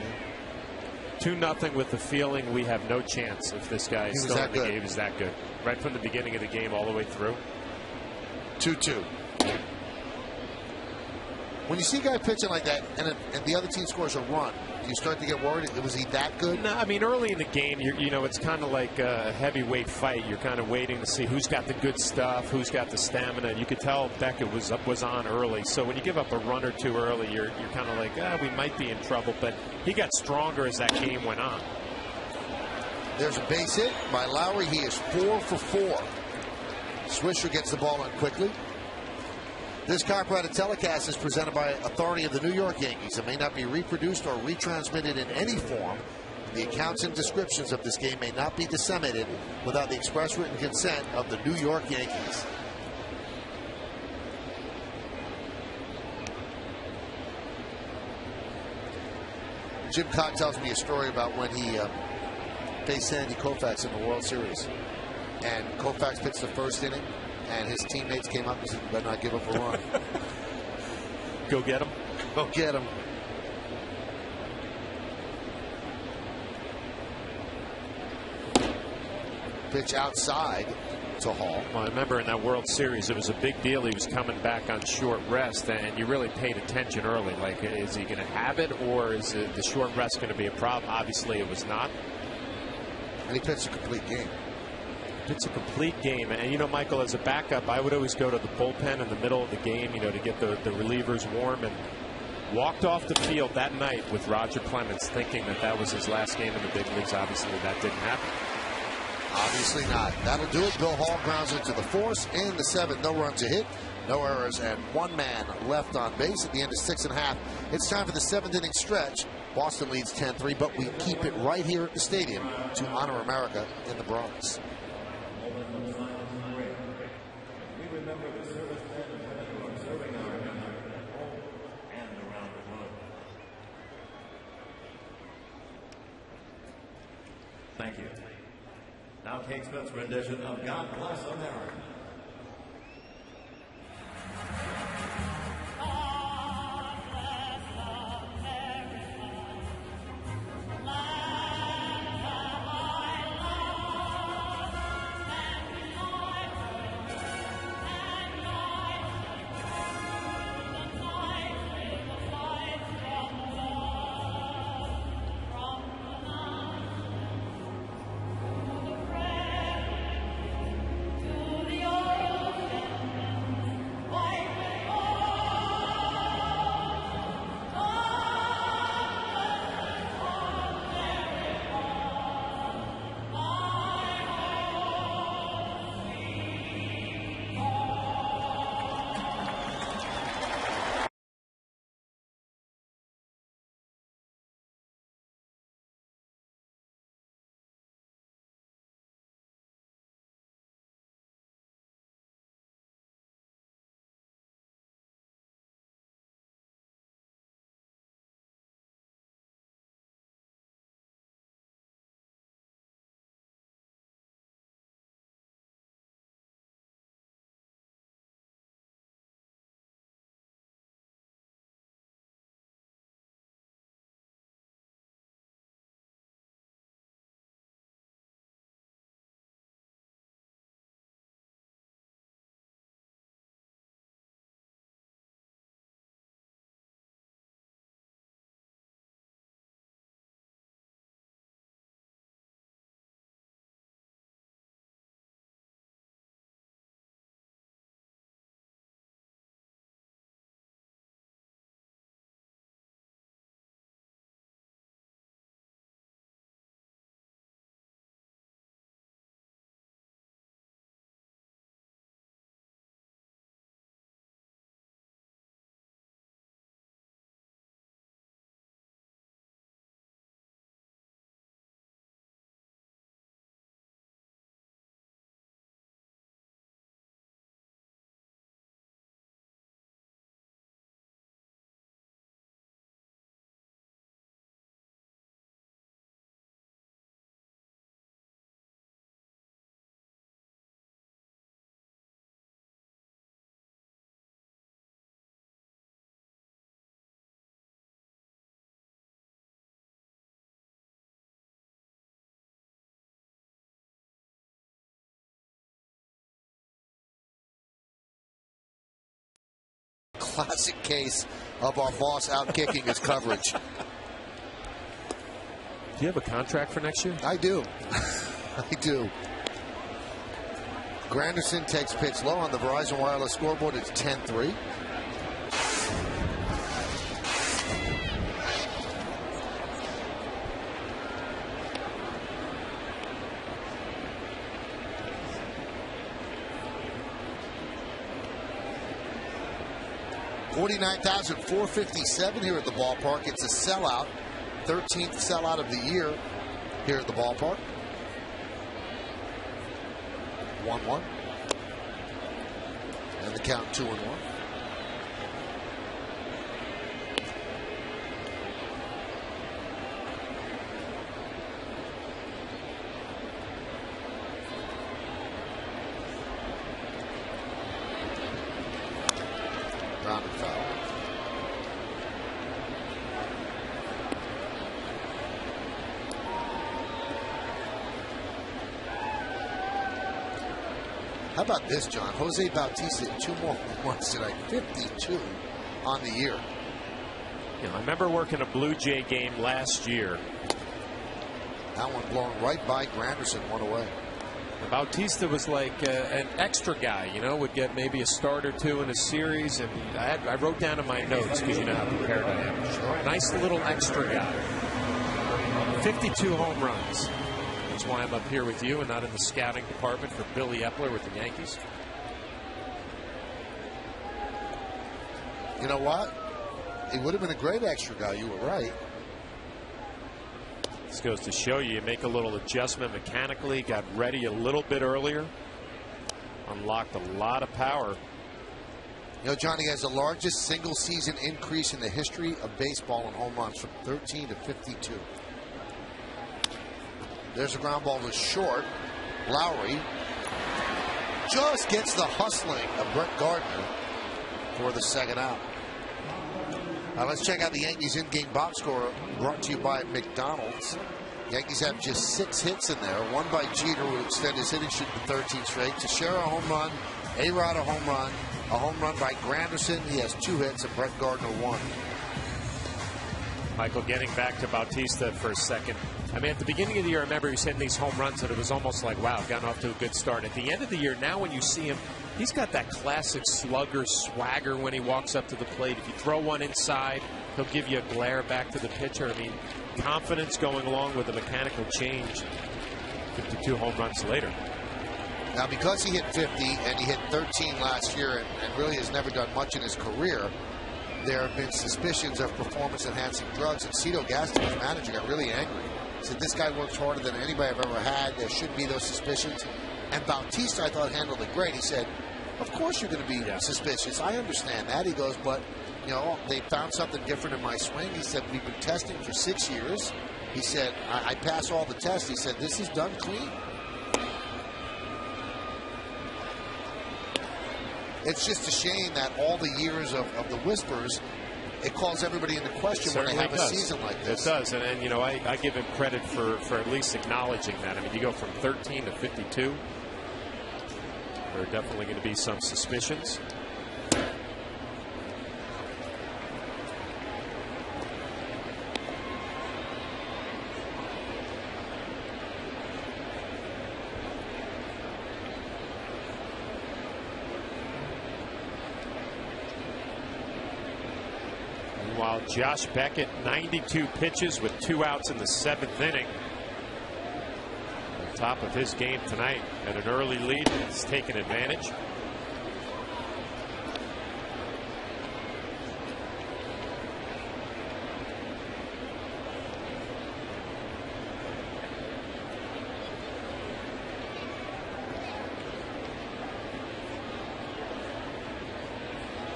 2-0 with the feeling we have no chance if this guy is still in the game. He's that good. Right from the beginning of the game all the way through. 2-2. When you see a guy pitching like that and the other team scores a run, do you start to get worried? Was he that good? No, I mean, early in the game, you know, it's kind of like a heavyweight fight. You're kind of waiting to see who's got the good stuff, who's got the stamina. And you could tell Beckett was on early. So when you give up a run or two early, you're kind of like, we might be in trouble. But he got stronger as that game went on. There's a base hit by Lowry. He is 4 for 4. Swisher gets the ball in quickly. This copyrighted telecast is presented by authority of the New York Yankees. It may not be reproduced or retransmitted in any form. The accounts and descriptions of this game may not be disseminated without the express written consent of the New York Yankees. Jim Cott tells me a story about when he faced Sandy Koufax in the World Series. And Koufax pitched the first inning, and his teammates came up and said, "You better not give up a run." Go get him. Go get him. Pitch outside to Hall. Well, I remember in that World Series, it was a big deal. He was coming back on short rest, and you really paid attention early. Like, is he going to have it, or is the short rest going to be a problem? Obviously, it was not. And he pitched a complete game. It's a complete game. And, you know, Michael, as a backup, I would always go to the bullpen in the middle of the game, you know, to get the relievers warm, and walked off the field that night with Roger Clemens thinking that was his last game in the big leagues. Obviously, that didn't happen. Obviously not. That'll do it. Bill Hall grounds into the fourth. In the seventh, no runs a hit, no errors, and one man left on base at the end of 6.5. It's time for the seventh inning stretch. Boston leads 10-3, but we keep it right here at the stadium to honor America in the Bronx. Thank you. Now Kate Smith's rendition of God Bless America. classic case of our boss out-kicking his coverage. Do you have a contract for next year? I do. I do. Granderson takes pitch low on the Verizon Wireless scoreboard. It's 10-3. $49,457 here at the ballpark. It's a sellout. 13th sellout of the year here at the ballpark. 1-1. And the count 2-1. Ground and foul. How about this, John? Jose Bautista hit 2 more home runs tonight. 52 on the year. You know, I remember working a Blue Jay game last year. That one blown right by Granderson, 1 away. Bautista was like an extra guy, you know, would get maybe a start or two in a series. And I wrote down in my notes, because you know how prepared I am. Nice little extra guy. 52 home runs. That's why I'm up here with you and not in the scouting department for Billy Epler with the Yankees. You know what? He would have been a great extra guy. You were right. This goes to show you make a little adjustment mechanically, got ready a little bit earlier, unlocked a lot of power. You know, Johnny has the largest single season increase in the history of baseball in home runs from 13 to 52. There's a ground ball to short. Lowry just gets the hustling of Brett Gardner for the second out. Now let's check out the Yankees in-game box score, brought to you by McDonald's. Yankees have just 6 hits in there. One by Jeter, who extended his hitting streak to 13 straight. Teixeira, a home run. A-Rod, a home run by Granderson. He has 2 hits, and Brett Gardner 1. Michael, getting back to Bautista for a second. I mean, at the beginning of the year, I remember he was hitting these home runs, and it was almost like, wow, gotten off to a good start. At the end of the year, now when you see him, he's got that classic slugger swagger when he walks up to the plate. If you throw one inside, he'll give you a glare back to the pitcher. I mean, confidence going along with the mechanical change. 52 home runs later. Now, because he hit 50 and he hit 13 last year and really has never done much in his career, there have been suspicions of performance-enhancing drugs. And Cito Gaston, his manager, got really angry. He said, this guy works harder than anybody I've ever had. There should be those suspicions. And Bautista, I thought, handled it great. He said, of course you're going to be suspicious. I understand that. He goes, but, you know, they found something different in my swing. He said, we've been testing for 6 years. He said, I pass all the tests. He said, this is done clean. It's just a shame that all the years of the whispers, it calls everybody into question when they have a season like this. It does, and you know, I give him credit for at least acknowledging that. I mean, you go from 13 to 52. There are definitely going to be some suspicions. Meanwhile, Josh Beckett, 92 pitches with 2 outs in the 7th inning. On top of his game tonight at an early lead. He's taken advantage.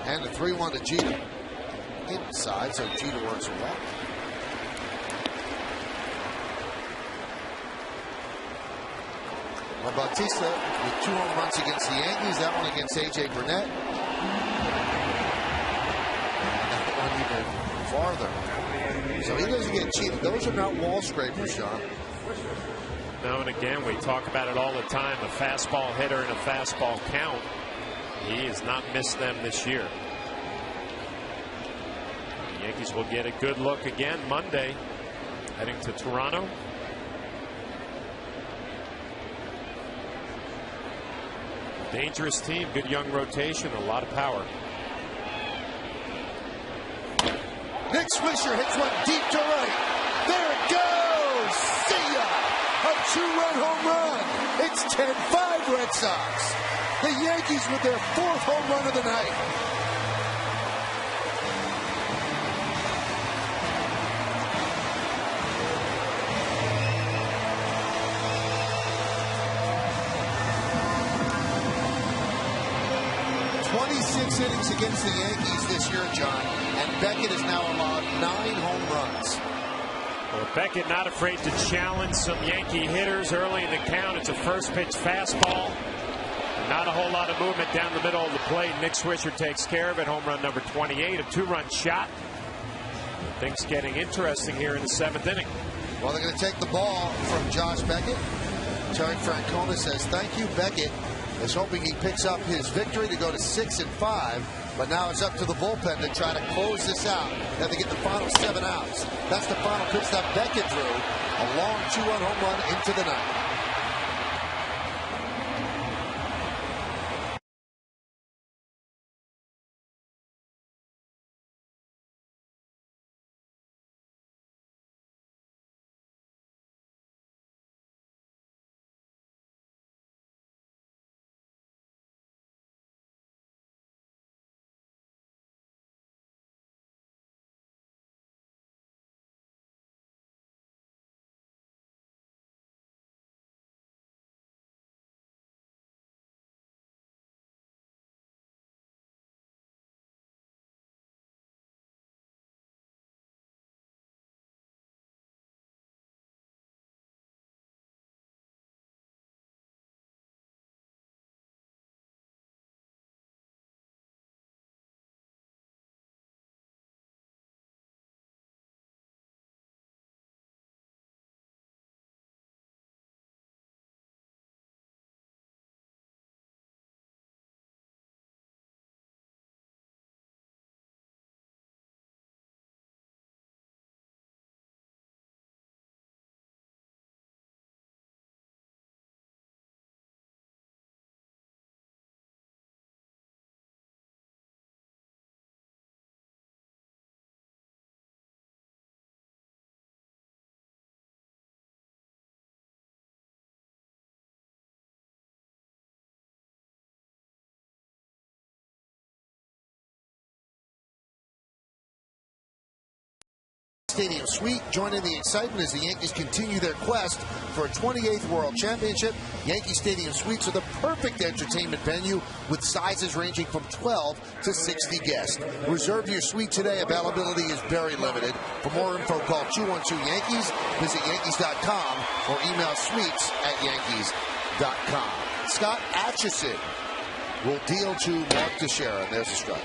And the 3-1 to Jeter. Inside, so Jeter works it well. Well, Bautista with 2 home runs against the Yankees. That one against A.J. Burnett. And that one even farther. So he doesn't get cheated. Those are not wall scrapers, John. No, and again, we talk about it all the time. A fastball hitter and a fastball count. He has not missed them this year. Yankees will get a good look again Monday, heading to Toronto. Dangerous team, good young rotation, a lot of power. Nick Swisher hits one deep to right. There it goes. See ya. A 2-run home run. It's 10-5 Red Sox. The Yankees with their 4th home run of the night. Innings against the Yankees this year, John, and Beckett is now allowed 9 home runs. Well, Beckett not afraid to challenge some Yankee hitters early in the count. It's a first pitch fastball. Not a whole lot of movement down the middle of the plate. Nick Swisher takes care of it. Home run number 28, a 2-run shot. Things getting interesting here in the 7th inning. Well, they're going to take the ball from Josh Beckett. Terry Francona says, "Thank you, Beckett." Is hoping he picks up his victory to go to 6-5, but now it's up to the bullpen to try to close this out. They have to get the final 7 outs. That's the final pitch that Beckett threw. A long 2-run home run into the night. Stadium Suite. Joining the excitement as the Yankees continue their quest for a 28th World Championship. Yankee Stadium Suites are the perfect entertainment venue with sizes ranging from 12 to 60 guests. Reserve your suite today. Availability is very limited. For more info, call 212-YANKEES, visit Yankees.com, or email suites@Yankees.com. Scott Atchison will deal to Mark Teixeira, and there's a strike.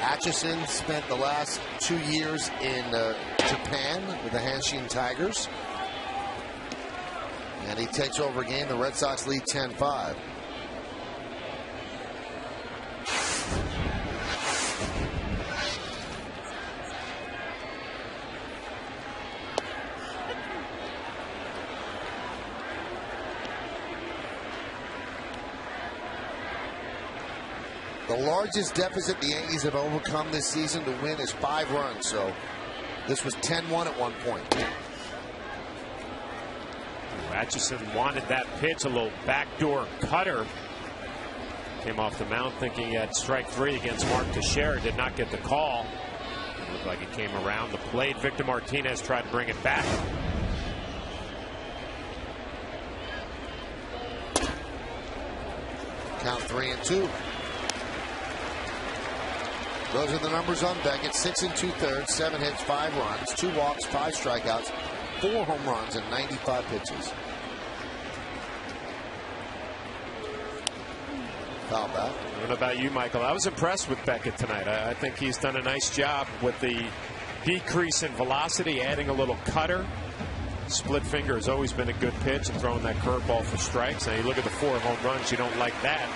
Atchison spent the last 2 years in Japan with the Hanshin Tigers. And he takes over a game. The Red Sox lead 10-5. The largest deficit the Yankees have overcome this season to win is 5 runs. So this was 10-1 at one point. Atchison wanted that pitch, a little backdoor cutter. Came off the mound thinking he had strike 3 against Mark Teixeira. Did not get the call. It looked like it came around the plate. Victor Martinez tried to bring it back. Count 3-2. Those are the numbers on Beckett. 6 2/3, 7 hits, 5 runs, 2 walks, 5 strikeouts, 4 home runs, and 95 pitches. Foul back. What about you, Michael? I was impressed with Beckett tonight. I think he's done a nice job with the decrease in velocity, adding a little cutter. Split finger has always been a good pitch, and throwing that curveball for strikes. Now you look at the 4 home runs, you don't like that.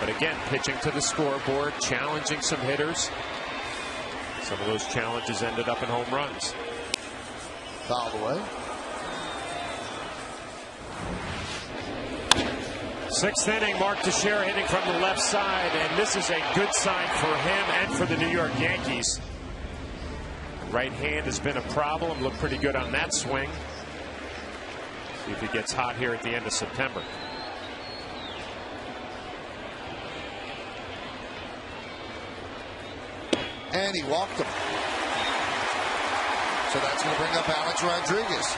But again, pitching to the scoreboard, challenging some hitters. Some of those challenges ended up in home runs. Fouled away. 6th inning, Mark Teixeira hitting from the left side, and this is a good sign for him and for the New York Yankees. Right hand has been a problem. Looked pretty good on that swing. See if he gets hot here at the end of September. And he walked him. So that's going to bring up Alex Rodriguez.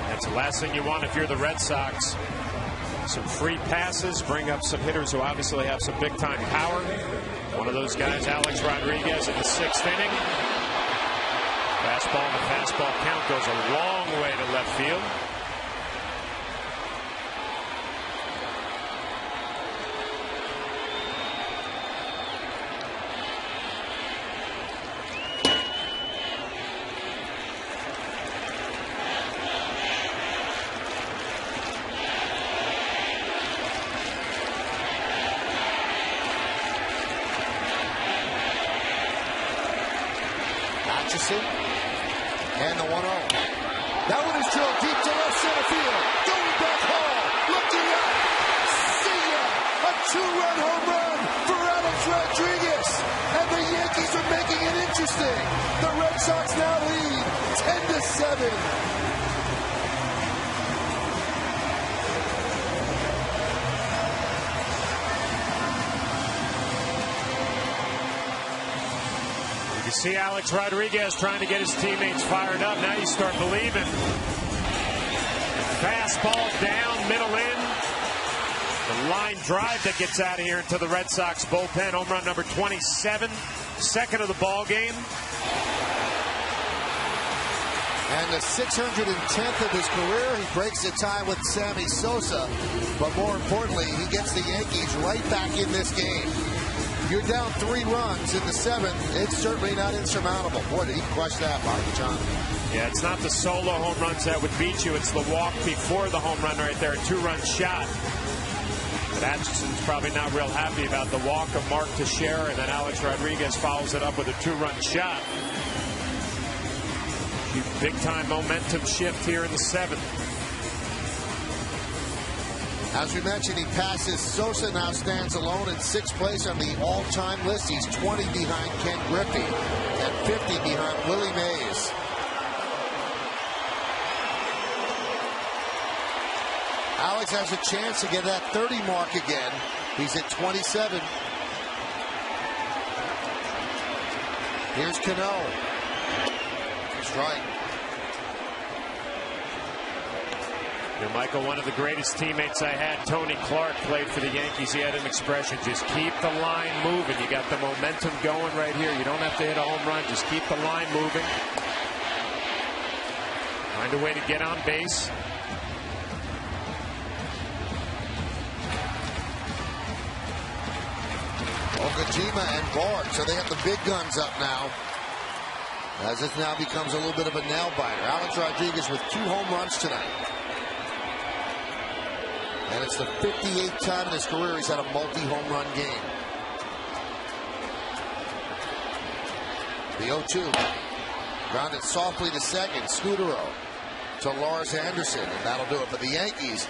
That's the last thing you want if you're the Red Sox. Some free passes, bring up some hitters who obviously have some big time power. One of those guys, Alex Rodriguez, in the 6th inning. Fastball, and the fastball count goes a long way to left field. And the 1-0. That one is drilled deep to left center field. Going back home. Looking up. See ya. A 2-run home run for Alex Rodriguez. And the Yankees are making it interesting. The Red Sox now lead 10-7. You see Alex Rodriguez trying to get his teammates fired up. Now you start believing. Fastball down, middle in. The line drive that gets out of here into the Red Sox bullpen. Home run number 27, second of the ball game. And the 610th of his career. He breaks the tie with Sammy Sosa. But more importantly, he gets the Yankees right back in this game. You're down 3 runs in the 7th. It's certainly not insurmountable. Boy, did he crush that, Marky John. Yeah, it's not the solo home runs that would beat you. It's the walk before the home run right there. A 2-run shot. But Atchison's probably not real happy about the walk of Mark Teixeira, and then Alex Rodriguez follows it up with a 2-run shot. Big-time momentum shift here in the 7th. As we mentioned, he passes Sosa, now stands alone in 6th place on the all-time list. He's 20 behind Ken Griffey and 50 behind Willie Mays. Alex has a chance to get that 30 mark again. He's at 27. Here's Cano. Strike. You know, Michael, one of the greatest teammates I had, Tony Clark, played for the Yankees. He had an expression, just keep the line moving. You got the momentum going right here. You don't have to hit a home run. Just keep the line moving. Find a way to get on base. Okajima and Bard, so they have the big guns up now. As this now becomes a little bit of a nail-biter. Alex Rodriguez with 2 home runs tonight. And it's the 58th time in his career he's had a multi-home run game. The 0-2. Grounded softly to second. Scudero to Lars Anderson. And that'll do it. But the Yankees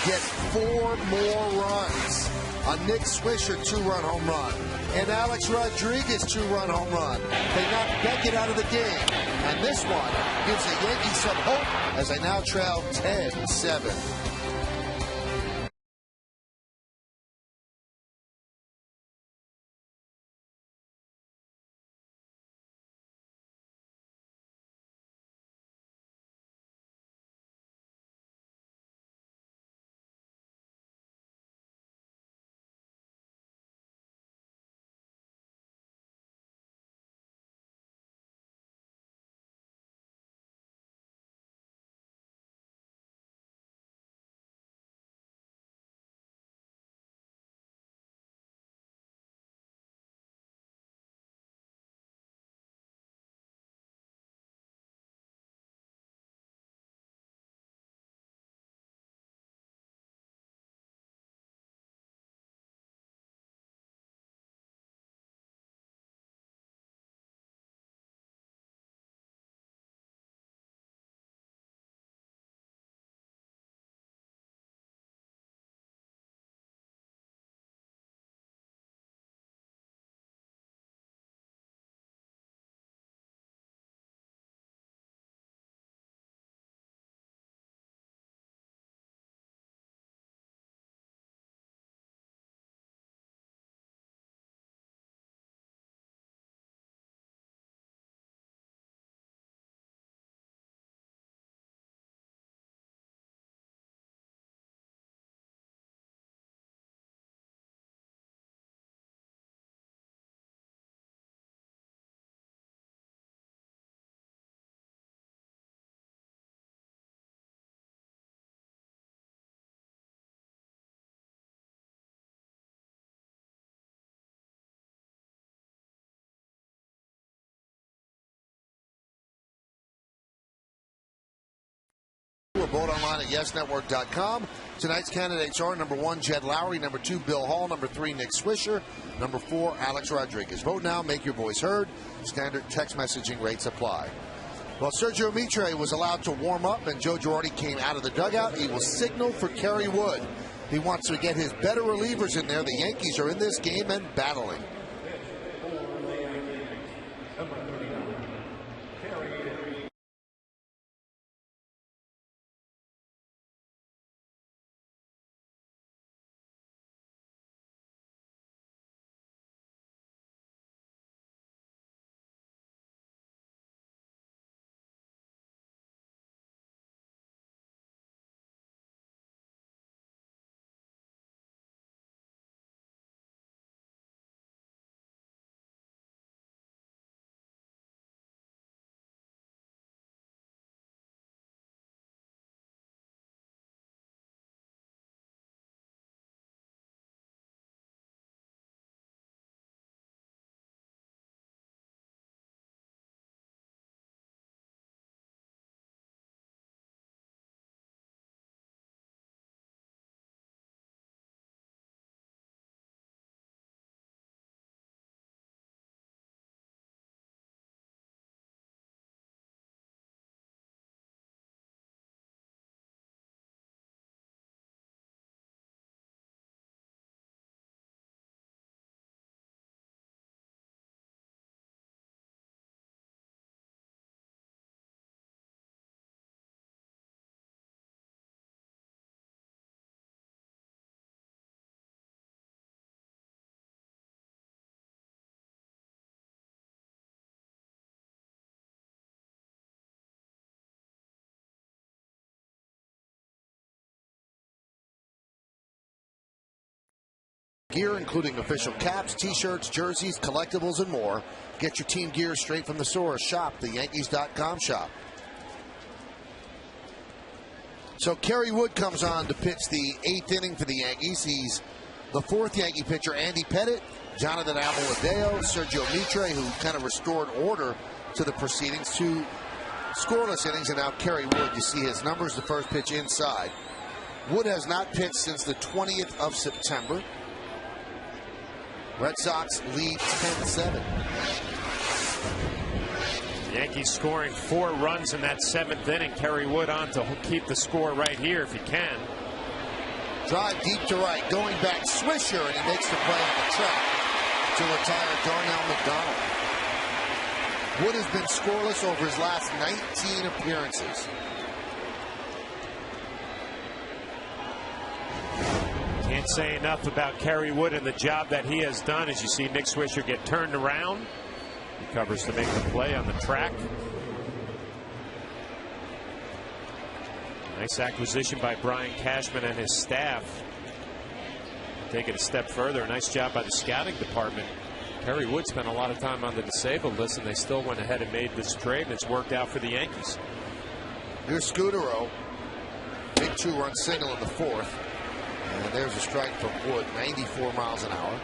get 4 more runs. A Nick Swisher 2-run home run. And Alex Rodriguez 2-run home run. They knock Beckett out of the game. And this one gives the Yankees some hope as they now trail 10-7. We're both online at YesNetwork.com. Tonight's candidates are number 1, Jed Lowry, number 2, Bill Hall, number 3, Nick Swisher, number 4, Alex Rodriguez. Vote now, make your voice heard. Standard text messaging rates apply. Well, Sergio Mitre was allowed to warm up, and Joe Girardi came out of the dugout. He will signal for Kerry Wood. He wants to get his better relievers in there. The Yankees are in this game and battling. Gear including official caps, t-shirts, jerseys, collectibles, and more. Get your team gear straight from the source. Shop the Yankees.com shop. So Kerry Wood comes on to pitch the 8th inning for the Yankees. He's the 4th Yankee pitcher, Andy Pettitte, Jonathan Amoladeo, Sergio Mitre, who kind of restored order to the proceedings. 2 scoreless innings, and now Kerry Wood. You see his numbers, the first pitch inside. Wood has not pitched since the 20th of September. Red Sox lead 10-7. Yankees scoring 4 runs in that 7th inning. Kerry Wood on to keep the score right here if he can. Drive deep to right, going back, Swisher, and he makes the play on the track to retire Darnell McDonald. Wood has been scoreless over his last 19 appearances. Can't say enough about Kerry Wood and the job that he has done. As you see Nick Swisher get turned around. He covers to make the play on the track. Nice acquisition by Brian Cashman and his staff. Take it a step further. Nice job by the scouting department. Kerry Wood spent a lot of time on the disabled list, and they still went ahead and made this trade, and it's worked out for the Yankees. Here's Scudero. Big 2-run single in the 4th. And there's a strike from Wood, 94 miles an hour.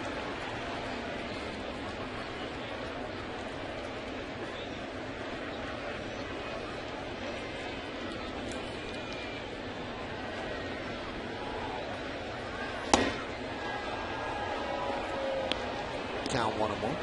Count 1-1.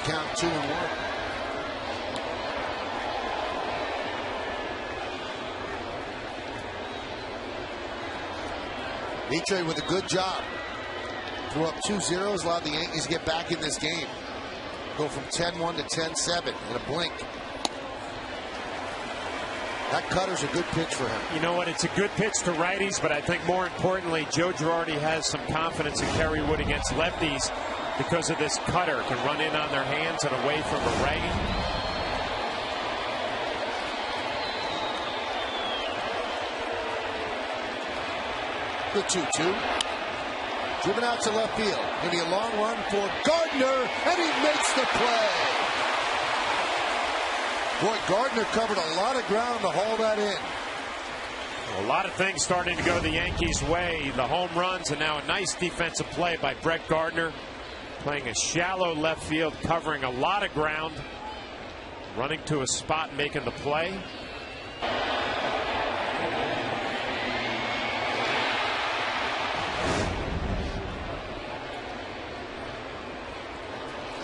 Count 2-1. Mitre with a good job. Threw up 2 zeros, allowed the Yankees to get back in this game. Go from 10-1 to 10-7 in a blink. That cutter's a good pitch for him. You know what? It's a good pitch to righties, but I think more importantly, Joe Girardi has some confidence in Kerry Wood against lefties because of this cutter. Can run in on their hands and away from a righty. Good 2-2. Driven out to left field. Going to be a long run for Gardner, and he makes the play. Boy, Gardner covered a lot of ground to haul that in. A lot of things starting to go the Yankees' way. The home runs, and now a nice defensive play by Brett Gardner, playing a shallow left field, covering a lot of ground, running to a spot, making the play.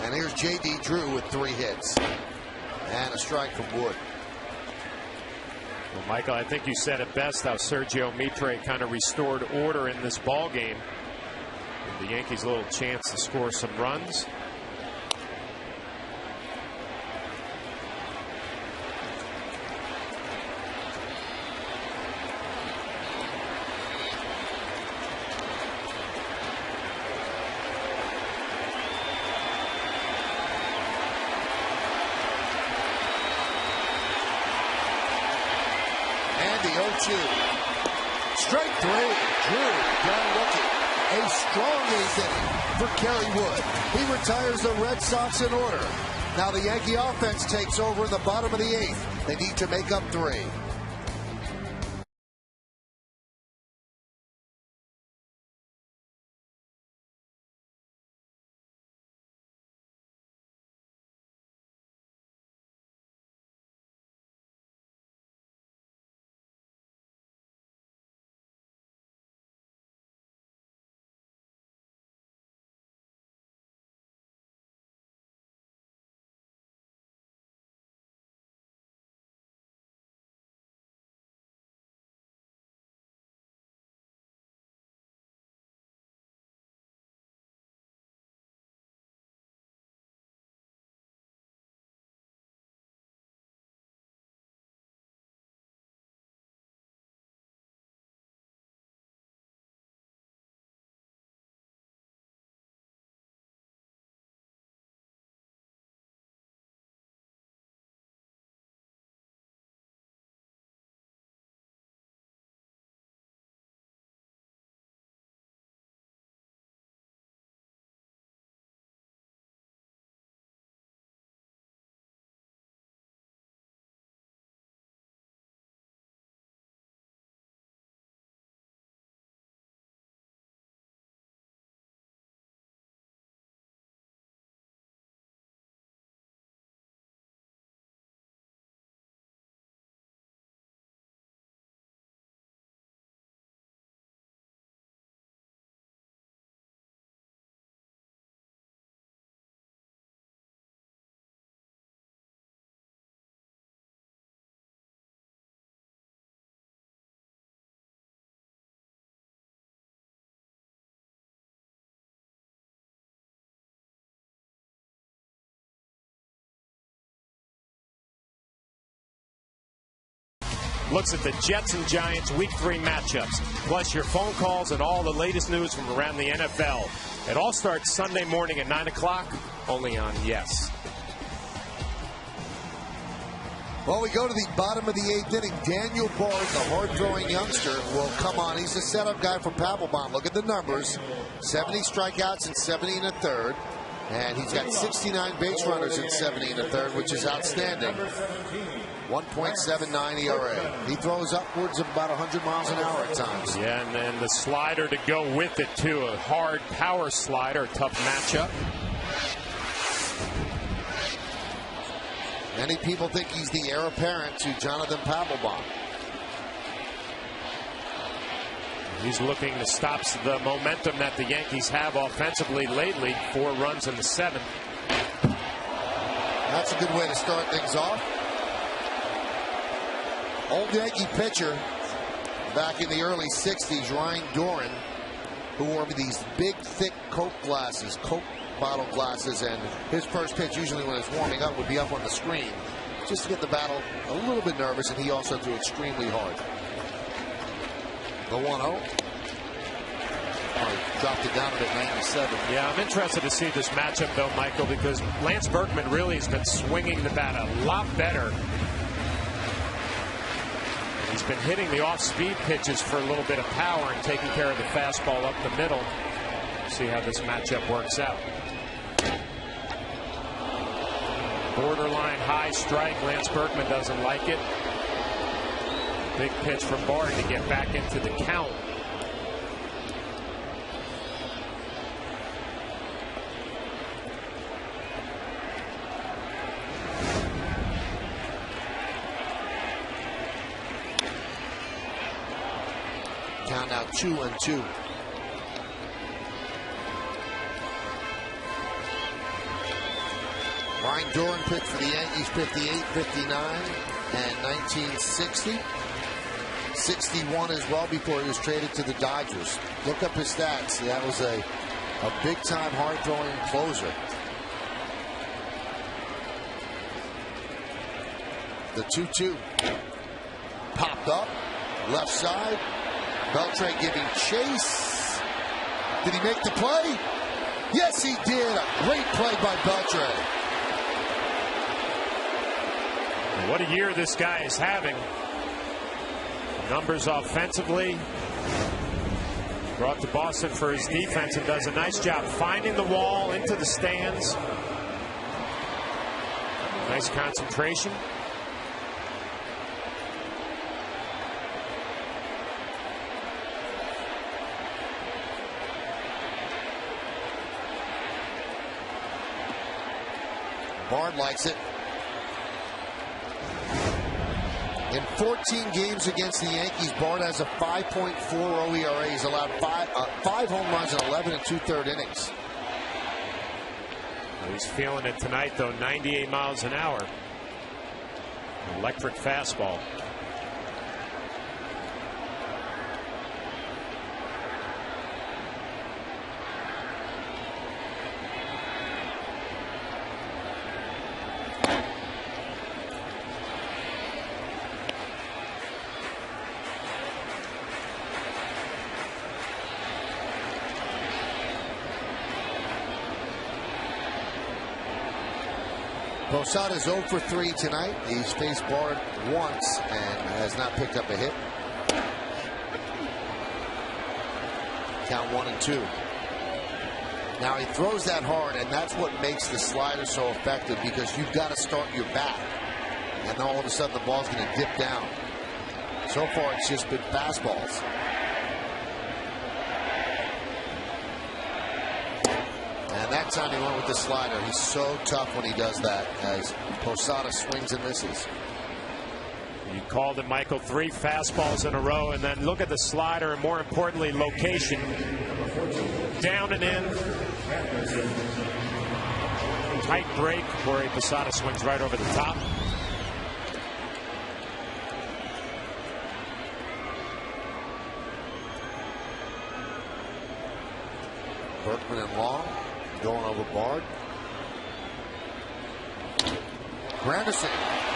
And here's J.D. Drew with 3 hits. And a strike from Wood. Well, Michael, I think you said it best how Sergio Mitre kind of restored order in this ball game. Give the Yankees a little chance to score some runs. Strike 3. Drew down looking. A strong 8th inning for Kerry Wood. He retires the Red Sox in order. Now the Yankee offense takes over in the bottom of the 8th. They need to make up 3. Looks at the Jets and Giants Week 3 matchups, plus your phone calls and all the latest news from around the NFL. It all starts Sunday morning at 9 o'clock, only on Yes. Well, we go to the bottom of the 8th inning. Daniel Bard, the hard-throwing youngster, will come on. He's the setup guy for Papelbon. Look at the numbers. 70 strikeouts in 70 1/3. And he's got 69 base runners in 70 1/3, which is outstanding. 1.79 ERA. He throws upwards of about 100 miles an hour at times. Yeah, and then the slider to go with it, too. A hard power slider, tough matchup. Many people think he's the heir apparent to Jonathan Papelbon. He's looking to stop the momentum that the Yankees have offensively lately. 4 runs in the 7th. That's a good way to start things off. Old Yankee pitcher back in the early 60s, Ryan Doran, who wore these big, thick Coke glasses, Coke bottle glasses, and his first pitch, usually when it's warming up, would be up on the screen just to get the battle a little bit nervous, and he also threw extremely hard. The 1-0. Dropped it down a bit, 97. Yeah, I'm interested to see this matchup, though, Michael, because Lance Berkman really has been swinging the bat a lot better. He's been hitting the off-speed pitches for a little bit of power and taking care of the fastball up the middle. See how this matchup works out. Borderline high strike. Lance Berkman doesn't like it. Big pitch from Bard to get back into the count. Count now 2-2. Ryan Doran pitched for the Yankees 58, 59, and 1960. 61 as well before he was traded to the Dodgers. Look up his stats. That was a big-time, hard-throwing closer. The 2-2. Popped up. Left side. Beltre giving chase. Did he make the play? Yes, he did. A great play by Beltre. What a year this guy is having. Numbers offensively. Brought to Boston for his defense and does a nice job finding the wall into the stands. Nice concentration. Bard likes it. In 14 games against the Yankees, Bard has a 5.40 ERA. He's allowed five home runs in 11 2/3 innings. He's feeling it tonight, though. 98 miles an hour. Electric fastball. Posada's 0 for 3 tonight. He's faced Bard once and has not picked up a hit. Count 1-2. Now he throws that hard, and that's what makes the slider so effective, because you've got to start your bat. And all of a sudden the ball's going to dip down. So far it's just been fastballs. And that time he went with the slider. He's so tough when he does that, as Posada swings and misses. You called it, Michael. 3 fastballs in a row, and then look at the slider, and more importantly, location. Down and in. Tight break. Jorge Posada swings right over the top. Berkman and Long going over Bard. Granderson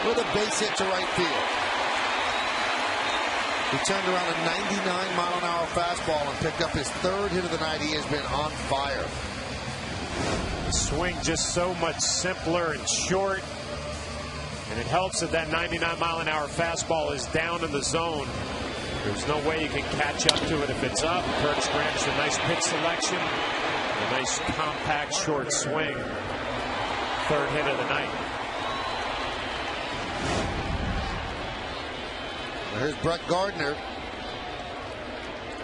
with a base hit to right field. He turned around a 99-mile-an-hour fastball and picked up his 3rd hit of the night. He has been on fire. The swing just so much simpler and short. And it helps that that 99-mile-an-hour fastball is down in the zone. There's no way you can catch up to it if it's up. Curtis Granderson, nice pitch selection. A nice compact short swing. 3rd hit of the night. Here's Brett Gardner.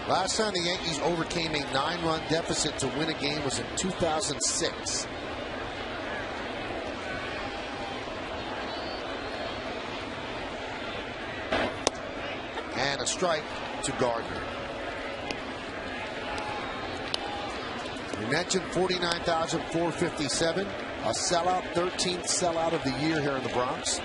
Last time the Yankees overcame a 9-run deficit to win a game was in 2006. And a strike to Gardner. We mentioned 49,457, a sellout, 13th sellout of the year here in the Bronx.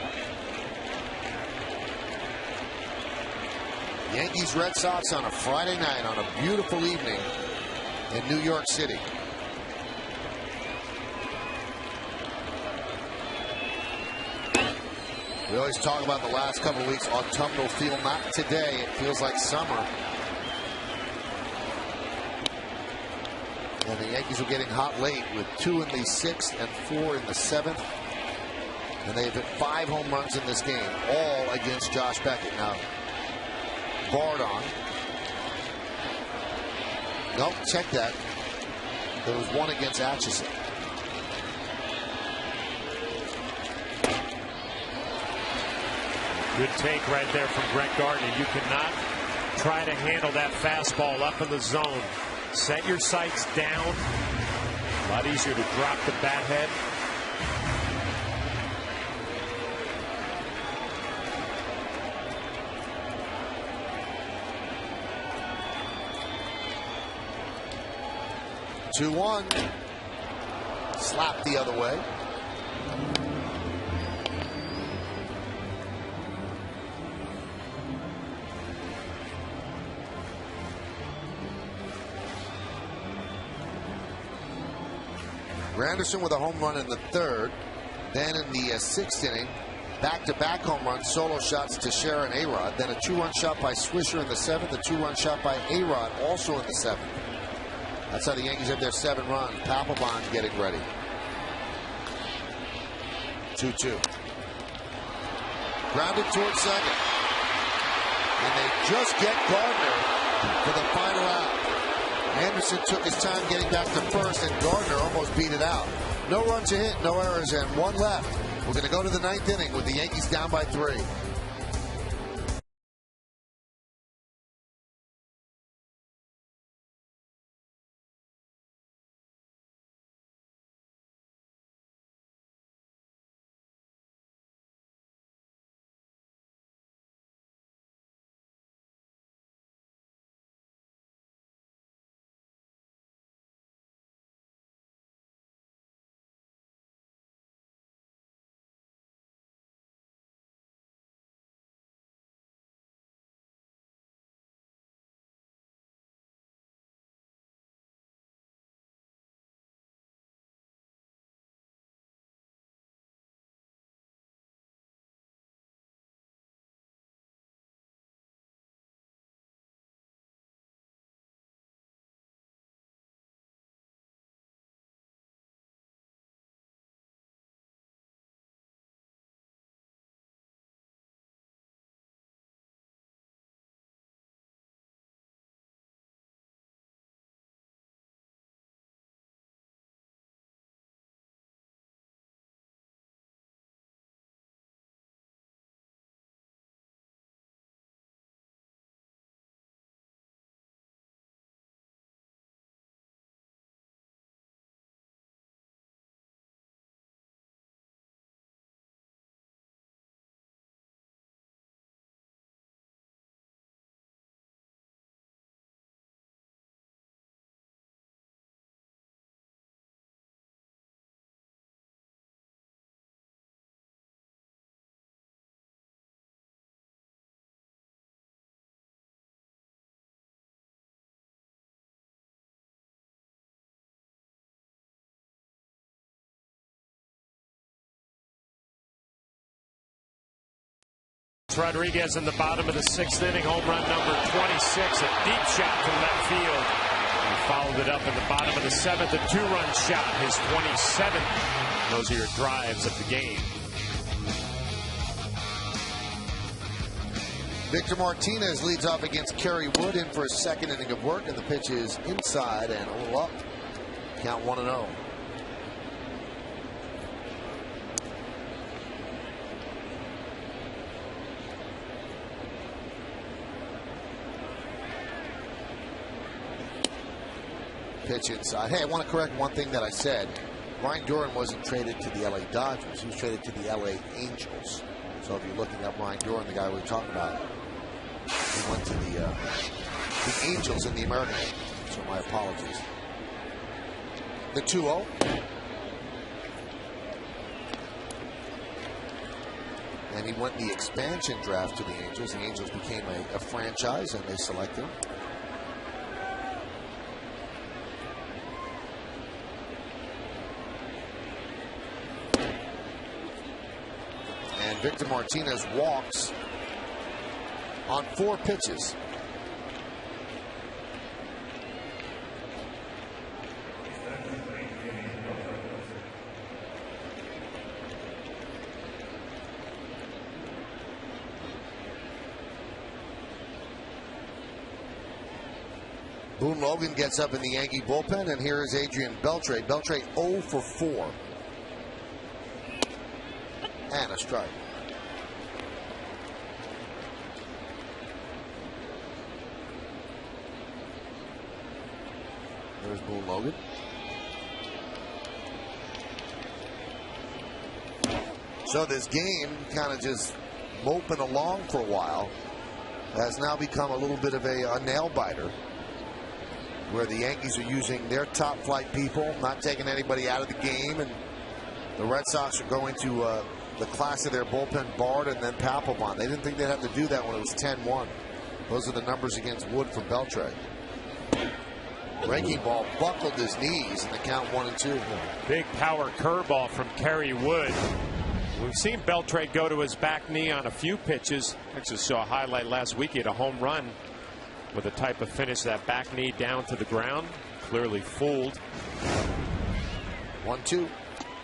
Yankees Red Sox on a Friday night on a beautiful evening in New York City. We always talk about the last couple of weeks, autumnal feel. Not today. It feels like summer. And the Yankees are getting hot late with 2 in the 6th and 4 in the 7th. And they've hit 5 home runs in this game, all against Josh Beckett. Now, Bard on. Nope, check that. There was 1 against Atchison. Good take right there from Brett Gardner. You cannot try to handle that fastball up in the zone. Set your sights down. A lot easier to drop the bat head. Two one. Slap the other way. Granderson with a home run in the third. Then in the sixth inning, back-to-back home runs, solo shots to Sharon A-Rod. Then a two-run shot by Swisher in the seventh, a two-run shot by A-Rod also in the seventh. That's how the Yankees have their 7 runs. Papelbon getting ready. 2-2. Grounded towards second. And they just get Gardner for the final out. Anderson took his time getting back to first, and Gardner almost beat it out. No runs to hit, no errors, and 1 left. We're going to go to the 9th inning with the Yankees down by 3. Rodriguez in the bottom of the 6th inning, home run number 26, a deep shot from left field. He followed it up in the bottom of the 7th, a 2-run shot, his 27th. Those are your drives of the game. Victor Martinez leads off against Kerry Wood in for his 2nd inning of work, and the pitch is inside and a little up. Count 1-0. Pitch inside. Hey, I want to correct one thing that I said. Ryan Duran wasn't traded to the LA Dodgers. He was traded to the LA Angels. So if you're looking up Ryan Duran, the guy we were talking about, he went to the Angels in the American League. So my apologies. The 2-0. And he went the expansion draft to the Angels. The Angels became a franchise, and they selected him. And Victor Martinez walks on 4 pitches. Boone Logan gets up in the Yankee bullpen, and here is Adrian Beltre. Beltre 0 for 4. And a strike. There's Boone Logan. So this game kind of just moping along for a while has now become a little bit of a nail biter, where the Yankees are using their top flight people, not taking anybody out of the game, and the Red Sox are going to the class of their bullpen, Bard and then Papelbon. They didn't think they'd have to do that when it was 10-1. Those are the numbers against Wood for Beltre. Breaking ball buckled his knees in the count 1-2. Big power curveball from Kerry Wood. We've seen Beltre go to his back knee on a few pitches. I just saw a highlight last week. He had a home run with a type of finish, that back knee down to the ground. Clearly fooled. 1-2.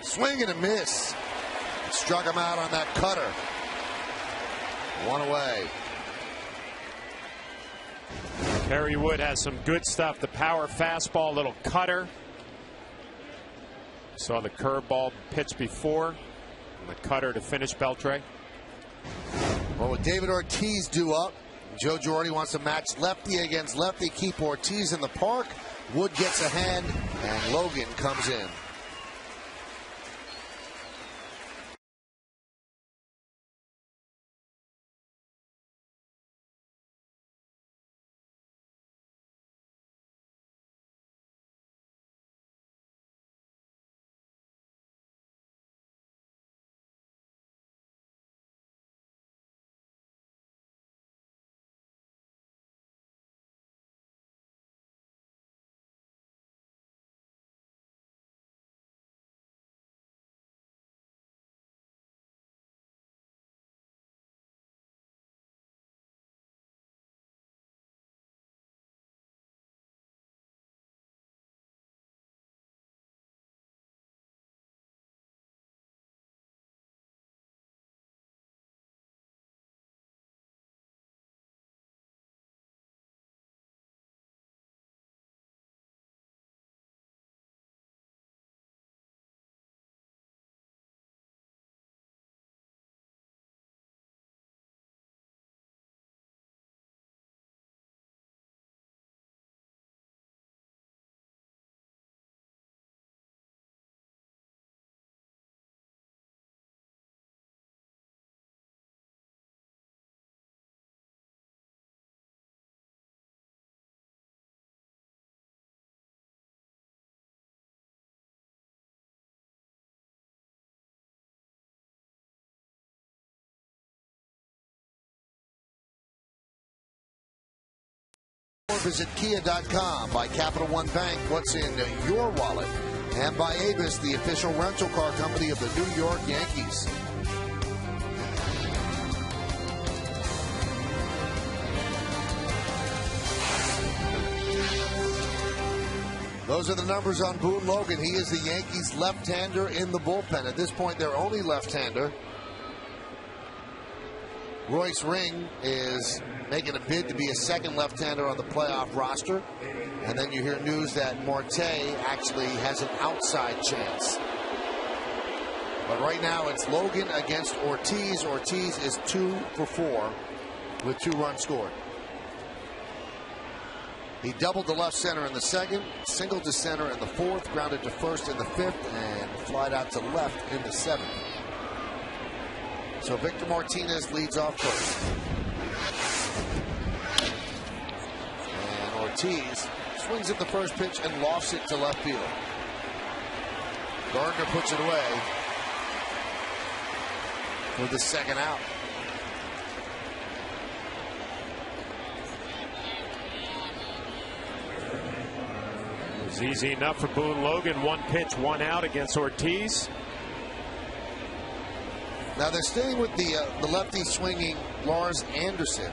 Swing and a miss. Struck him out on that cutter. One away. Kerry Wood has some good stuff. The power fastball, little cutter. Saw the curveball pitch before. And the cutter to finish Beltre. Well, with David Ortiz due up, Joe Girardi wants to match lefty against lefty, keep Ortiz in the park. Wood gets a hand, and Logan comes in. Visit Kia.com. By Capital One Bank, what's in your wallet? And by Avis, the official rental car company of the New York Yankees. Those are the numbers on Boone Logan. He is the Yankees' left-hander in the bullpen. At this point, their only left-hander. Royce Ring is making a bid to be a second left-hander on the playoff roster. And then you hear news that Marte actually has an outside chance. But right now it's Logan against Ortiz. Ortiz is 2 for 4 with 2 runs scored. He doubled to left center in the second, singled to center in the fourth, grounded to first in the fifth, and flied out to left in the seventh. So Victor Martinez leads off first. And Ortiz swings at the first pitch and lofts it to left field. Gardner puts it away for the second out. It was easy enough for Boone Logan. 1 pitch, 1 out against Ortiz. Now they're staying with the lefty swinging Lars Anderson.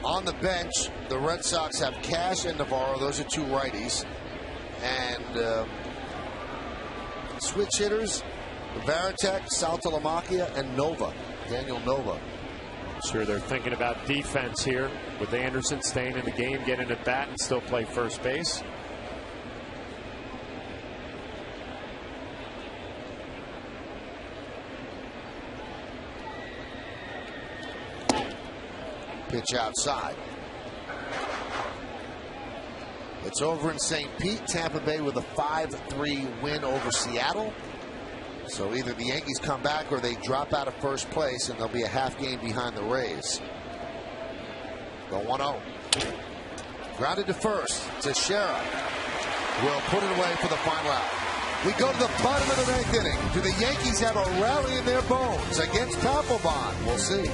On the bench, the Red Sox have Cash and Navarro. Those are 2 righties. And switch hitters, Varitek, Saltalamacchia, and Nova. Daniel Nova. Sure, they're thinking about defense here with Anderson staying in the game, getting at bat, and still play first base. Pitch outside. It's over in St. Pete. Tampa Bay with a 5-3 win over Seattle. So either the Yankees come back or they drop out of first place, and they'll be a half game behind the Rays. The 1-0. Grounded to first. Teixeira will put it away for the final out. We go to the bottom of the 9th inning. Do the Yankees have a rally in their bones against Papelbon? We'll see.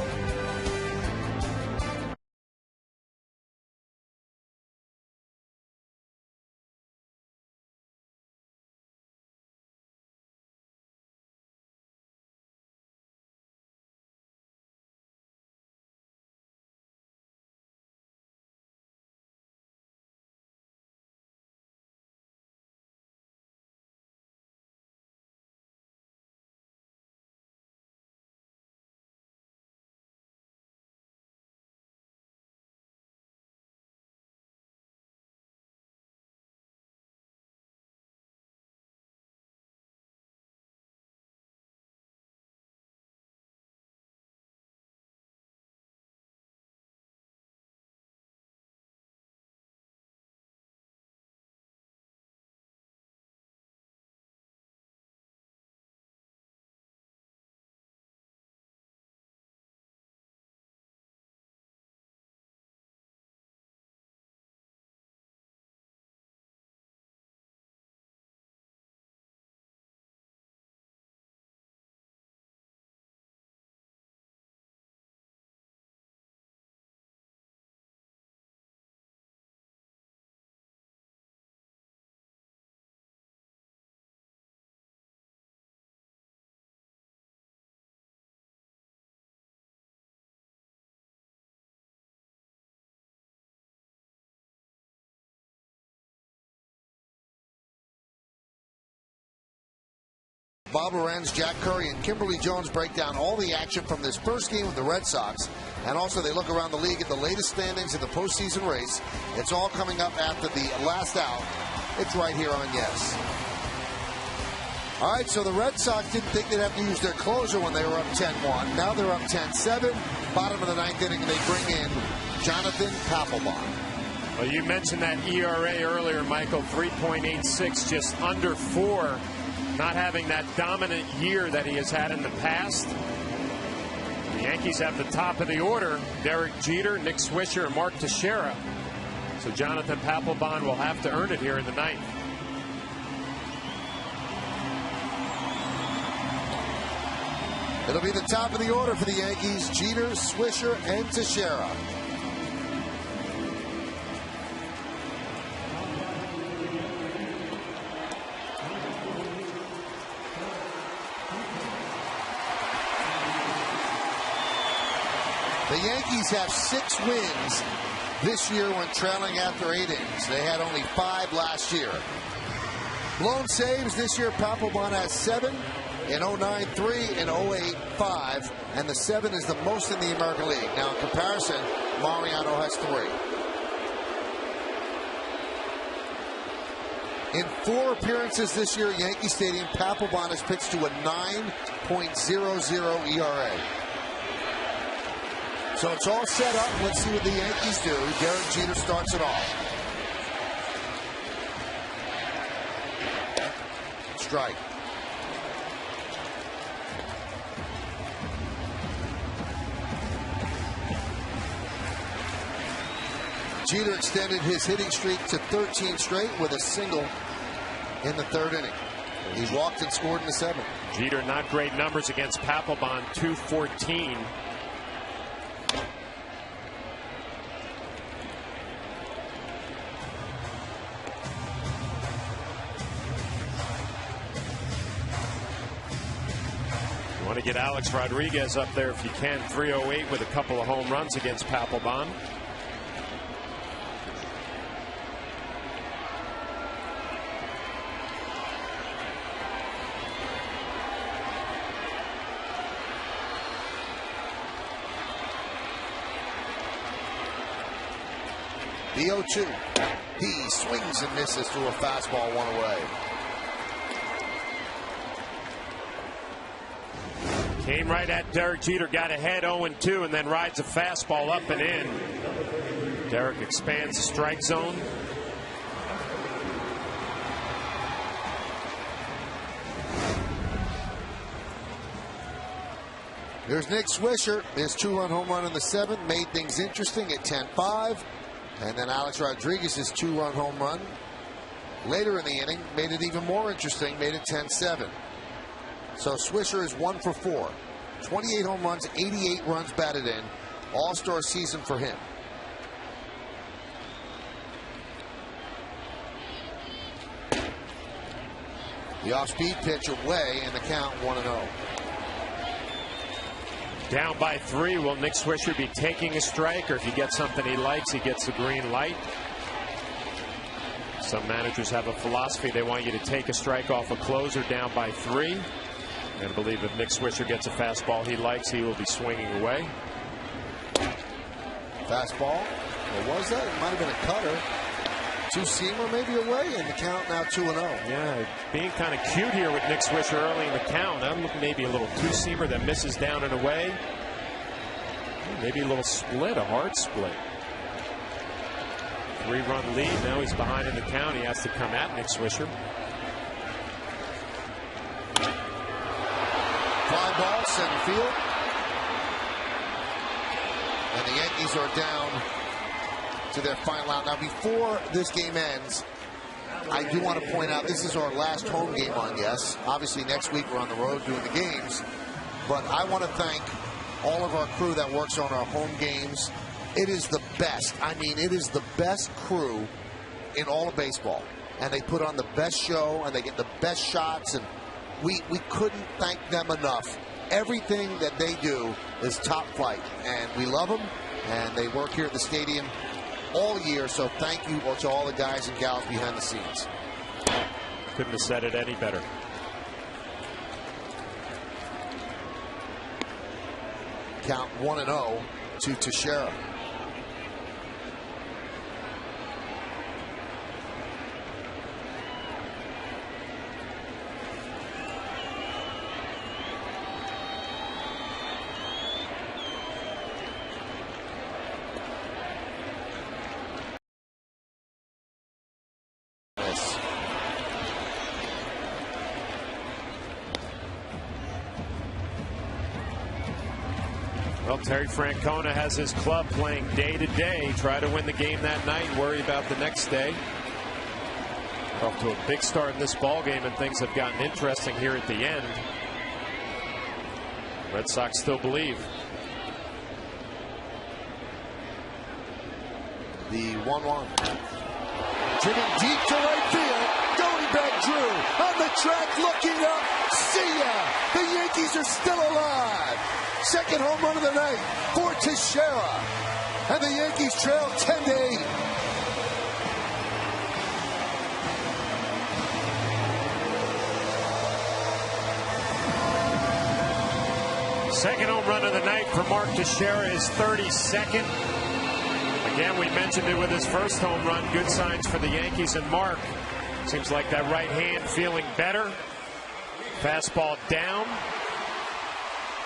Bob Lorenz, Jack Curry, and Kimberly Jones break down all the action from this first game with the Red Sox. And also they look around the league at the latest standings in the postseason race. It's all coming up after the last out. It's right here on Yes. All right, so the Red Sox didn't think they'd have to use their closer when they were up 10-1. Now they're up 10-7. Bottom of the 9th inning, they bring in Jonathan Papelbon. Well, you mentioned that ERA earlier, Michael, 3.86, just under 4. Not having that dominant year that he has had in the past. The Yankees have the top of the order. Derek Jeter, Nick Swisher, and Mark Teixeira. So Jonathan Papelbon will have to earn it here in the 9th. It'll be the top of the order for the Yankees. Jeter, Swisher, and Teixeira. The Yankees have 6 wins this year when trailing after 8 innings. They had only 5 last year. Blown saves this year, Papelbon has 7. In 09, 3. In 08, 5. And the 7 is the most in the American League. Now, in comparison, Mariano has 3. In 4 appearances this year at Yankee Stadium, Papelbon has pitched to a 9.00 ERA. So it's all set up. Let's see what the Yankees do. Derek Jeter starts it off. Strike. Jeter extended his hitting streak to 13 straight with a single in the 3rd inning. He walked and scored in the 7th. Jeter, not great numbers against Papelbon, 214. You want to get Alex Rodriguez up there if you can. 308 with a couple of home runs against Papelbon. The 0-2. He swings and misses through a fastball one away. Came right at Derek Jeter, got ahead 0-2, and then rides a fastball up and in. Derek expands the strike zone. Here's Nick Swisher. His 2-run home run in the 7th made things interesting at 10-5. And then Alex Rodriguez's 2-run home run later in the inning made it even more interesting, made it 10-7. So Swisher is 1 for 4. 28 home runs, 88 runs batted in. All-star season for him. The off-speed pitch away, and the count 1-0. Down by 3. Will Nick Swisher be taking a strike, or if he gets something he likes, he gets the green light? Some managers have a philosophy. They want you to take a strike off a closer down by 3. And I believe if Nick Swisher gets a fastball he likes, he will be swinging away. Fastball. What was that? It might have been a cutter. Two-seamer maybe away, and the count now 2-0. Yeah, being kind of cute here with Nick Swisher early in the count. I'm looking maybe a little two-seamer that misses down and away. Maybe a little split, a hard split. 3-run lead. Now he's behind in the count. He has to come at Nick Swisher. Fly ball, center field. And the Yankees are down to their final out. Now, before this game ends, I do want to point out this is our last home game on Yes. Obviously, next week we're on the road doing the games. But I want to thank all of our crew that works on our home games. It is the best. I mean, it is the best crew in all of baseball. And they put on the best show, and they get the best shots. And we couldn't thank them enough. Everything that they do is top flight. And we love them. And they work here at the stadium all year, so thank you to all the guys and gals behind the scenes. Couldn't have said it any better. Count 1-0 to Teixeira. Well, Terry Francona has his club playing day to day. Try to win the game that night and worry about the next day. Off to a big start in this ball game, and things have gotten interesting here at the end. Red Sox still believe. The 1-1. Driven deep to right field. Going back, Drew on the track, looking up. See ya! The Yankees are still alive. Second home run of the night for Teixeira. And the Yankees trail 10-8. Second home run of the night for Mark Teixeira, his 32nd. Again, we mentioned it with his first home run. Good signs for the Yankees, and Mark seems like that right hand feeling better. Fastball down.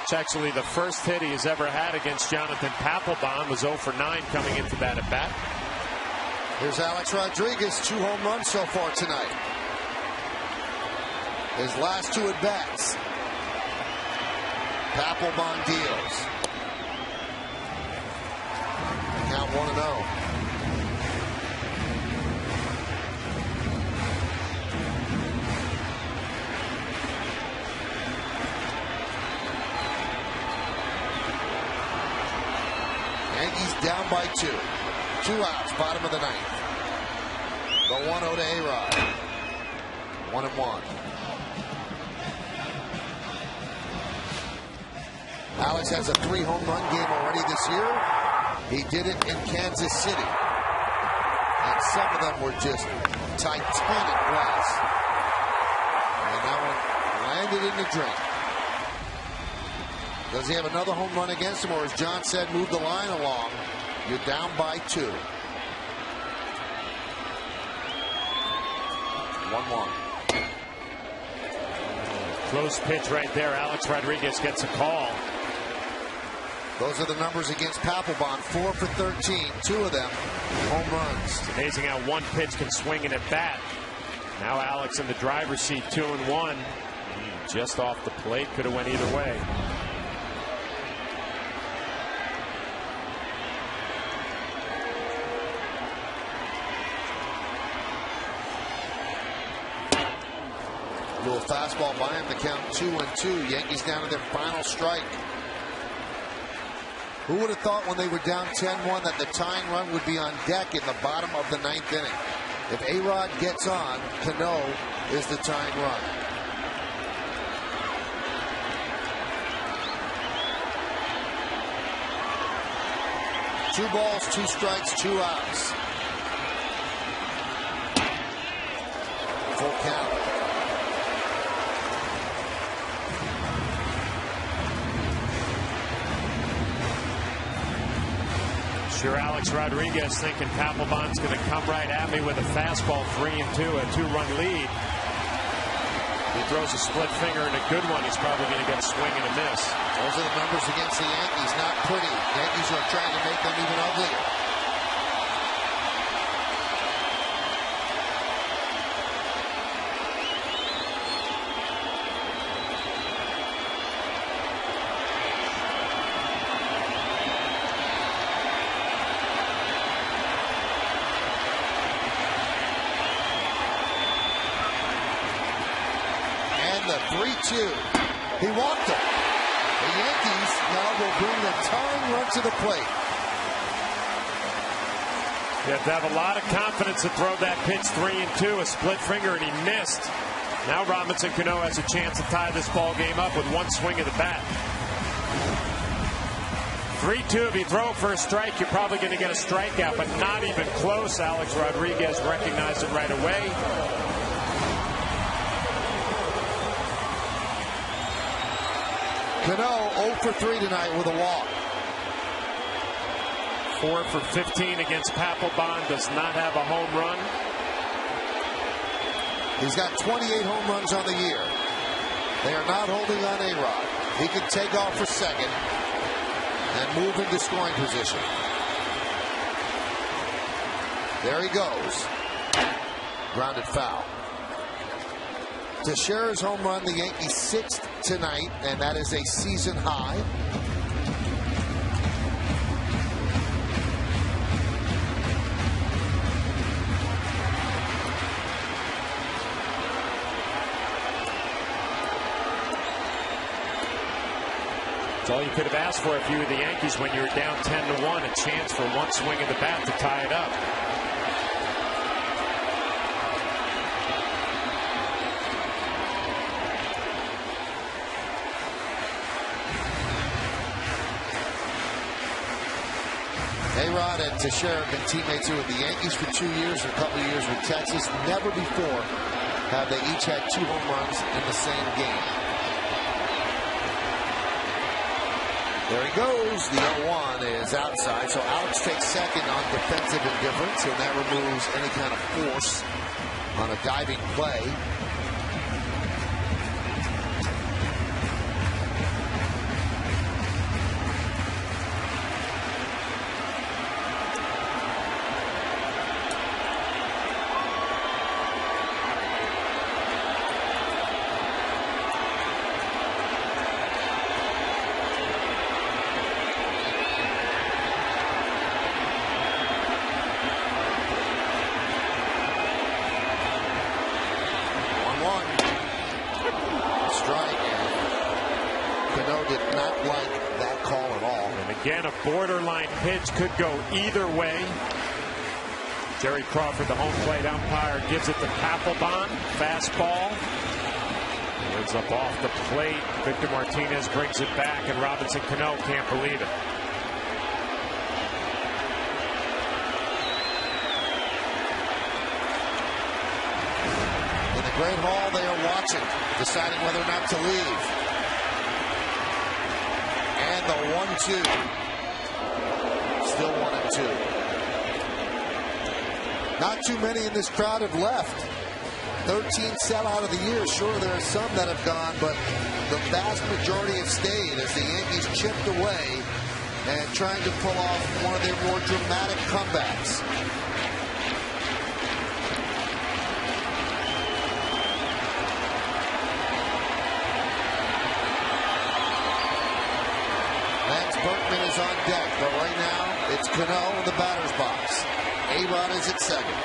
It's actually the first hit he has ever had against Jonathan Papelbon. Was 0 for 9 coming into that at bat. Here's Alex Rodriguez, 2 home runs so far tonight. His last 2 at bats. Papelbon deals. Count 1-0. Yankees down by 2. 2 outs, bottom of the 9th. The 1-0 to A-Rod. 1-1. Alex has a 3 home run game already this year. He did it in Kansas City. And some of them were just titanic glass. And that one landed in the drink. Does he have another home run against him, or as John said, move the line along? You're down by 2. 1-1. Close pitch right there. Alex Rodriguez gets a call. Those are the numbers against Papelbon. 4 for 13. 2 of them home runs. It's amazing how one pitch can swing in at bat. Now Alex in the driver's seat, 2-1. Just off the plate. Could have went either way. to a fastball by him to count 2-2. Yankees down to their final strike. Who would have thought when they were down 10-1 that the tying run would be on deck in the bottom of the 9th inning? If A-Rod gets on, Cano is the tying run. Two balls, 2 strikes, 2 outs. Full count. Sure, Alex Rodriguez thinking Papelbon's going to come right at me with a fastball, 3-2, a 2-run lead. He throws a split finger and a good one. He's probably going to get a swing and a miss. Those are the numbers against the Yankees. Not pretty. Yankees are trying to make them even uglier. The 3-2. He walked it. The Yankees now will bring the tying run to the plate. You have to have a lot of confidence to throw that pitch 3-2, a split finger, and he missed. Now Robinson Cano has a chance to tie this ball game up with one swing of the bat. 3-2. If you throw it for a strike, you're probably going to get a strikeout, but not even close. Alex Rodriguez recognized it right away. Cano 0 for 3 tonight with a walk. 4 for 15 against Papelbon. Does not have a home run. He's got 28 home runs on the year. They are not holding on A-Rod. He can take off for second and move into scoring position. There he goes. Grounded foul. Teixeira's home run, the Yankees' 6th tonight, and that is a season high. It's all you could have asked for if you were the Yankees when you were down 10-1, a chance for one swing of the bat to tie it up. A-Rod and Teixeira have been teammates here with the Yankees for 2 years and a couple of years with Texas. Never before have they each had 2 home runs in the same game. There he goes. The 0-1 is outside, so Alex takes second on defensive indifference, and that removes any kind of force on a diving play. Again, a borderline pitch could go either way. Jerry Crawford, the home plate umpire, gives it to Papelbon. Fastball. Ends up off the plate. Victor Martinez brings it back, and Robinson Cano can't believe it. In the Great Hall, they are watching, deciding whether or not to leave. And the 1-2. Still 1-2. Not too many in this crowd have left. 13 sellout of the year. Sure, there are some that have gone, but the vast majority have stayed as the Yankees chipped away and trying to pull off one of their more dramatic comebacks. Berkman is on deck, but right now it's Cano in the batter's box. A-Rod is at second.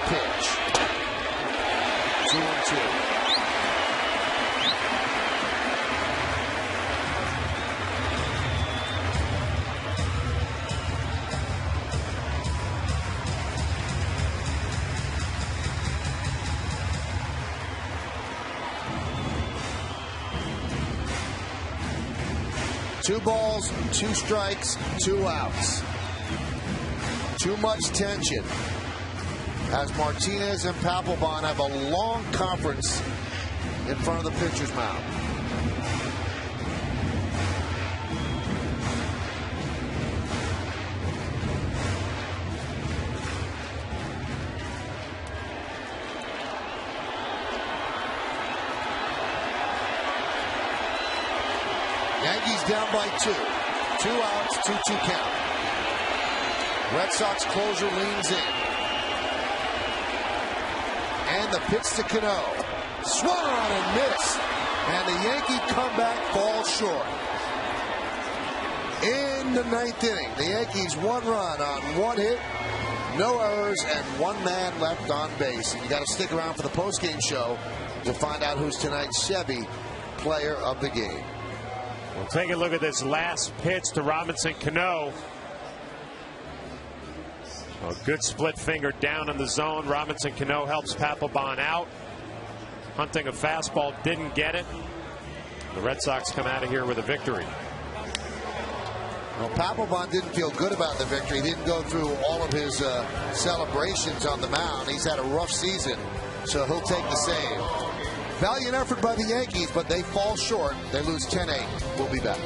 pitch. 2-2. Two balls, 2 strikes, 2 outs. Too much tension as Martinez and Papelbon have a long conference in front of the pitcher's mound. Yankees down by 2. 2 outs, 2-2 count. Red Sox closer leans in. And the pitch to Cano. Swung on and missed. And the Yankee comeback falls short. In the 9th inning, the Yankees 1 run on 1 hit, no errors, and 1 man left on base. And you got to stick around for the postgame show to find out who's tonight's Chevy player of the game. We'll take a look at this last pitch to Robinson Cano. A good split finger down in the zone. Robinson Cano helps Papelbon out. Hunting a fastball, didn't get it. The Red Sox come out of here with a victory. Well, Papelbon didn't feel good about the victory. He didn't go through all of his celebrations on the mound. He's had a rough season, so he'll take the save. Valiant effort by the Yankees, but they fall short. They lose 10-8. We'll be back.